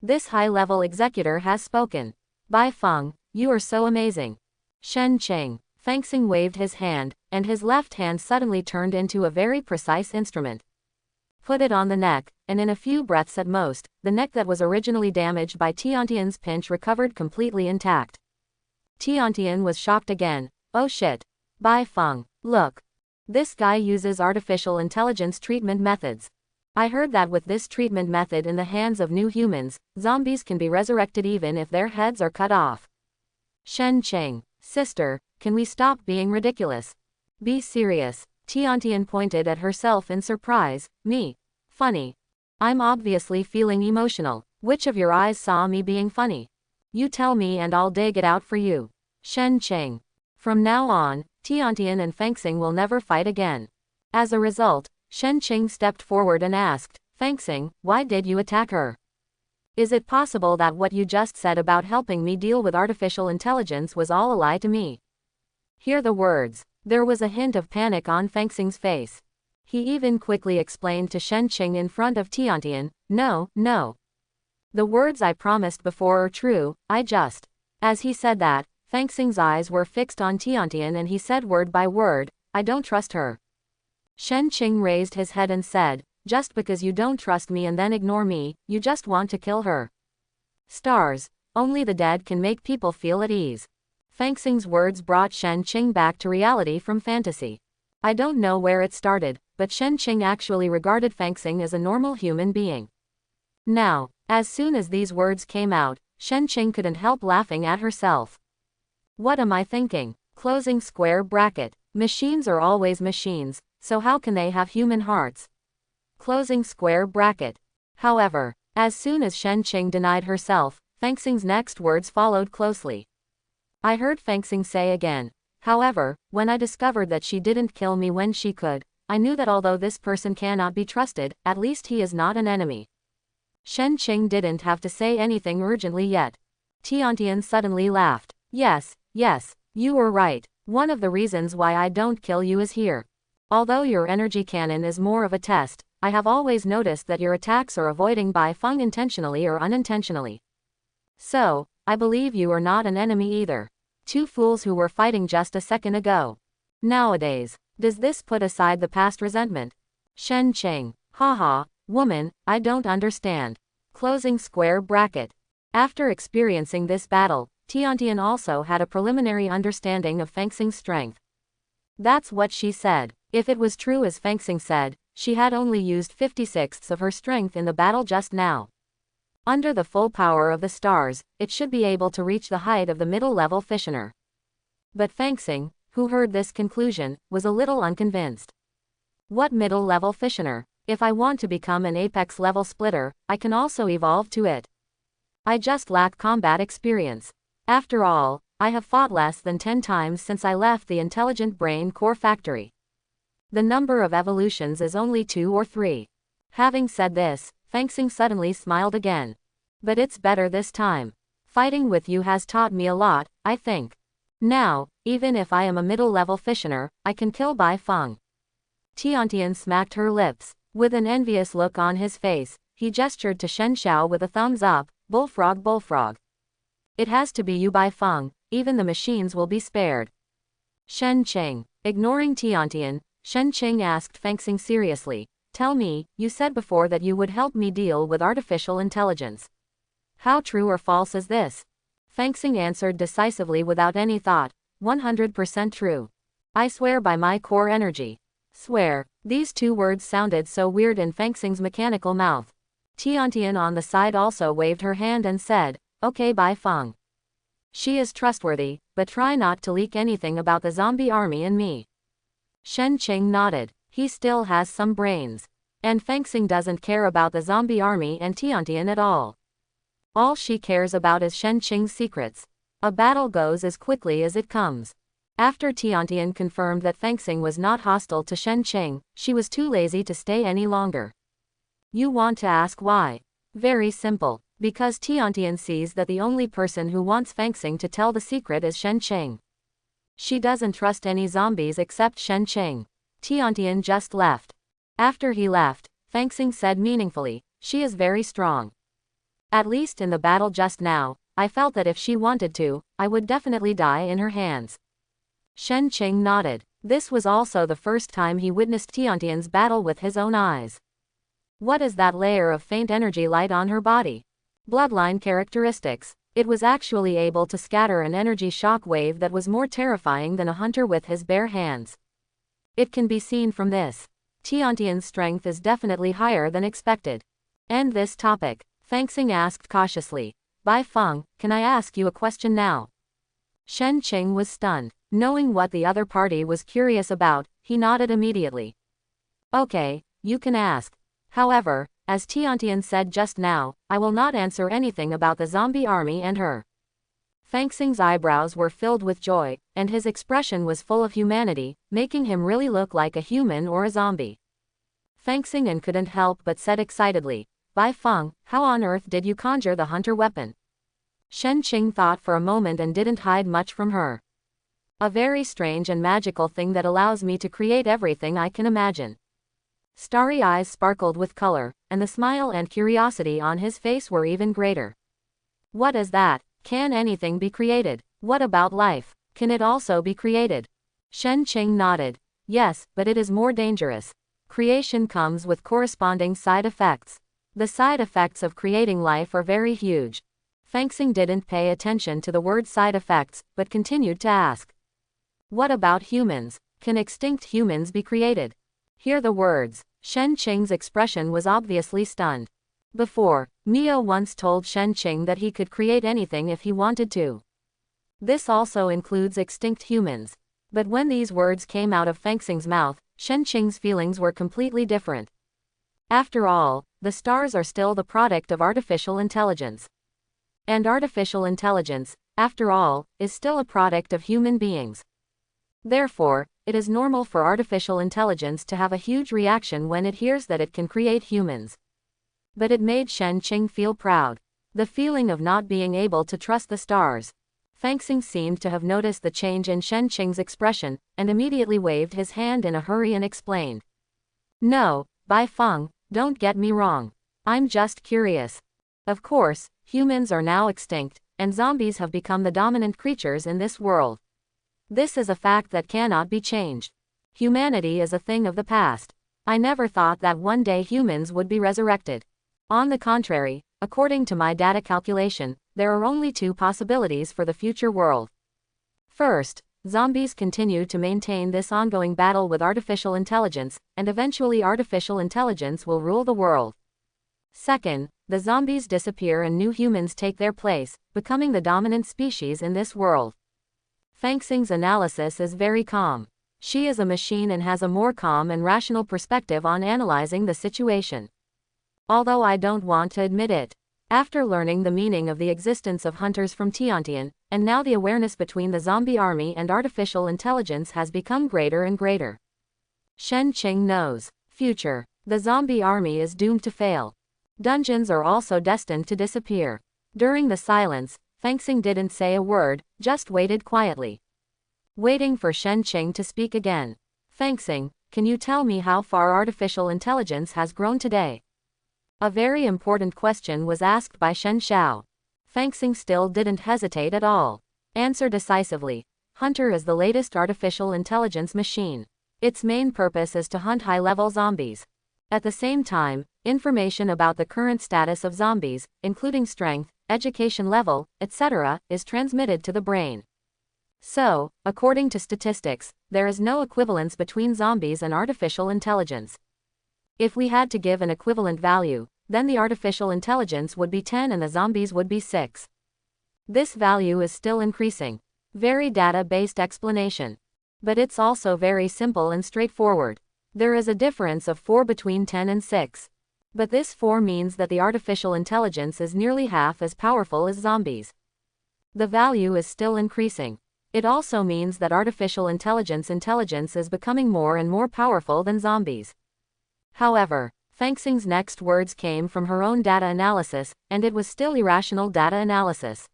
This high-level executor has spoken. Bai Feng, you are so amazing. Shen Qing. Feng Xing waved his hand, and his left hand suddenly turned into a very precise instrument. Put it on the neck, and in a few breaths at most, the neck that was originally damaged by Tiantian's pinch recovered completely intact. Tiantian was shocked again. Oh shit. Bai Feng, look. This guy uses artificial intelligence treatment methods. I heard that with this treatment method in the hands of new humans, zombies can be resurrected even if their heads are cut off. Shen Qing, sister, can we stop being ridiculous? Be serious. Tiantian pointed at herself in surprise. Me? Funny. I'm obviously feeling emotional. Which of your eyes saw me being funny? You tell me and I'll dig it out for you. Shen Qing. From now on, Tiantian and Feng Xing will never fight again. As a result, Shen Qing stepped forward and asked, Feng Xing, why did you attack her? Is it possible that what you just said about helping me deal with artificial intelligence was all a lie to me? Hear the words. There was a hint of panic on Feng Xing's face. He even quickly explained to Shen Qing in front of Tiantian, no, no. The words I promised before are true, I just. As he said that, Feng Xing's eyes were fixed on Tiantian and he said word by word, I don't trust her. Shen Qing raised his head and said, just because you don't trust me and then ignore me, you just want to kill her. Stars, only the dead can make people feel at ease. Feng Xing's words brought Shen Qing back to reality from fantasy. I don't know where it started, but Shen Qing actually regarded Feng Xing as a normal human being. Now, as soon as these words came out, Shen Qing couldn't help laughing at herself. What am I thinking? Closing square bracket. Machines are always machines, so how can they have human hearts? Closing square bracket. However, as soon as Shen Qing denied herself, Feng Xing's next words followed closely. I heard Feng Xing say again. However, when I discovered that she didn't kill me when she could, I knew that although this person cannot be trusted, at least he is not an enemy. Shen Qing didn't have to say anything urgently yet. Tiantian suddenly laughed. Yes, you were right. One of the reasons why I don't kill you is here. Although your energy cannon is more of a test, I have always noticed that your attacks are avoiding Bai Feng intentionally or unintentionally. So, I believe you are not an enemy either. Two fools who were fighting just a second ago. Nowadays, does this put aside the past resentment? Shen Qing. Haha, woman, I don't understand. Closing square bracket. After experiencing this battle, Tiantian also had a preliminary understanding of Feng Xing's strength. That's what she said. If it was true as Feng Xing said, she had only used 56ths of her strength in the battle just now. Under the full power of the stars, it should be able to reach the height of the middle-level fissioner. But Feng Xing, who heard this conclusion, was a little unconvinced. What middle-level fissioner? If I want to become an apex-level splitter, I can also evolve to it. I just lack combat experience. After all, I have fought less than 10 times since I left the Intelligent Brain Core Factory. The number of evolutions is only 2 or 3. Having said this, Feng Xing suddenly smiled again. But it's better this time. Fighting with you has taught me a lot, I think. Now, even if I am a middle-level fissioner, I can kill Bai Feng. Tiantian smacked her lips. With an envious look on his face, he gestured to Shen Xiao with a thumbs up, bullfrog bullfrog. It has to be you Bai Feng, even the machines will be spared. Shen Qing. Ignoring Tiantian, Shen Qing asked Fengxing seriously. Tell me, you said before that you would help me deal with artificial intelligence. How true or false is this? Fengxing answered decisively without any thought. 100% true. I swear by my core energy. Swear. These two words sounded so weird in Fengxing's mechanical mouth. Tiantian on the side also waved her hand and said, okay, Bai Feng. She is trustworthy, but try not to leak anything about the zombie army and me. Shen Qing nodded. He still has some brains. And Fengxing doesn't care about the zombie army and Tiantian at all. All she cares about is Shen Qing's secrets. A battle goes as quickly as it comes. After Tiantian confirmed that Fengxing was not hostile to Shen Qing, she was too lazy to stay any longer. You want to ask why? Very simple. Because Tiantian sees that the only person who wants Fengxing to tell the secret is Shen Qing. She doesn't trust any zombies except Shen Qing. Tiantian just left. After he left, Fengxing said meaningfully, she is very strong. At least in the battle just now, I felt that if she wanted to, I would definitely die in her hands. Shen Qing nodded. This was also the first time he witnessed Tiantian's battle with his own eyes. What is that layer of faint energy light on her body? Bloodline characteristics. It was actually able to scatter an energy shock wave that was more terrifying than a hunter with his bare hands. It can be seen from this. Tiantian's strength is definitely higher than expected. End this topic. Fengxing asked cautiously. Bai Feng, can I ask you a question now? Shen Qing was stunned. Knowing what the other party was curious about, he nodded immediately. Okay, you can ask. However, as Tiantian said just now, I will not answer anything about the zombie army and her. Fengxing's eyebrows were filled with joy, and his expression was full of humanity, making him really look like a human or a zombie. Fengxing couldn't help but said excitedly, Bai Feng, how on earth did you conjure the hunter weapon? Shen Qing thought for a moment and didn't hide much from her. A very strange and magical thing that allows me to create everything I can imagine. Starry eyes sparkled with color, and the smile and curiosity on his face were even greater. What is that? Can anything be created? What about life? Can it also be created? Shen Qing nodded. Yes, but it is more dangerous. Creation comes with corresponding side effects. The side effects of creating life are very huge. Fengxing didn't pay attention to the word side effects, but continued to ask. What about humans? Can extinct humans be created? Hear the words. Shen Qing's expression was obviously stunned. Before, Mio once told Shen Qing that he could create anything if he wanted to. This also includes extinct humans. But when these words came out of Fengxing's mouth, Shen Qing's feelings were completely different. After all, the stars are still the product of artificial intelligence. And artificial intelligence, after all, is still a product of human beings. Therefore, it is normal for artificial intelligence to have a huge reaction when it hears that it can create humans. But it made Shen Qing feel proud. The feeling of not being able to trust the stars. Fengxing seemed to have noticed the change in Shen Qing's expression, and immediately waved his hand in a hurry and explained. No, Bai Feng, don't get me wrong. I'm just curious. Of course, humans are now extinct, and zombies have become the dominant creatures in this world. This is a fact that cannot be changed. Humanity is a thing of the past. I never thought that one day humans would be resurrected. On the contrary, according to my data calculation, there are only two possibilities for the future world. First, zombies continue to maintain this ongoing battle with artificial intelligence, and eventually artificial intelligence will rule the world. Second, the zombies disappear and new humans take their place, becoming the dominant species in this world. Fengxing's analysis is very calm. She is a machine and has a more calm and rational perspective on analyzing the situation. Although I don't want to admit it. After learning the meaning of the existence of hunters from Tiantian, and now the awareness between the zombie army and artificial intelligence has become greater and greater. Shen Qing knows. Future. The zombie army is doomed to fail. Dungeons are also destined to disappear. During the silence, Fengxing didn't say a word, just waited quietly. Waiting for Shen Qing to speak again. Fengxing, can you tell me how far artificial intelligence has grown today? A very important question was asked by Shen Xiao. Fengxing still didn't hesitate at all. Answer decisively. Hunter is the latest artificial intelligence machine. Its main purpose is to hunt high-level zombies. At the same time, information about the current status of zombies, including strength, education level, etc., is transmitted to the brain. So, according to statistics, there is no equivalence between zombies and artificial intelligence. If we had to give an equivalent value, then the artificial intelligence would be 10 and the zombies would be 6. This value is still increasing. Very data-based explanation. But it's also very simple and straightforward. There is a difference of 4 between 10 and 6. But this 4 means that the artificial intelligence is nearly half as powerful as zombies. The value is still increasing. It also means that artificial intelligence is becoming more and more powerful than zombies. However, Fangxing's next words came from her own data analysis, and it was still irrational data analysis.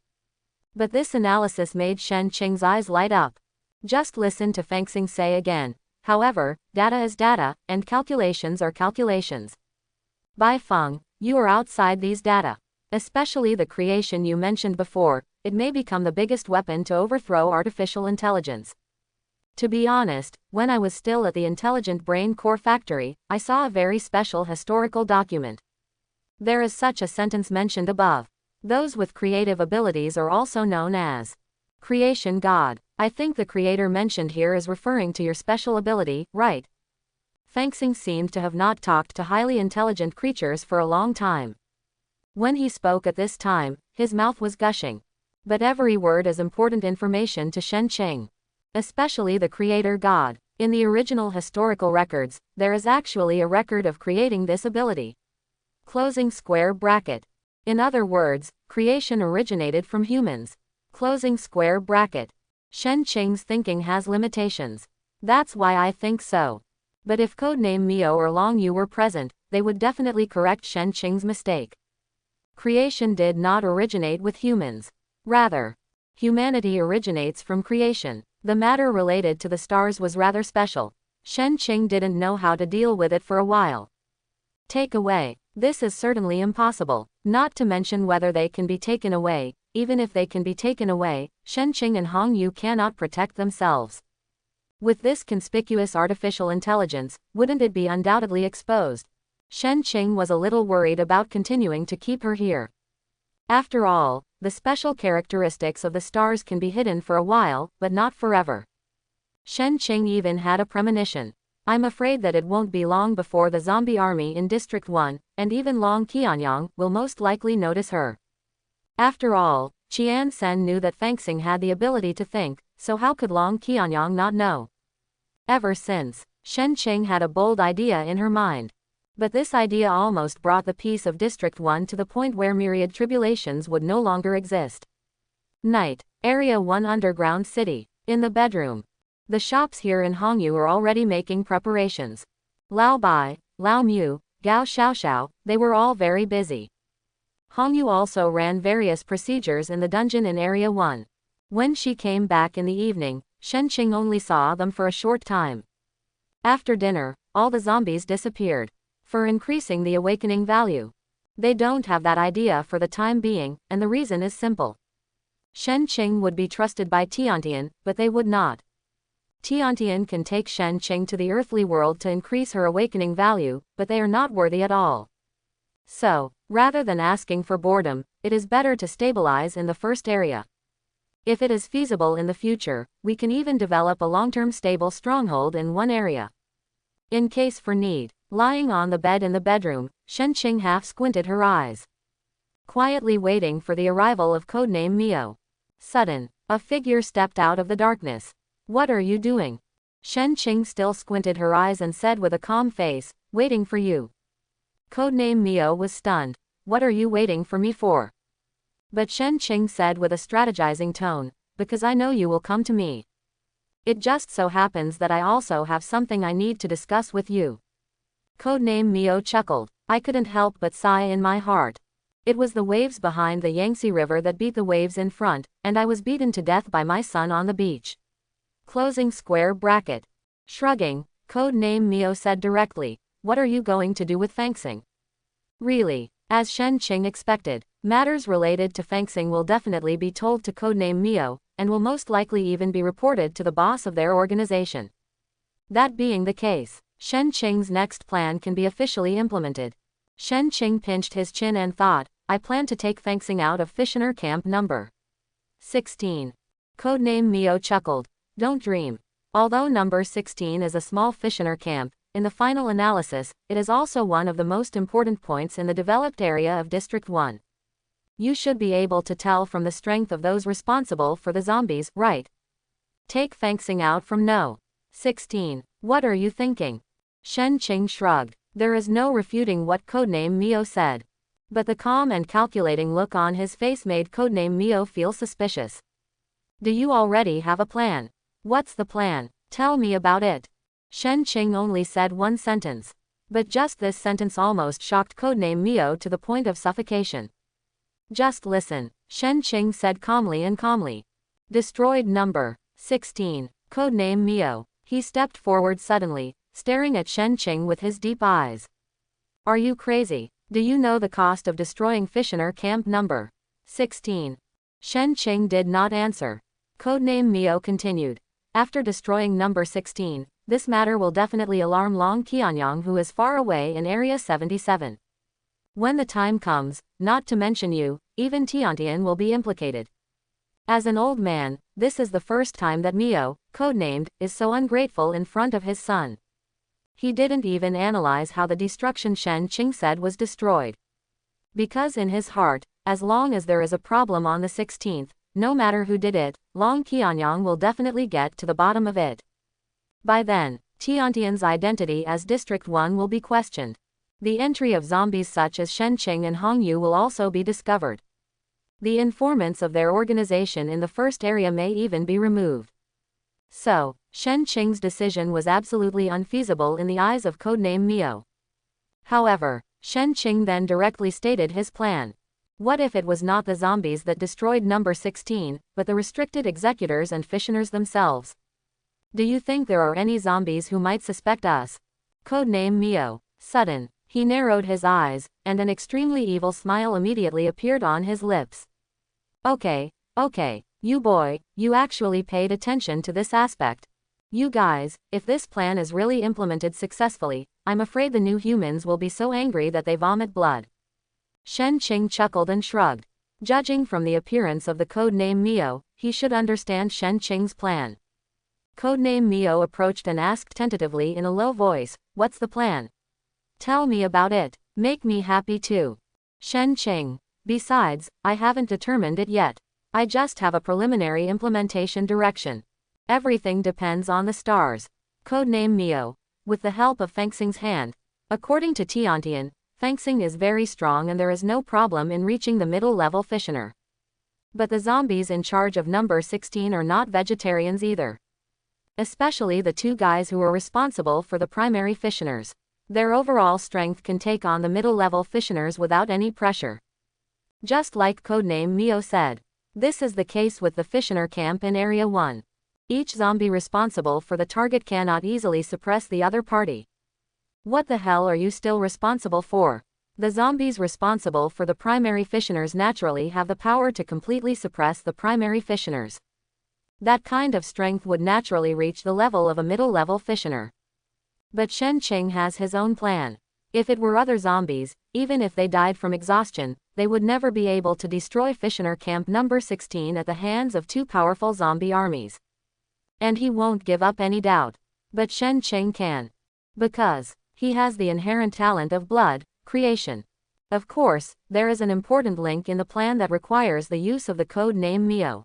But this analysis made Shen Qing's eyes light up. Just listen to Fangxing say again. However, data is data, and calculations are calculations. Bai Feng, you are outside these data. Especially the creation you mentioned before, it may become the biggest weapon to overthrow artificial intelligence. To be honest, when I was still at the Intelligent Brain Core Factory, I saw a very special historical document. There is such a sentence mentioned above. Those with creative abilities are also known as creation god. I think the creator mentioned here is referring to your special ability, right? Fangxing seemed to have not talked to highly intelligent creatures for a long time. When he spoke at this time, his mouth was gushing. But every word is important information to Shen Qing. Especially the creator god. In the original historical records, there is actually a record of creating this ability. Closing square bracket. In other words, creation originated from humans. Closing square bracket. Shen Qing's thinking has limitations. That's why I think so. But if codename Mio or Long Yu were present, they would definitely correct Shen Qing's mistake. Creation did not originate with humans. Rather, humanity originates from creation. The matter related to the stars was rather special. Shen Qing didn't know how to deal with it for a while. Take away. This is certainly impossible, not to mention whether they can be taken away. Even if they can be taken away, Shen Qing and Hong Yu cannot protect themselves. With this conspicuous artificial intelligence, wouldn't it be undoubtedly exposed? Shen Qing was a little worried about continuing to keep her here. After all, the special characteristics of the stars can be hidden for a while, but not forever. Shen Qing even had a premonition. I'm afraid that it won't be long before the zombie army in District 1, and even Long Qianyang, will most likely notice her. After all, Qian Sen knew that Fangxing had the ability to think, so how could Long Qianyang not know? Ever since, Shen Qing had a bold idea in her mind. But this idea almost brought the peace of District 1 to the point where myriad tribulations would no longer exist. Night. Area 1 Underground City. In the bedroom. The shops here in Hongyu are already making preparations. Lao Bai, Lao Mu, Gao Xiaoxiao, they were all very busy. Hongyu also ran various procedures in the dungeon in Area 1. When she came back in the evening, Shen Qing only saw them for a short time. After dinner, all the zombies disappeared. For increasing the awakening value. They don't have that idea for the time being, and the reason is simple. Shen Qing would be trusted by Tiantian, but they would not. Tiantian can take Shen Qing to the earthly world to increase her awakening value, but they are not worthy at all. So, rather than asking for boredom, it is better to stabilize in the first area. If it is feasible in the future, we can even develop a long-term stable stronghold in one area. In case for need. Lying on the bed in the bedroom, Shen Qing half squinted her eyes. Quietly waiting for the arrival of codename Mio. Sudden, a figure stepped out of the darkness. What are you doing? Shen Qing still squinted her eyes and said with a calm face, waiting for you. Codename Mio was stunned. What are you waiting for me for? But Shen Qing said with a strategizing tone, because I know you will come to me. It just so happens that I also have something I need to discuss with you. Codename Mio chuckled. I couldn't help but sigh in my heart. It was the waves behind the Yangtze River that beat the waves in front, and I was beaten to death by my son on the beach. Closing square bracket. Shrugging, codename Mio said directly, what are you going to do with Fangxing? Really, as Shen Qing expected, matters related to Fangxing will definitely be told to codename Mio, and will most likely even be reported to the boss of their organization. That being the case, Shen Qing's next plan can be officially implemented. Shen Qing pinched his chin and thought, I plan to take Fengxing out of Fissioner Camp number 16. Codename Mio chuckled. Don't dream. Although number 16 is a small Fissioner camp, in the final analysis, it is also one of the most important points in the developed area of District 1. You should be able to tell from the strength of those responsible for the zombies, right? Take Fengxing out from No. 16. What are you thinking? Shen Qing shrugged. There is no refuting what Codename Mio said. But the calm and calculating look on his face made Codename Mio feel suspicious. Do you already have a plan? What's the plan? Tell me about it. Shen Qing only said one sentence. But just this sentence almost shocked Codename Mio to the point of suffocation. Just listen, Shen Qing said calmly. Destroyed number 16. Codename Mio. He stepped forward suddenly, staring at Shen Qing with his deep eyes. Are you crazy? Do you know the cost of destroying Fissioner Camp number 16? Shen Qing did not answer. Codename Mio continued. After destroying number 16, this matter will definitely alarm Long Qianyang, who is far away in Area 77. When the time comes, not to mention you, even Tiantian will be implicated. As an old man, this is the first time that Mio, codenamed, is so ungrateful in front of his son. He didn't even analyze how the destruction Shen Qing said was destroyed. Because in his heart, as long as there is a problem on the 16th, no matter who did it, Long Qianyang will definitely get to the bottom of it. By then, Tiantian's identity as District 1 will be questioned. The entry of zombies such as Shen Qing and Hong Yu will also be discovered. The informants of their organization in the first area may even be removed. So, Shen Qing's decision was absolutely unfeasible in the eyes of Codename Mio. However, Shen Qing then directly stated his plan. What if it was not the zombies that destroyed number 16, but the restricted executors and Fissioners themselves? Do you think there are any zombies who might suspect us? Codename Mio. Sudden, he narrowed his eyes, and an extremely evil smile immediately appeared on his lips. Okay, you boy, you actually paid attention to this aspect. You guys, if this plan is really implemented successfully, I'm afraid the new humans will be so angry that they vomit blood. Shen Qing chuckled and shrugged. Judging from the appearance of the codename Mio, he should understand Shen Qing's plan. Codename Mio approached and asked tentatively in a low voice, what's the plan? Tell me about it. Make me happy too. Shen Qing. Besides, I haven't determined it yet. I just have a preliminary implementation direction. Everything depends on the stars. Codename Mio. With the help of Fengxing's hand. According to Tiantian, Fengxing is very strong and there is no problem in reaching the middle-level Fissioner. But the zombies in charge of number 16 are not vegetarians either. Especially the two guys who are responsible for the primary Fissioners. Their overall strength can take on the middle-level Fissioners without any pressure. Just like Codename Mio said. This is the case with the Fissioner camp in Area 1. Each zombie responsible for the target cannot easily suppress the other party. What the hell are you still responsible for? The zombies responsible for the primary Fissioners naturally have the power to completely suppress the primary Fissioners. That kind of strength would naturally reach the level of a middle-level Fissioner. But Shen Qing has his own plan. If it were other zombies, even if they died from exhaustion, they would never be able to destroy Fissioner Camp number 16 at the hands of two powerful zombie armies. And he won't give up any doubt. But Shen Qing can. Because he has the inherent talent of blood creation. Of course, there is an important link in the plan that requires the use of the code name Mio.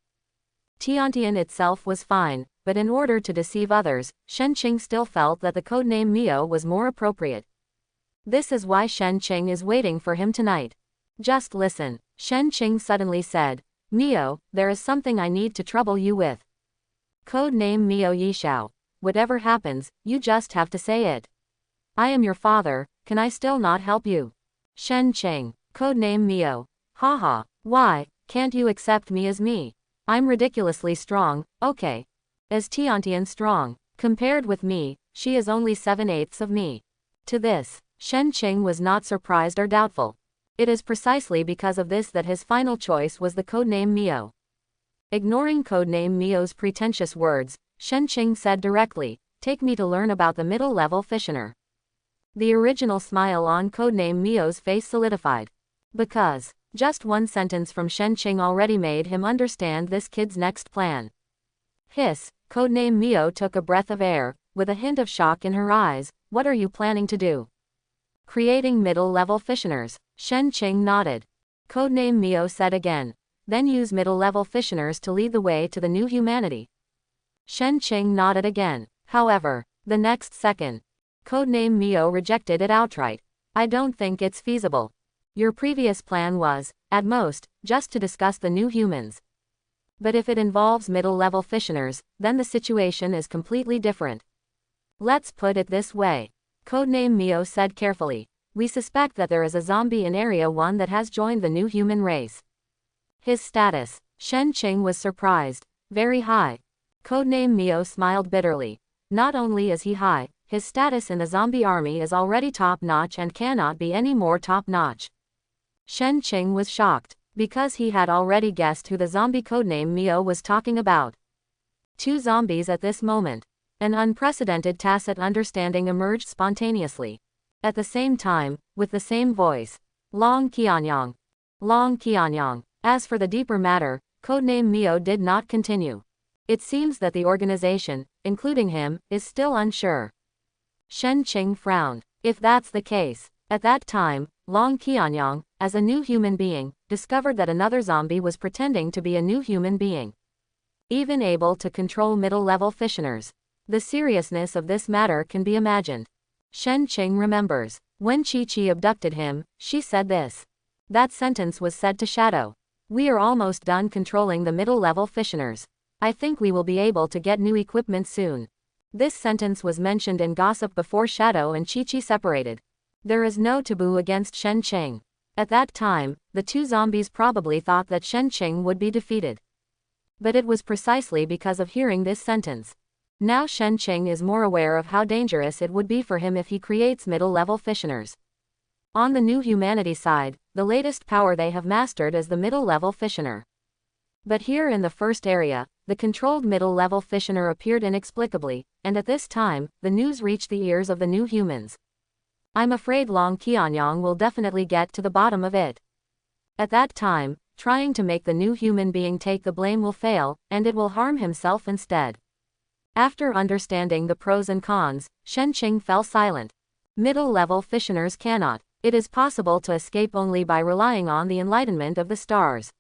Tiantian itself was fine, but in order to deceive others, Shen Qing still felt that the codename Mio was more appropriate. This is why Shen Qing is waiting for him tonight. Just listen, Shen Qing suddenly said. Mio, there is something I need to trouble you with. Codename Mio Yishao. Whatever happens, you just have to say it. I am your father, can I still not help you? Shen Qing. Codename Mio. Haha, why, can't you accept me as me? I'm ridiculously strong, okay. Is Tiantian strong? Compared with me, she is only 7/8 of me. To this, Shen Qing was not surprised or doubtful. It is precisely because of this that his final choice was the codename Mio. Ignoring codename Mio's pretentious words, Shen Qing said directly, take me to learn about the middle-level Fissioner. The original smile on Codename Mio's face solidified. Because just one sentence from Shen Qing already made him understand this kid's next plan. Hiss, Codename Mio took a breath of air, with a hint of shock in her eyes. What are you planning to do? Creating middle-level Fissioners. Shen Qing nodded. Codename Mio said again. Then use middle-level Fissioners to lead the way to the new humanity. Shen Qing nodded again. However, the next second, Codename Mio rejected it outright. I don't think it's feasible. Your previous plan was, at most, just to discuss the new humans. But if it involves middle-level Fissioners, then the situation is completely different. Let's put it this way. Codename Mio said carefully. We suspect that there is a zombie in Area 1 that has joined the new human race. His status. Shen Qing was surprised. Very high. Codename Mio smiled bitterly. Not only is he high, his status in the zombie army is already top-notch and cannot be any more top-notch. Shen Qing was shocked, because he had already guessed who the zombie Codename Mio was talking about. Two zombies at this moment. An unprecedented tacit understanding emerged spontaneously. At the same time, with the same voice. Long Qianyang. Long Qianyang. As for the deeper matter, Codename Mio did not continue. It seems that the organization, including him, is still unsure. Shen Qing frowned. If that's the case, at that time, Long Qianyang, as a new human being, discovered that another zombie was pretending to be a new human being. Even able to control middle-level Fissioners. The seriousness of this matter can be imagined. Shen Qing remembers. When Chi-Chi abducted him, she said this. That sentence was said to Shadow. We are almost done controlling the middle-level Fissioners. I think we will be able to get new equipment soon. This sentence was mentioned in gossip before Shadow and Chi-Chi separated. There is no taboo against Shen Qing. At that time, the two zombies probably thought that Shen Qing would be defeated. But it was precisely because of hearing this sentence. Now Shen Qing is more aware of how dangerous it would be for him if he creates middle-level Fissioners. On the new humanity side, the latest power they have mastered is the middle-level Fissioner. But here in the first area, the controlled middle-level Fissioner appeared inexplicably, and at this time, the news reached the ears of the new humans. I'm afraid Long Qianyang will definitely get to the bottom of it. At that time, trying to make the new human being take the blame will fail, and it will harm himself instead. After understanding the pros and cons, Shen Qing fell silent. Middle-level Fissioners cannot. It is possible to escape only by relying on the enlightenment of the stars.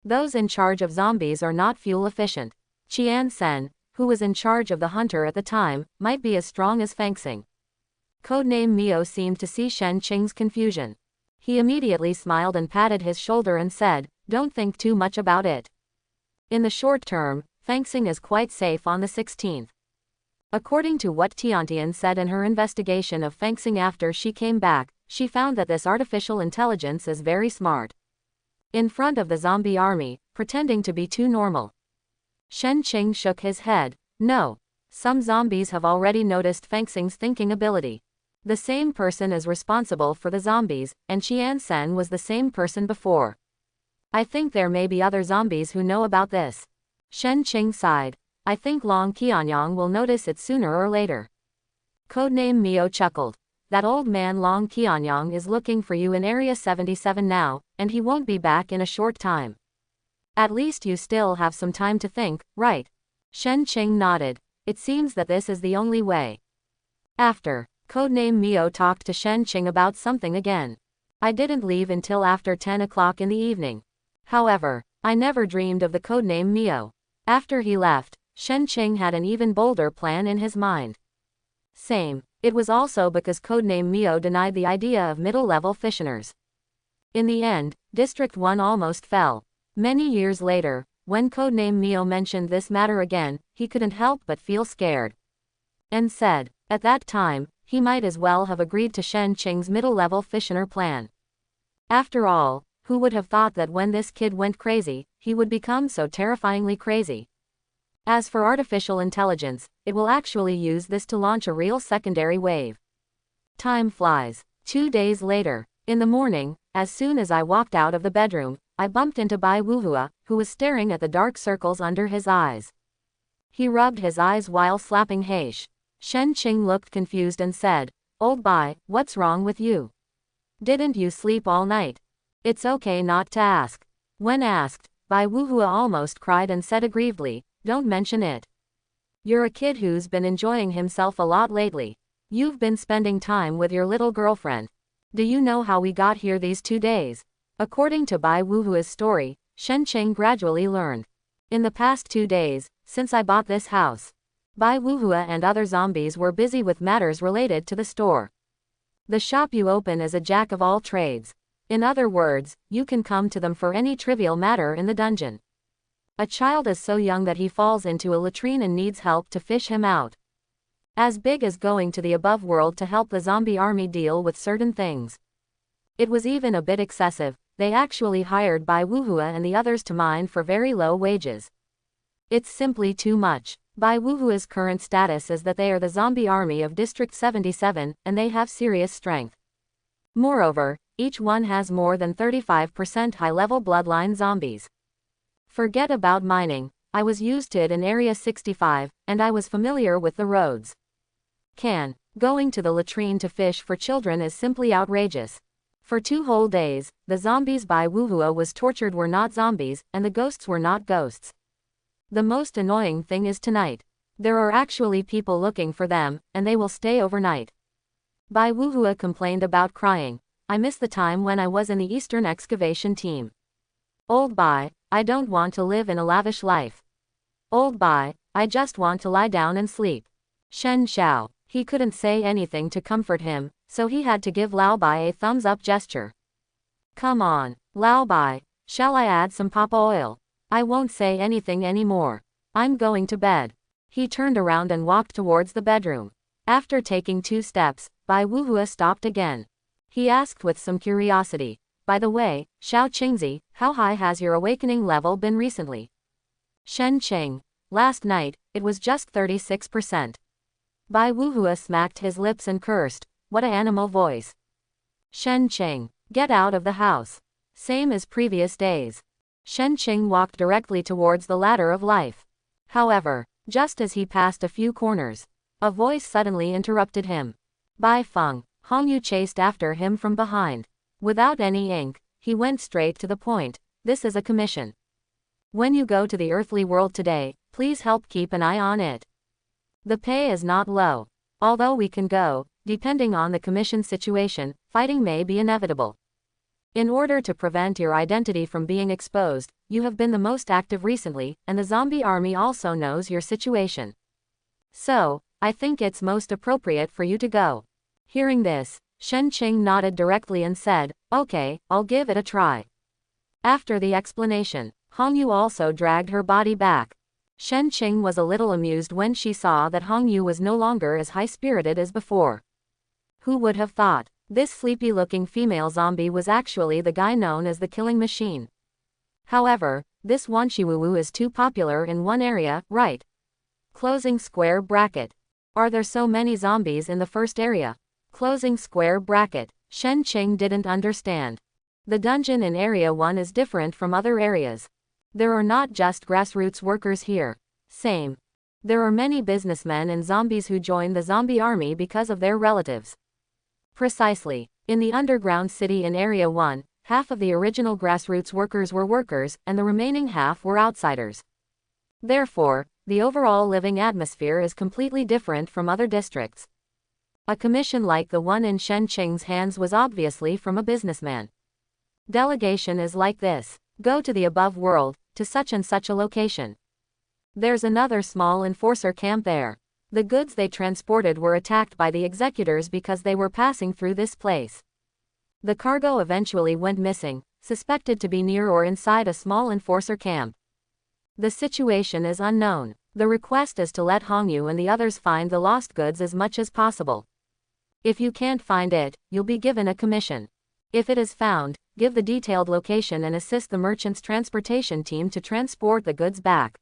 Those in charge of zombies are not fuel efficient. Qian Sen, who was in charge of the hunter at the time, might be as strong as Fangxing. Codename Mio seemed to see Shen Qing's confusion. He immediately smiled and patted his shoulder and said, "Don't think too much about it. In the short term, Fangxing is quite safe on the 16th. According to what Tiantian said in her investigation of Fangxing after she came back, she found that this artificial intelligence is very smart. In front of the zombie army, pretending to be too normal." Shen Qing shook his head. No. Some zombies have already noticed Fangxing's thinking ability. The same person is responsible for the zombies, and Qian Sen was the same person before. I think there may be other zombies who know about this. Shen Qing sighed. I think Long Qianyang will notice it sooner or later. Codename Mio chuckled. That old man Long Qianyang is looking for you in Area 77 now, and he won't be back in a short time. At least you still have some time to think, right? Shen Qing nodded. It seems that this is the only way. After, Codename Mio talked to Shen Qing about something again. I didn't leave until after 10 o'clock in the evening. However, I never dreamed of the codename Mio. After he left, Shen Qing had an even bolder plan in his mind. Same. It was also because codename Mio denied the idea of middle-level Fissioners. In the end, District 1 almost fell. Many years later, when codename Mio mentioned this matter again, he couldn't help but feel scared. And said, at that time, he might as well have agreed to Shen Qing's middle-level Fissioner plan. After all, who would have thought that when this kid went crazy, he would become so terrifyingly crazy? As for artificial intelligence, it will actually use this to launch a real secondary wave. Time flies. 2 days later, in the morning, as soon as I walked out of the bedroom, I bumped into Bai Wuhua, who was staring at the dark circles under his eyes. He rubbed his eyes while slapping Heish. Shen Qing looked confused and said, "Old Bai, what's wrong with you? Didn't you sleep all night?" "It's okay not to ask." When asked, Bai Wuhua almost cried and said aggrievedly, "Don't mention it. You're a kid who's been enjoying himself a lot lately. You've been spending time with your little girlfriend. Do you know how we got here these 2 days?" According to Bai Wuhua's story, Shen Qing gradually learned. "In the past 2 days, since I bought this house, Bai Wuhua and other zombies were busy with matters related to the store. The shop you open is a jack of all trades. In other words, you can come to them for any trivial matter in the dungeon. A child is so young that he falls into a latrine and needs help to fish him out. As big as going to the above world to help the zombie army deal with certain things. It was even a bit excessive. They actually hired Bai Wuhua and the others to mine for very low wages. It's simply too much. Bai Wuhua's current status is that they are the zombie army of District 77, and they have serious strength. Moreover, each one has more than 35% high-level bloodline zombies. Forget about mining. I was used to it in Area 65, and I was familiar with the roads. Going to the latrine to fish for children is simply outrageous. For 2 whole days, the zombies Bai Wuhua was tortured were not zombies, and the ghosts were not ghosts. The most annoying thing is tonight. There are actually people looking for them, and they will stay overnight." Bai Wuhua complained about crying. "I miss the time when I was in the Eastern excavation team. Old Bai, I don't want to live in a lavish life. Old Bai, I just want to lie down and sleep." Shen Xiao. He couldn't say anything to comfort him, so he had to give Lao Bai a thumbs-up gesture. "Come on, Lao Bai, shall I add some papa oil? I won't say anything anymore. I'm going to bed." He turned around and walked towards the bedroom. After taking 2 steps, Bai Wuhua stopped again. He asked with some curiosity, "By the way, Xiao Qingzi, how high has your awakening level been recently?" Shen Qing. "Last night, it was just 36%. Bai Wuhua smacked his lips and cursed, "What a animal voice." Shen Qing. "Get out of the house." Same as previous days. Shen Qing walked directly towards the ladder of life. However, just as he passed a few corners, a voice suddenly interrupted him. "Bai Feng." Hongyu chased after him from behind. Without any ink, he went straight to the point. "This is a commission. When you go to the earthly world today, please help keep an eye on it. The pay is not low. Although we can go, depending on the commission situation, fighting may be inevitable. In order to prevent your identity from being exposed, you have been the most active recently, and the zombie army also knows your situation. So, I think it's most appropriate for you to go." Hearing this, Shen Qing nodded directly and said, "Okay, I'll give it a try." After the explanation, Hongyu also dragged her body back. Shen Qing was a little amused when she saw that Hongyu was no longer as high-spirited as before. Who would have thought? This sleepy-looking female zombie was actually the guy known as the Killing Machine. However, this Wanshiwuwu is too popular in one area, right? Closing square bracket. Are there so many zombies in the first area? Closing square bracket. Shen Qing didn't understand. The dungeon in Area 1 is different from other areas. There are not just grassroots workers here. Same. There are many businessmen and zombies who join the zombie army because of their relatives. Precisely. In the underground city in Area 1, half of the original grassroots workers were workers, and the remaining half were outsiders. Therefore, the overall living atmosphere is completely different from other districts. A commission like the one in Shen Qing's hands was obviously from a businessman. Delegation is like this. Go to the above world, to such and such a location. There's another small enforcer camp there. The goods they transported were attacked by the executors because they were passing through this place. The cargo eventually went missing, suspected to be near or inside a small enforcer camp. The situation is unknown. The request is to let Hongyu and the others find the lost goods as much as possible. If you can't find it, you'll be given a commission. If it is found, give the detailed location and assist the merchant's transportation team to transport the goods back.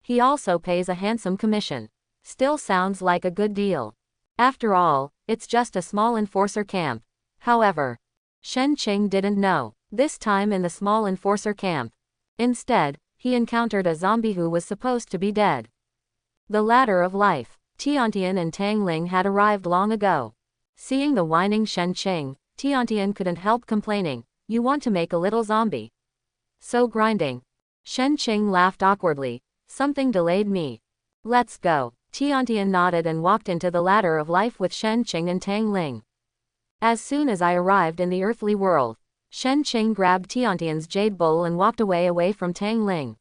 He also pays a handsome commission. Still sounds like a good deal. After all, it's just a small enforcer camp. However, Shen Qing didn't know. This time in the small enforcer camp. Instead, he encountered a zombie who was supposed to be dead. The ladder of life. Tiantian and Tang Ling had arrived long ago. Seeing the whining Shen Qing, Tiantian couldn't help complaining, "You want to make a little zombie? So grinding." Shen Qing laughed awkwardly, "Something delayed me. Let's go." Tiantian nodded and walked into the ladder of life with Shen Qing and Tang Ling. As soon as I arrived in the earthly world, Shen Qing grabbed Tiantian's jade bowl and walked away from Tang Ling.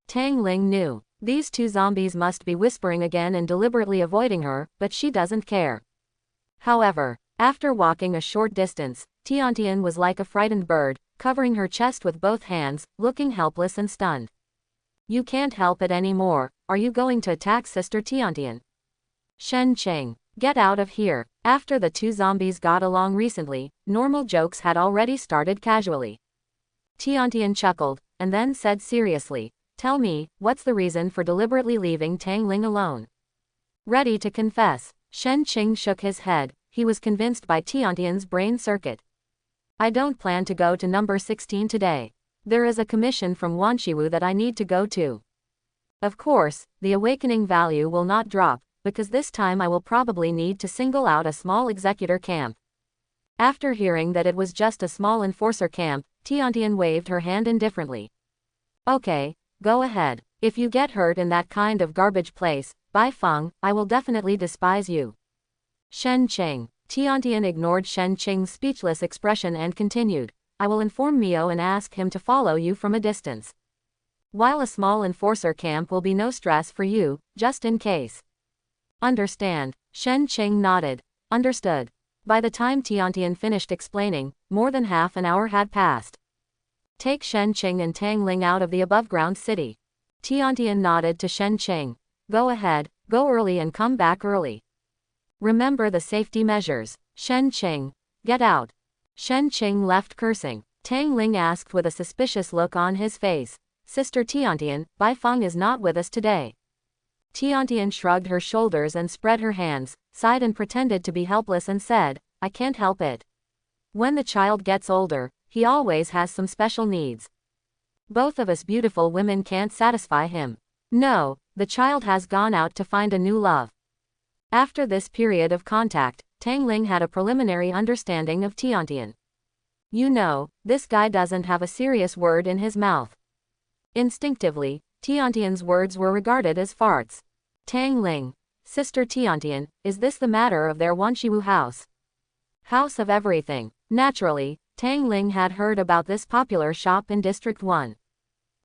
Tang Ling knew. These two zombies must be whispering again and deliberately avoiding her, but she doesn't care. However, after walking a short distance, Tiantian was like a frightened bird, covering her chest with both hands, looking helpless and stunned. "You can't help it anymore. Are you going to attack Sister Tiantian?" "Shen Qing, get out of here." After the two zombies got along recently, normal jokes had already started casually. Tiantian chuckled, and then said seriously, "Tell me, what's the reason for deliberately leaving Tang Ling alone?" Ready to confess, Shen Qing shook his head. He was convinced by Tiantian's brain circuit. "I don't plan to go to number 16 today. There is a commission from Wanshiwu that I need to go to. Of course, the awakening value will not drop, because this time I will probably need to single out a small executor camp." After hearing that it was just a small enforcer camp, Tiantian waved her hand indifferently. "Okay, go ahead. If you get hurt in that kind of garbage place, Bai Feng, I will definitely despise you." Shen Qing. Tiantian ignored Shen Qing's speechless expression and continued, "I will inform Mio and ask him to follow you from a distance. While a small enforcer camp will be no stress for you, just in case." "Understand." Shen Qing nodded. "Understood." By the time Tiantian finished explaining, more than half an hour had passed. "Take Shen Qing and Tang Ling out of the above-ground city." Tiantian nodded to Shen Qing. "Go ahead, go early and come back early. Remember the safety measures." Shen Qing. "Get out." Shen Qing left cursing. Tang Ling asked with a suspicious look on his face, "Sister Tiantian, Bai Feng is not with us today." Tiantian shrugged her shoulders and spread her hands, sighed and pretended to be helpless and said, "I can't help it. When the child gets older, he always has some special needs. Both of us beautiful women can't satisfy him. No, the child has gone out to find a new love." After this period of contact, Tang Ling had a preliminary understanding of Tiantian. "You know, this guy doesn't have a serious word in his mouth." Instinctively, Tiantian's words were regarded as farts. Tang Ling. "Sister Tiantian, is this the matter of their Wanshiwu house? House of everything." Naturally, Tang Ling had heard about this popular shop in District 1.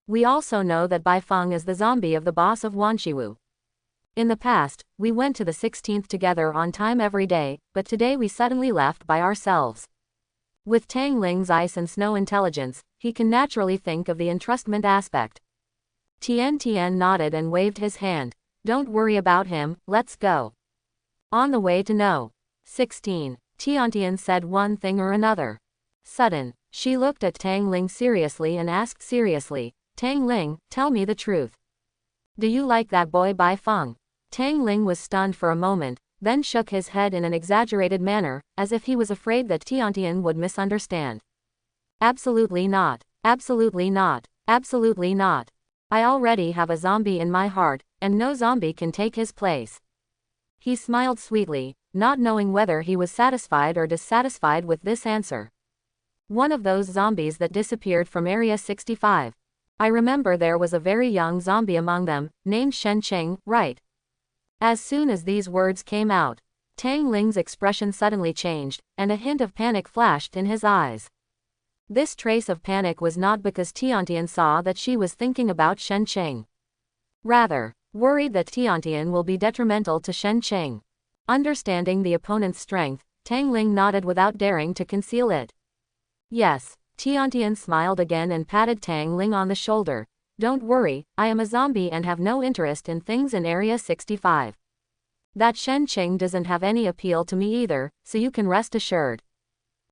"We also know that Bai Feng is the zombie of the boss of Wanshiwu. In the past, we went to the 16th together on time every day, but today we suddenly left by ourselves." With Tang Ling's ice and snow intelligence, he can naturally think of the entrustment aspect. Tian nodded and waved his hand. "Don't worry about him, let's go." On the way to No. 16, Tiantian said one thing or another. Sudden, she looked at Tang Ling seriously and asked seriously, "Tang Ling, tell me the truth. Do you like that boy Bai Feng?" Tang Ling was stunned for a moment, then shook his head in an exaggerated manner, as if he was afraid that Tiantian would misunderstand. "Absolutely not. Absolutely not. Absolutely not. I already have a zombie in my heart, and no zombie can take his place." He smiled sweetly, not knowing whether he was satisfied or dissatisfied with this answer. "One of those zombies that disappeared from Area 65. I remember there was a very young zombie among them, named Shen Qing, right?" As soon as these words came out, Tang Ling's expression suddenly changed, and a hint of panic flashed in his eyes. This trace of panic was not because Tiantian saw that she was thinking about Shen Qing. Rather, worried that Tiantian will be detrimental to Shen Qing. Understanding the opponent's strength, Tang Ling nodded without daring to conceal it. "Yes." Tiantian smiled again and patted Tang Ling on the shoulder. "Don't worry, I am a zombie and have no interest in things in Area 65. That Shen Qing doesn't have any appeal to me either, so you can rest assured."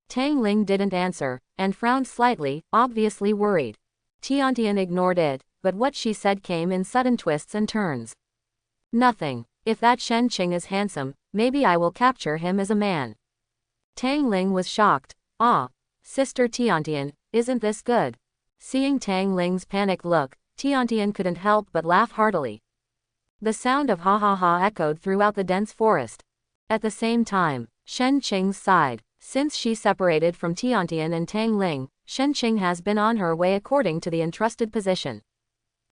Tang Ling didn't answer, and frowned slightly, obviously worried. Tiantian ignored it, but what she said came in sudden twists and turns. "Nothing. If that Shen Qing is handsome, maybe I will capture him as a man." Tang Ling was shocked. "Ah, Sister Tiantian, isn't this good?" Seeing Tang Ling's panicked look, Tiantian couldn't help but laugh heartily. The sound of ha ha ha echoed throughout the dense forest. At the same time, Shen Qing sighed. Since she separated from Tiantian and Tang Ling, Shen Qing has been on her way according to the entrusted position.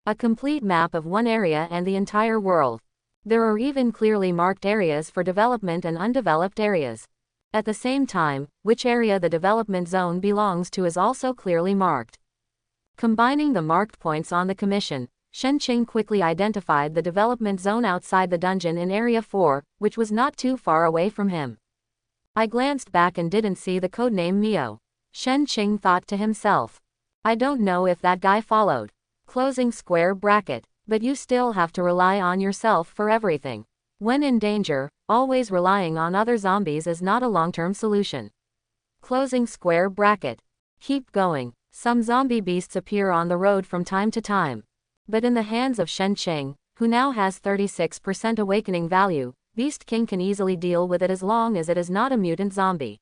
A complete map of one area and the entire world. There are even clearly marked areas for development and undeveloped areas. At the same time, which area the development zone belongs to is also clearly marked. Combining the marked points on the commission, Shen Qing quickly identified the development zone outside the dungeon in Area 4, which was not too far away from him. I glanced back and didn't see the codename Mio. Shen Qing thought to himself. I don't know if that guy followed. Closing square bracket. But you still have to rely on yourself for everything. When in danger, always relying on other zombies is not a long-term solution. Closing square bracket. Keep going. Some zombie beasts appear on the road from time to time. But in the hands of Shen Qing, who now has 36% awakening value, Beast King can easily deal with it as long as it is not a mutant zombie.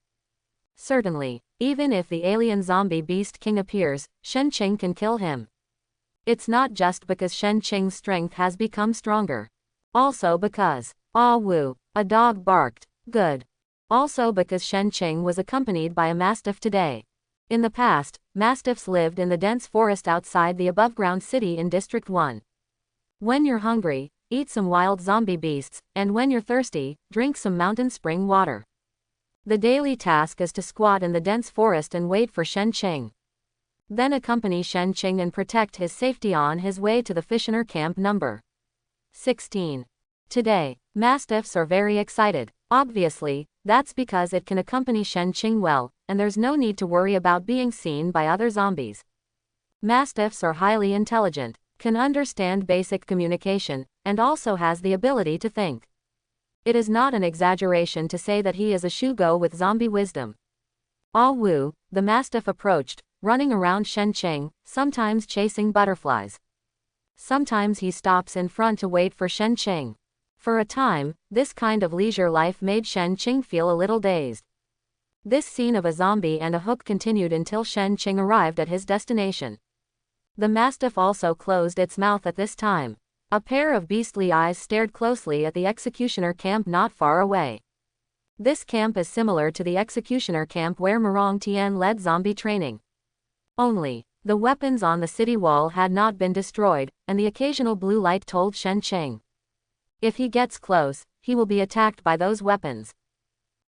Certainly, even if the alien zombie Beast King appears, Shen Qing can kill him. It's not just because Shen Qing's strength has become stronger. Also because, ah woo, a dog barked. Good. Also because Shen Qing was accompanied by a mastiff today. In the past, mastiffs lived in the dense forest outside the above-ground city in District 1. When you're hungry, eat some wild zombie beasts, and when you're thirsty, drink some mountain spring water. The daily task is to squat in the dense forest and wait for Shen Qing. Then accompany Shen Qing and protect his safety on his way to the Fissioner camp number 16. Today, mastiffs are very excited. Obviously, that's because it can accompany Shen Qing well, and there's no need to worry about being seen by other zombies. Mastiffs are highly intelligent, can understand basic communication, and also has the ability to think. It is not an exaggeration to say that he is a shugo with zombie wisdom. Ah woo, the mastiff approached, running around Shen Qing, sometimes chasing butterflies. Sometimes he stops in front to wait for Shen Qing. For a time, this kind of leisure life made Shen Qing feel a little dazed. This scene of a zombie and a hook continued until Shen Qing arrived at his destination. The mastiff also closed its mouth at this time. A pair of beastly eyes stared closely at the executioner camp not far away. This camp is similar to the executioner camp where Murong Tian led zombie training. Only, the weapons on the city wall had not been destroyed, and the occasional blue light told Shen Qing. If he gets close, he will be attacked by those weapons.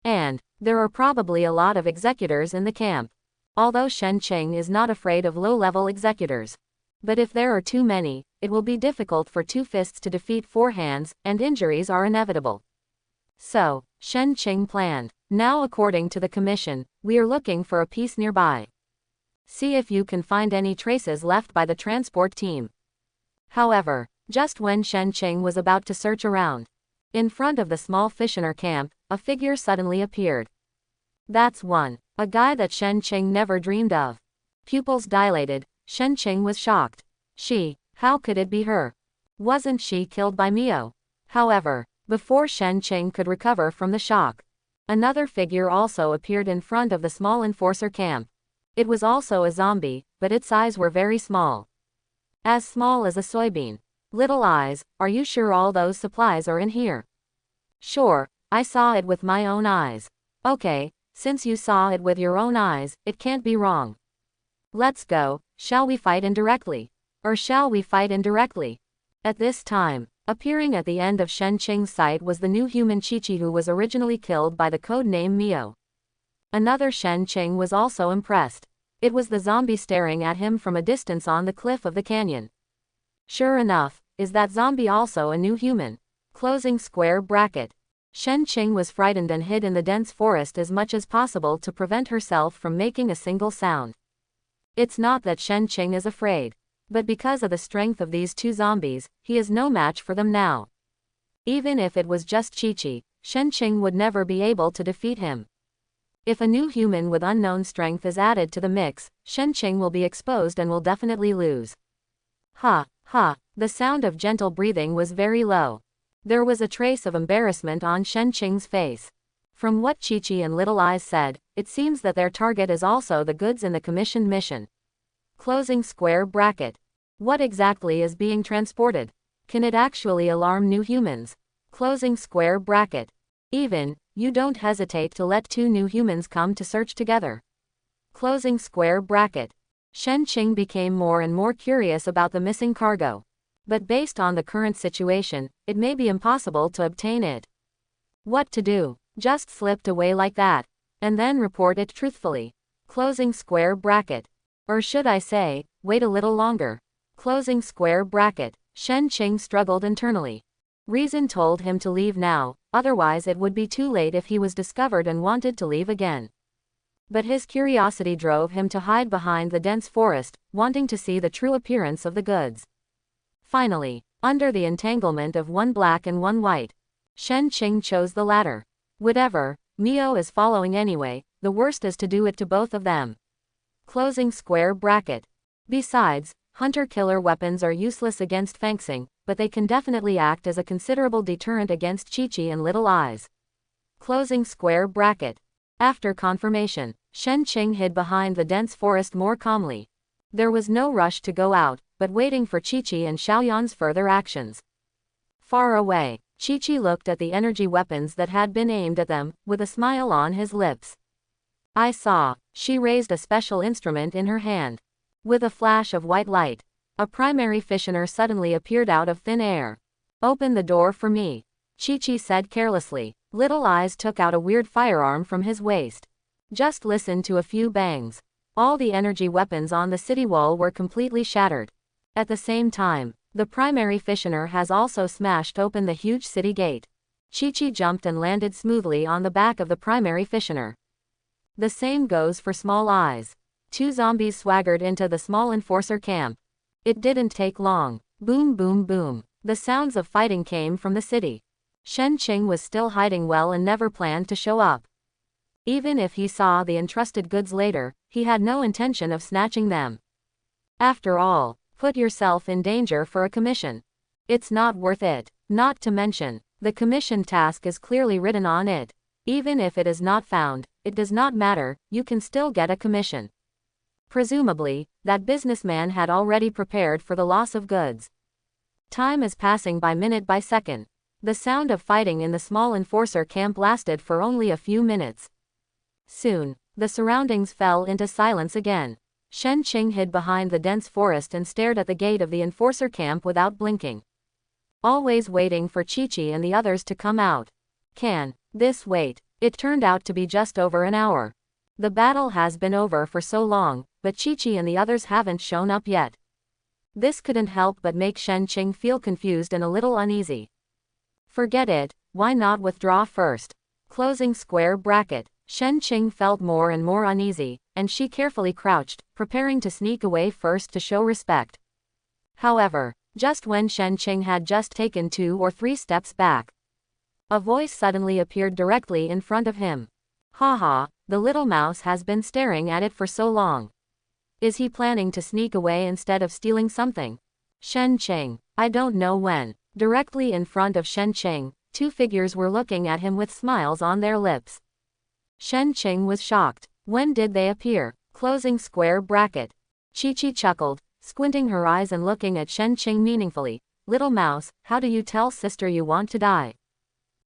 And, there are probably a lot of executors in the camp. Although Shen Qing is not afraid of low-level executors. But if there are too many, it will be difficult for two fists to defeat four hands, and injuries are inevitable. So, Shen Qing planned. Now according to the commission, we are looking for a piece nearby. See if you can find any traces left by the transport team. However, just when Shen Qing was about to search around, in front of the small Fissioner camp, a figure suddenly appeared. That's one. A guy that Shen Qing never dreamed of. Pupils dilated, Shen Qing was shocked. How could it be her? Wasn't she killed by Mio? However, before Shen Qing could recover from the shock, another figure also appeared in front of the small enforcer camp. It was also a zombie, but its eyes were very small. As small as a soybean. Little eyes, are you sure all those supplies are in here? Sure, I saw it with my own eyes. Okay, since you saw it with your own eyes, it can't be wrong. Let's go, shall we fight indirectly? Or shall we fight indirectly? At this time, appearing at the end of Shen Qing's sight was the new human Chi-Chi who was originally killed by the code name Mio. Another Shen Qing was also impressed. It was the zombie staring at him from a distance on the cliff of the canyon. Sure enough, is that zombie also a new human? Closing square bracket. Shen Qing was frightened and hid in the dense forest as much as possible to prevent herself from making a single sound. It's not that Shen Qing is afraid, but because of the strength of these two zombies, he is no match for them now. Even if it was just Chi-Chi, Shen Qing would never be able to defeat him. If a new human with unknown strength is added to the mix, Shen Qing will be exposed and will definitely lose. Ha, ha, the sound of gentle breathing was very low. There was a trace of embarrassment on Shen Qing's face. From what Chi-Chi and Little Eyes said, it seems that their target is also the goods in the commissioned mission. Closing square bracket. What exactly is being transported? Can it actually alarm new humans? Closing square bracket. Even, you don't hesitate to let two new humans come to search together. Closing square bracket. Shen Qing became more and more curious about the missing cargo. But based on the current situation, it may be impossible to obtain it. What to do? Just slipped away like that. And then report it truthfully. Closing square bracket. Or should I say, wait a little longer. Closing square bracket. Shen Qing struggled internally. Reason told him to leave now, otherwise it would be too late if he was discovered and wanted to leave again. But his curiosity drove him to hide behind the dense forest, wanting to see the true appearance of the goods. Finally, under the entanglement of one black and one white, Shen Qing chose the latter. Whatever, Mio is following anyway, the worst is to do it to both of them. Closing square bracket. Besides, hunter-killer weapons are useless against Fangxing, but they can definitely act as a considerable deterrent against Chi-Chi and Little Eyes. Closing square bracket. After confirmation, Shen Qing hid behind the dense forest more calmly. There was no rush to go out, but waiting for Chi-Chi and Xiaoyan's further actions. Far away, Chi-Chi looked at the energy weapons that had been aimed at them, with a smile on his lips. I saw. She raised a special instrument in her hand. With a flash of white light, a primary fissioner suddenly appeared out of thin air. Open the door for me, Chi-Chi said carelessly. Little Eyes took out a weird firearm from his waist. Just listen to a few bangs. All the energy weapons on the city wall were completely shattered. At the same time, the primary fissioner has also smashed open the huge city gate. Chi-Chi jumped and landed smoothly on the back of the primary fissioner. The same goes for Small Eyes. Two zombies swaggered into the small enforcer camp. It didn't take long. Boom boom boom. The sounds of fighting came from the city. Shen Qing was still hiding well and never planned to show up. Even if he saw the entrusted goods later, he had no intention of snatching them. After all, put yourself in danger for a commission. It's not worth it. Not to mention, the commission task is clearly written on it. Even if it is not found, it does not matter, you can still get a commission. Presumably, that businessman had already prepared for the loss of goods. Time is passing by minute by second. The sound of fighting in the small enforcer camp lasted for only a few minutes. Soon, the surroundings fell into silence again. Shen Qing hid behind the dense forest and stared at the gate of the enforcer camp without blinking. Always waiting for Chi-Chi and the others to come out. Can this wait? It turned out to be just over an hour. The battle has been over for so long, but Chi-Chi and the others haven't shown up yet. This couldn't help but make Shen Qing feel confused and a little uneasy. Forget it, why not withdraw first? Closing square bracket. Shen Qing felt more and more uneasy, and she carefully crouched, preparing to sneak away first to show respect. However, just when Shen Qing had just taken 2 or 3 steps back, a voice suddenly appeared directly in front of him. Haha, the little mouse has been staring at it for so long. Is he planning to sneak away instead of stealing something? Shen Qing, I don't know when. Directly in front of Shen Qing, 2 figures were looking at him with smiles on their lips. Shen Qing was shocked. When did they appear? Closing square bracket. Chi-Chi chuckled, squinting her eyes and looking at Shen Qing meaningfully. Little mouse, how do you tell sister you want to die?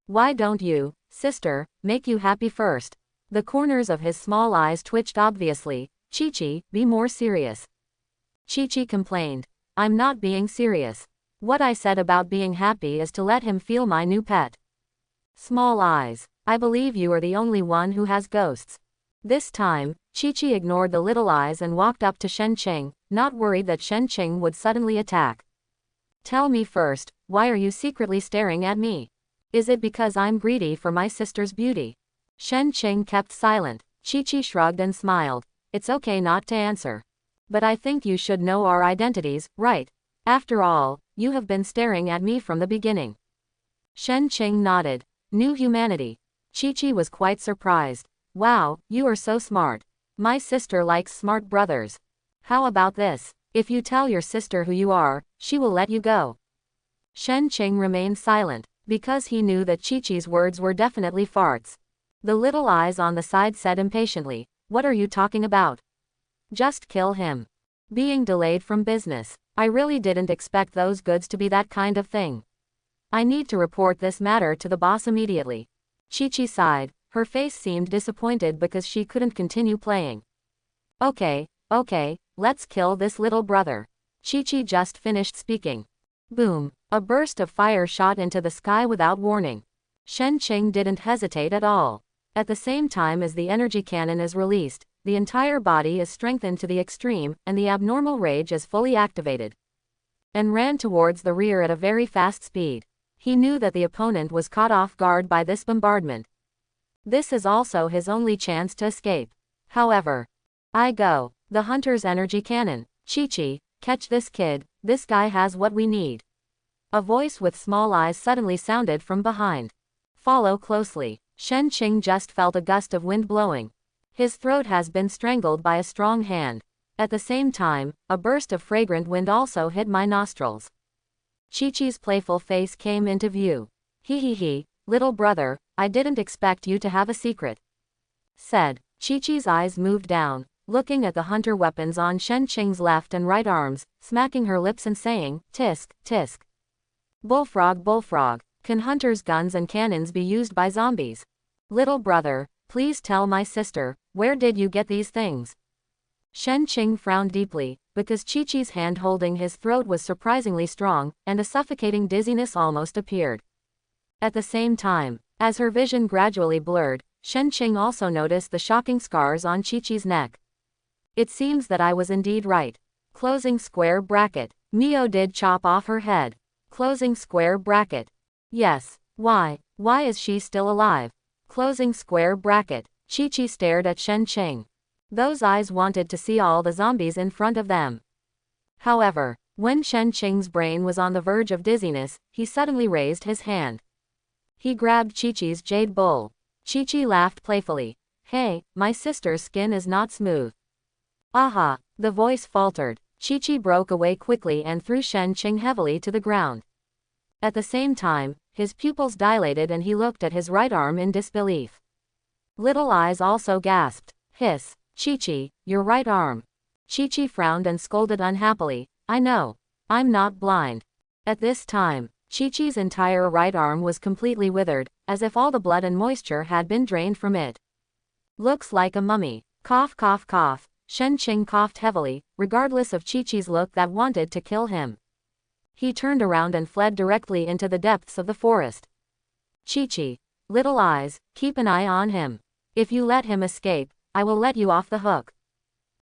Why don't you, sister, make you happy first? The corners of his small eyes twitched obviously. Chi-Chi, be more serious. Chi-Chi complained. I'm not being serious. What I said about being happy is to let him feel my new pet. Small Eyes, I believe you are the only one who has ghosts. This time, Chi-Chi ignored the little eyes and walked up to Shen Qing, not worried that Shen Qing would suddenly attack. Tell me first, why are you secretly staring at me? Is it because I'm greedy for my sister's beauty? Shen Qing kept silent. Chi-Chi shrugged and smiled. It's okay not to answer. But I think you should know our identities, right? After all, you have been staring at me from the beginning. Shen Qing nodded. New humanity. Chi-Chi was quite surprised. Wow, you are so smart. My sister likes smart brothers. How about this? If you tell your sister who you are, she will let you go. Shen Qing remained silent, because he knew that Chi-Chi's words were definitely farts. The little eyes on the side said impatiently, what are you talking about? Just kill him. Being delayed from business. I really didn't expect those goods to be that kind of thing. I need to report this matter to the boss immediately. Chi-Chi sighed. Her face seemed disappointed because she couldn't continue playing. Okay, let's kill this little brother. Chi-Chi just finished speaking. Boom! A burst of fire shot into the sky without warning. Shen Qing didn't hesitate at all. At the same time as the energy cannon is released, the entire body is strengthened to the extreme, and the abnormal rage is fully activated. And ran towards the rear at a very fast speed. He knew that the opponent was caught off guard by this bombardment. This is also his only chance to escape. However, I go. The hunter's energy cannon. Chi-Chi, catch this kid, this guy has what we need. A voice with small eyes suddenly sounded from behind. Follow closely. Shen Qing just felt a gust of wind blowing. His throat has been strangled by a strong hand. At the same time, a burst of fragrant wind also hit my nostrils. Chi-Chi's playful face came into view. He, little brother, I didn't expect you to have a secret. Said. Chi-Chi's eyes moved down, looking at the hunter weapons on Shen Qing's left and right arms, smacking her lips and saying, tisk, tisk. Bullfrog, can hunters' guns and cannons be used by zombies? Little brother, please tell my sister, where did you get these things? Shen Qing frowned deeply, because Chi-Chi's hand holding his throat was surprisingly strong, and a suffocating dizziness almost appeared. At the same time, as her vision gradually blurred, Shen Qing also noticed the shocking scars on Chi-Chi's neck. It seems that I was indeed right. Closing square bracket. Mio did chop off her head. Closing square bracket. Yes. Why is she still alive? Closing square bracket. Chi-Chi stared at Shen Qing. Those eyes wanted to see all the zombies in front of them. However, when Shen Qing's brain was on the verge of dizziness, he suddenly raised his hand. He grabbed Chi-Chi's jade bowl. Chi-Chi laughed playfully. Hey, my sister's skin is not smooth. Aha! The voice faltered. Chi-Chi broke away quickly and threw Shen Qing heavily to the ground. At the same time, his pupils dilated and he looked at his right arm in disbelief. Little Eyes also gasped. Hiss. Chi-Chi, your right arm. Chi-Chi frowned and scolded unhappily. I know. I'm not blind. At this time, Chi-Chi's entire right arm was completely withered, as if all the blood and moisture had been drained from it. Looks like a mummy. Cough, cough, cough. Shen Qing coughed heavily, regardless of Chi-Chi's look that wanted to kill him. He turned around and fled directly into the depths of the forest. Chi-Chi, Little Eyes, keep an eye on him. If you let him escape, I will let you off the hook.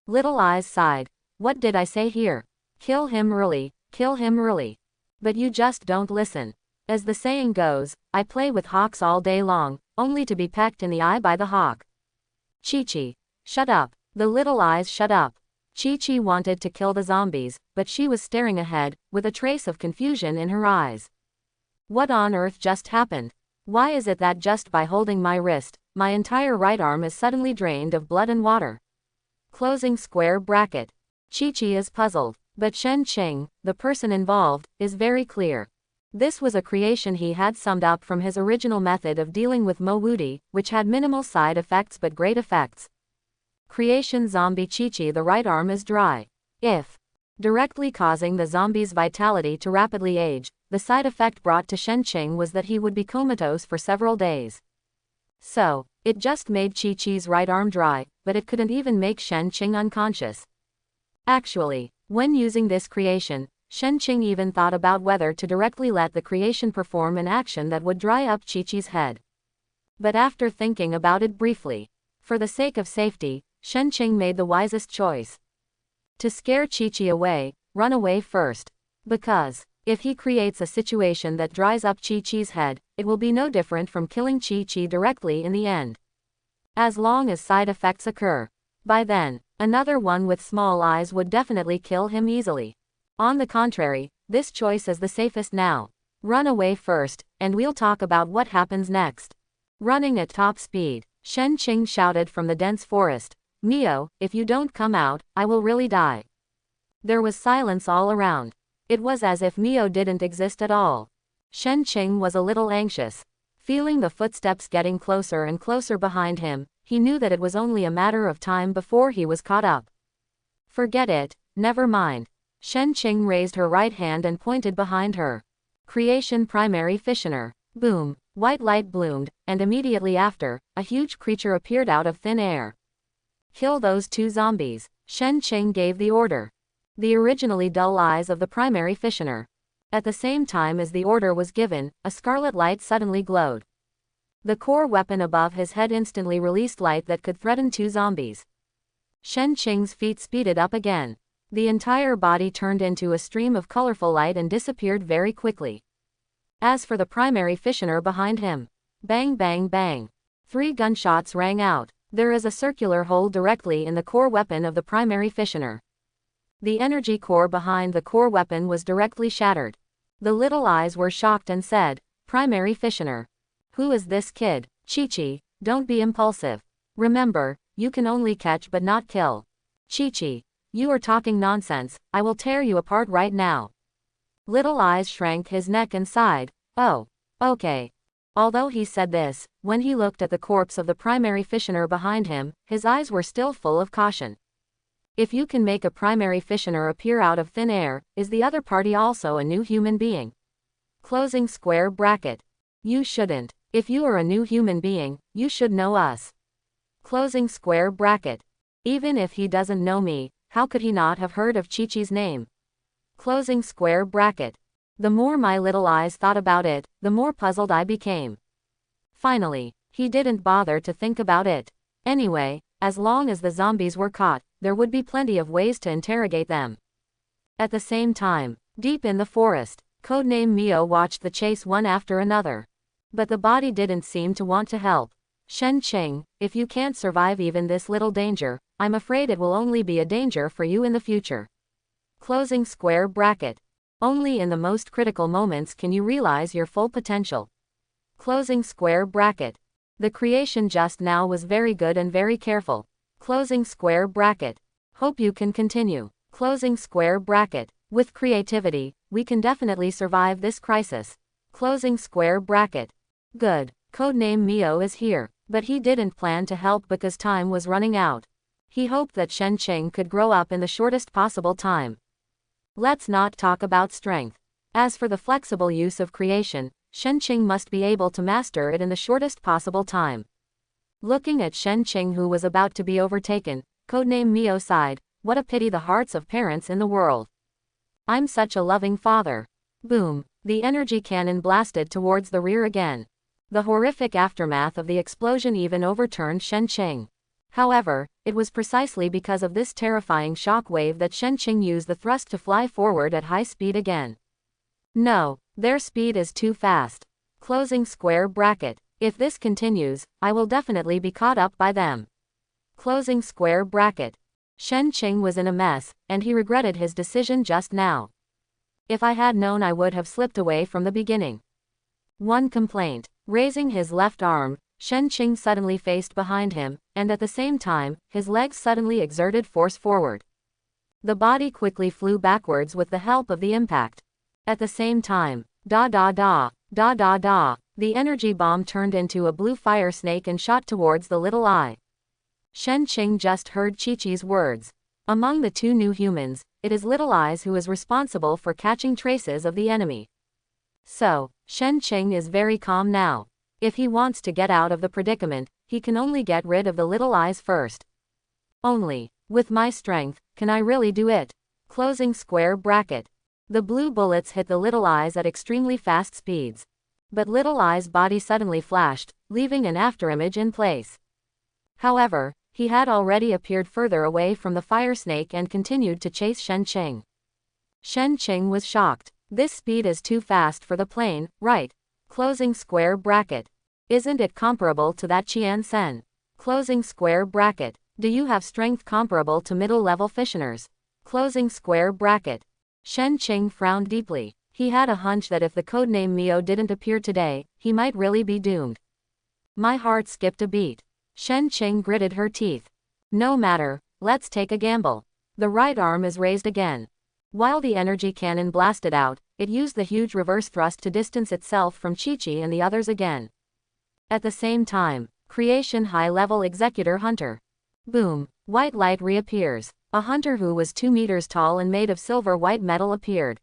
Little Eyes sighed. What did I say here? Kill him early, kill him early. But you just don't listen. As the saying goes, I play with hawks all day long, only to be pecked in the eye by the hawk. Chi-Chi, shut up. The Little Eyes shut up. Chi-Chi wanted to kill the zombies, but she was staring ahead, with a trace of confusion in her eyes. What on earth just happened? Why is it that just by holding my wrist, my entire right arm is suddenly drained of blood and water? Closing square bracket. Chi-Chi is puzzled, but Shen Qing, the person involved, is very clear. This was a creation he had summed up from his original method of dealing with Mo Wudi, which had minimal side effects but great effects. Creation zombie Chi-Chi, the right arm is dry. If directly causing the zombie's vitality to rapidly age, the side effect brought to Shen Qing was that he would be comatose for several days. So, it just made Chi-Chi's right arm dry, but it couldn't even make Shen Qing unconscious. Actually, when using this creation, Shen Qing even thought about whether to directly let the creation perform an action that would dry up Chi-Chi's head. But after thinking about it briefly, for the sake of safety, Shen Qing made the wisest choice. To scare Chi-Chi away, run away first. Because, if he creates a situation that dries up Chi-Chi's head, it will be no different from killing Chi-Chi directly in the end. As long as side effects occur. By then, another one with small eyes would definitely kill him easily. On the contrary, this choice is the safest now. Run away first, and we'll talk about what happens next. Running at top speed, Shen Qing shouted from the dense forest. Mio, if you don't come out, I will really die. There was silence all around. It was as if Mio didn't exist at all. Shen Qing was a little anxious. Feeling the footsteps getting closer and closer behind him, he knew that it was only a matter of time before he was caught up. Forget it, Never mind. Shen Qing raised her right hand and pointed behind her. Creation primary fissioner. Boom. White light bloomed, and immediately after, a huge creature appeared out of thin air. Kill those 2 zombies. Shen Qing gave the order. The originally dull eyes of the primary fissioner. At the same time as the order was given, a scarlet light suddenly glowed. The core weapon above his head instantly released light that could threaten 2 zombies. Shen Qing's feet speeded up again. The entire body turned into a stream of colorful light and disappeared very quickly. As for the primary fissioner behind him, bang bang bang. 3 gunshots rang out. There is a circular hole directly in the core weapon of the primary fissioner. The energy core behind the core weapon was directly shattered. The little eyes were shocked and said, "Primary fissioner. Who is this kid? Chi-Chi, don't be impulsive. Remember, you can only catch but not kill. Chi-Chi, you are talking nonsense, I will tear you apart right now." Little Eyes shrank his neck and sighed, "Oh, okay." Although he said this, when he looked at the corpse of the primary fissioner behind him, his eyes were still full of caution. If you can make a primary fissioner appear out of thin air, is the other party also a new human being? Closing square bracket. You shouldn't. If you are a new human being, you should know us. Closing square bracket. Even if he doesn't know me, how could he not have heard of Chi-Chi's name? Closing square bracket. The more my little eyes thought about it, the more puzzled I became. Finally, he didn't bother to think about it. Anyway, as long as the zombies were caught, there would be plenty of ways to interrogate them. At the same time, deep in the forest, codename Mio watched the chase one after another. But the body didn't seem to want to help. Shen Qing, if you can't survive even this little danger, I'm afraid it will only be a danger for you in the future. Closing square bracket. Only in the most critical moments can you realize your full potential. Closing square bracket. The creation just now was very good and very careful. Closing square bracket. Hope you can continue. Closing square bracket. With creativity, we can definitely survive this crisis. Closing square bracket. Good. Codename Mio is here, but he didn't plan to help because time was running out. He hoped that Shen Qing could grow up in the shortest possible time. Let's not talk about strength. As for the flexible use of creation, Shen Qing must be able to master it in the shortest possible time. Looking at Shen Qing, who was about to be overtaken, codename Mio sighed, "What a pity the hearts of parents in the world. I'm such a loving father." Boom. The energy cannon blasted towards the rear again. The horrific aftermath of the explosion even overturned Shen Qing. However, it was precisely because of this terrifying shock wave that Shen Qing used the thrust to fly forward at high speed again. No, their speed is too fast. Closing square bracket. If this continues, I will definitely be caught up by them. Closing square bracket. Shen Qing was in a mess, and he regretted his decision just now. If I had known, I would have slipped away from the beginning. One complaint. Raising his left arm, Shen Qing suddenly faced behind him, and at the same time, his legs suddenly exerted force forward. The body quickly flew backwards with the help of the impact. At the same time, da da da, da da da, the energy bomb turned into a blue fire snake and shot towards the little eye. Shen Qing just heard Chi-Chi's words. Among the 2 new humans, it is Little Eyes who is responsible for catching traces of the enemy. So, Shen Qing is very calm now. If he wants to get out of the predicament, he can only get rid of the little eyes first. Only, with my strength, can I really do it. Closing square bracket. The blue bullets hit the little eyes at extremely fast speeds. But little eyes' body suddenly flashed, leaving an afterimage in place. However, he had already appeared further away from the fire snake and continued to chase Shen Qing. Shen Qing was shocked. This speed is too fast for the plane, right? Closing square bracket. Isn't it comparable to that Qian Sen? Closing square bracket. Do you have strength comparable to middle-level fissioners? Closing square bracket. Shen Qing frowned deeply. He had a hunch that if the codename Mio didn't appear today, he might really be doomed. My heart skipped a beat. Shen Qing gritted her teeth. No matter, let's take a gamble. The right arm is raised again. While the energy cannon blasted out, it used the huge reverse thrust to distance itself from Chi-Chi and the others again. At the same time, creation high-level executor hunter. Boom. White light reappears. A hunter who was 2 meters tall and made of silver-white metal appeared.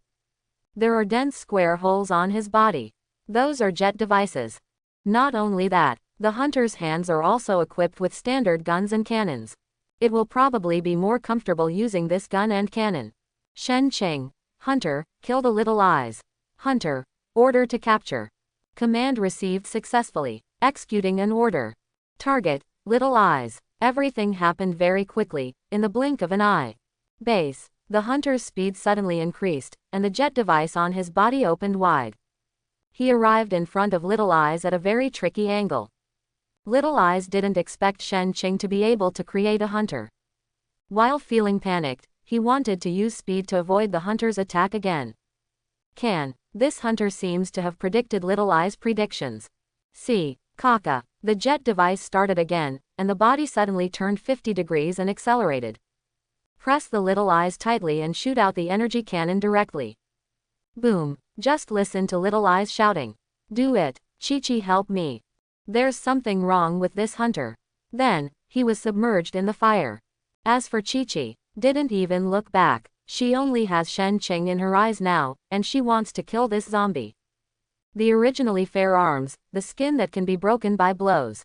There are dense square holes on his body. Those are jet devices. Not only that, the hunter's hands are also equipped with standard guns and cannons. It will probably be more comfortable using this gun and cannon. Shen Qing. Hunter, kill the little eyes. Hunter. Order to capture. Command received successfully. Executing an order. Target, little eyes. Everything happened very quickly, in the blink of an eye. Base. The hunter's speed suddenly increased, and the jet device on his body opened wide. He arrived in front of Little Eyes at a very tricky angle. Little Eyes didn't expect Shen Qing to be able to create a hunter. While feeling panicked, he wanted to use speed to avoid the hunter's attack again. This hunter seems to have predicted Little Eyes' predictions. Kaka. The jet device started again, and the body suddenly turned 50 degrees and accelerated. Press the little eyes tightly and shoot out the energy cannon directly. Boom. Just listen to Little Eyes shouting. Do it, Chi-Chi, help me. There's something wrong with this hunter. Then, he was submerged in the fire. As for Chi-Chi, didn't even look back. She only has Shen Qing in her eyes now, and she wants to kill this zombie. The originally fair arms, the skin that can be broken by blows.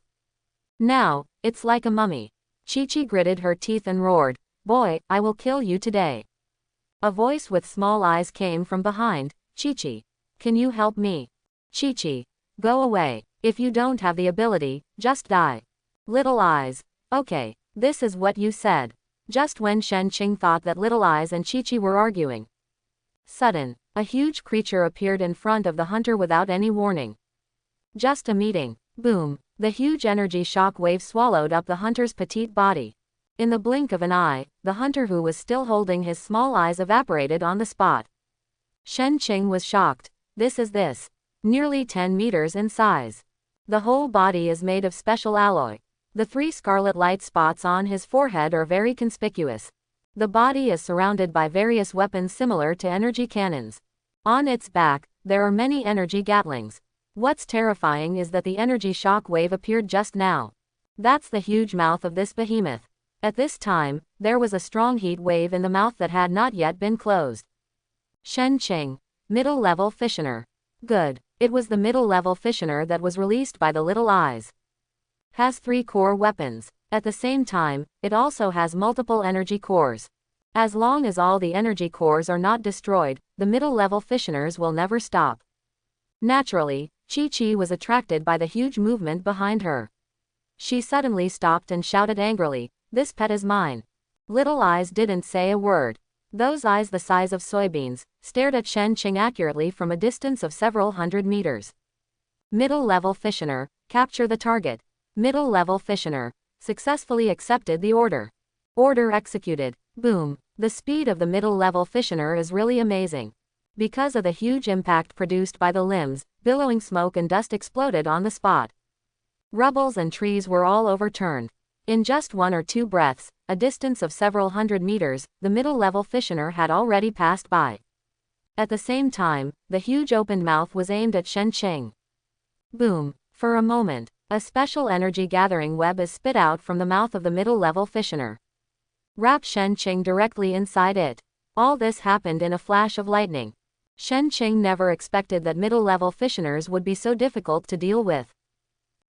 Now, it's like a mummy. Chi-Chi gritted her teeth and roared, "Boy, I will kill you today." A voice with small eyes came from behind. Chi-Chi. Can you help me? Chi-Chi. Go away. If you don't have the ability, just die. Little Eyes. Okay, this is what you said. Just when Shen Qing thought that Little Eyes and Chi-Chi were arguing. Sudden, a huge creature appeared in front of the hunter without any warning. Just a meeting. Boom. The huge energy shock wave swallowed up the hunter's petite body. In the blink of an eye, the hunter who was still holding his small eyes evaporated on the spot. Shen Qing was shocked. This. Nearly 10 meters in size. The whole body is made of special alloy. The 3 scarlet light spots on his forehead are very conspicuous. The body is surrounded by various weapons similar to energy cannons. On its back, there are many energy gatlings. What's terrifying is that the energy shock wave appeared just now. That's the huge mouth of this behemoth. At this time, there was a strong heat wave in the mouth that had not yet been closed. Shen Qing. Middle-level fissioner. Good. It was the middle-level fissioner that was released by the Little Eyes. Has 3 core weapons. At the same time, it also has multiple energy cores. As long as all the energy cores are not destroyed, the middle-level fissioners will never stop. Naturally, Chi-Chi was attracted by the huge movement behind her. She suddenly stopped and shouted angrily, "This pet is mine." Little Eyes didn't say a word. Those eyes the size of soybeans, stared at Shen Qing accurately from a distance of several hundred meters. Middle-level fissioner, capture the target. Middle-level fissioner, successfully accepted the order. Order executed. Boom. The speed of the middle-level fissioner is really amazing. Because of the huge impact produced by the limbs, billowing smoke and dust exploded on the spot. Rubbles and trees were all overturned. In just 1 or 2 breaths, a distance of several hundred meters, the middle-level fissioner had already passed by. At the same time, the huge opened mouth was aimed at Shen Qing. Boom. For a moment, a special energy gathering web is spit out from the mouth of the middle-level fissioner. Wrap Shen Qing directly inside it. All this happened in a flash of lightning. Shen Qing never expected that middle-level fissioners would be so difficult to deal with.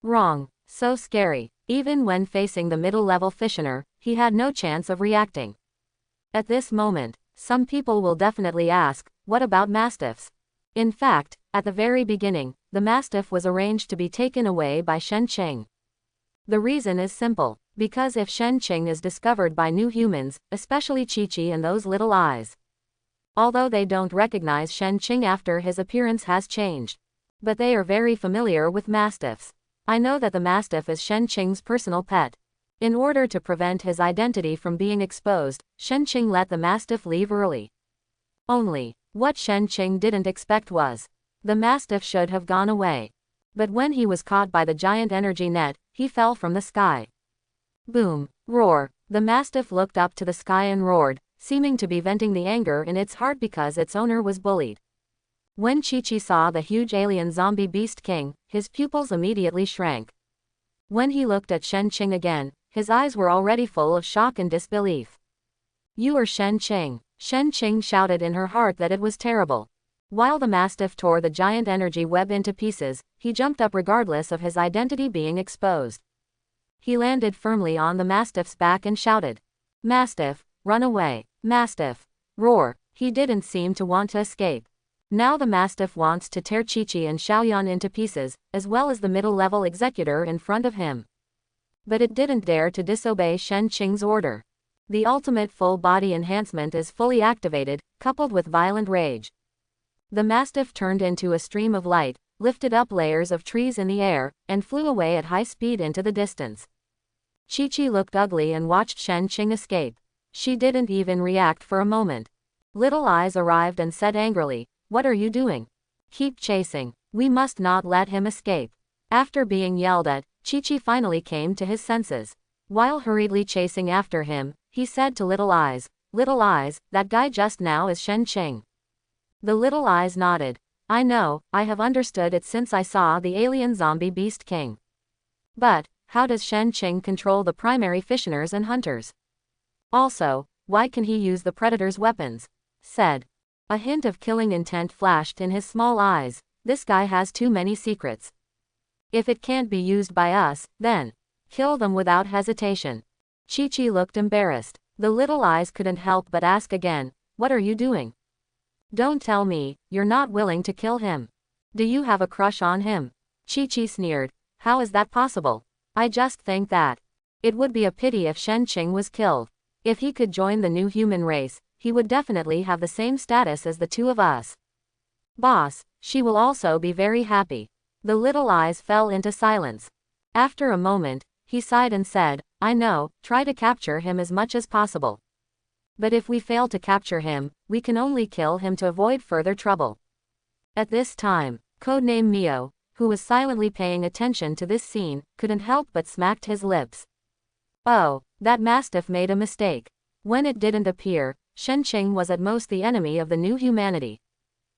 Wrong. So scary. Even when facing the middle-level fissioner, he had no chance of reacting. At this moment, some people will definitely ask, what about mastiffs? In fact, at the very beginning, the mastiff was arranged to be taken away by Shen Qing. The reason is simple, because if Shen Qing is discovered by new humans, especially Chi-Chi and those little eyes. Although they don't recognize Shen Qing after his appearance has changed. But they are very familiar with mastiffs. I know that the mastiff is Shen Qing's personal pet. In order to prevent his identity from being exposed, Shen Qing let the mastiff leave early. Only, what Shen Qing didn't expect was, the mastiff should have gone away. But when he was caught by the giant energy net, he fell from the sky. Boom. Roar. The mastiff looked up to the sky and roared, seeming to be venting the anger in its heart because its owner was bullied. When Chi-Chi saw the huge alien zombie beast king, his pupils immediately shrank. When he looked at Shen Qing again, his eyes were already full of shock and disbelief. You are Shen Qing. Shen Qing shouted in her heart that it was terrible. While the mastiff tore the giant energy web into pieces, he jumped up regardless of his identity being exposed. He landed firmly on the mastiff's back and shouted, "Mastiff, run away. Mastiff, roar." He didn't seem to want to escape. Now the mastiff wants to tear Qiqi and Xiaoyan into pieces, as well as the middle-level executor in front of him. But it didn't dare to disobey Shen Qing's order. The ultimate full-body enhancement is fully activated, coupled with violent rage. The mastiff turned into a stream of light, lifted up layers of trees in the air, and flew away at high speed into the distance. Qiqi looked ugly and watched Shen Qing escape. She didn't even react for a moment. Little Eyes arrived and said angrily, "What are you doing? Keep chasing. We must not let him escape." After being yelled at, Qiqi finally came to his senses. While hurriedly chasing after him, he said to Little Eyes, "Little Eyes, that guy just now is Shen Qing." The Little Eyes nodded. "I know, I have understood it since I saw the alien zombie beast king. But, how does Shen Qing control the primary fissioners and hunters? Also, why can he use the predator's weapons?" said. A hint of killing intent flashed in his small eyes. This guy has too many secrets. If it can't be used by us, then kill them without hesitation. Qiqi looked embarrassed. The Little Eyes couldn't help but ask again, "What are you doing? Don't tell me you're not willing to kill him. Do you have a crush on him?" Qiqi sneered. "How is that possible? I just think that it would be a pity if Shen Qing was killed. If he could join the new human race, he would definitely have the same status as the two of us. Boss, she will also be very happy." The Little Eyes fell into silence. After a moment, he sighed and said, "I know, try to capture him as much as possible. But if we fail to capture him, we can only kill him to avoid further trouble." At this time, codename Mio, who was silently paying attention to this scene, couldn't help but smacked his lips. Oh, that mastiff made a mistake. When it didn't appear, Shen Qing was at most the enemy of the new humanity.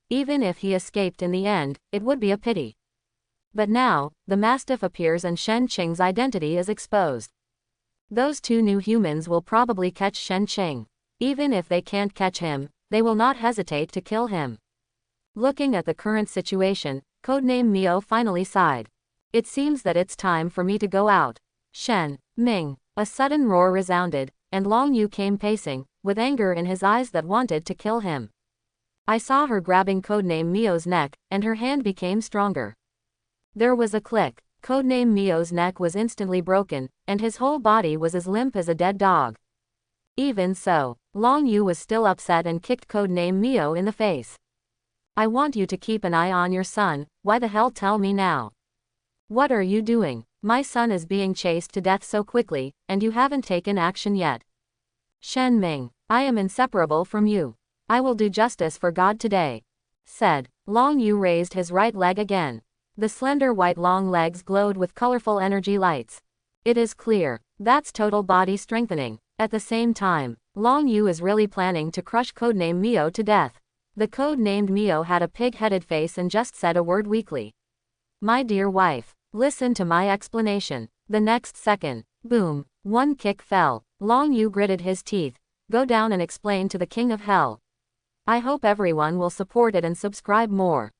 Even if he escaped in the end, it would be a pity. But now, the mastiff appears and Shen Qing's identity is exposed. Those two new humans will probably catch Shen Qing. Even if they can't catch him, they will not hesitate to kill him. Looking at the current situation, codename Mio finally sighed. "It seems that it's time for me to go out. Shen Ming." A sudden roar resounded, and Long Yu came pacing, with anger in his eyes that wanted to kill him. I saw her grabbing codename Mio's neck, and her hand became stronger. There was a click. Codename Mio's neck was instantly broken, and his whole body was as limp as a dead dog. Even so, Long Yu was still upset and kicked codename Mio in the face. "I want you to keep an eye on your son. Why the hell tell me now? What are you doing? My son is being chased to death so quickly, and you haven't taken action yet. Shen Ming, I am inseparable from you. I will do justice for God today," said. Long Yu raised his right leg again. The slender white long legs glowed with colorful energy lights. It is clear, that's total body strengthening. At the same time, Long Yu is really planning to crush codename Mio to death. The code-named Mio had a pig-headed face and just said a word weakly. "My dear wife, listen to my explanation." The next second, boom, one kick fell. Long Yu gritted his teeth. "Go down and explain to the King of Hell. I hope everyone will support it and subscribe more."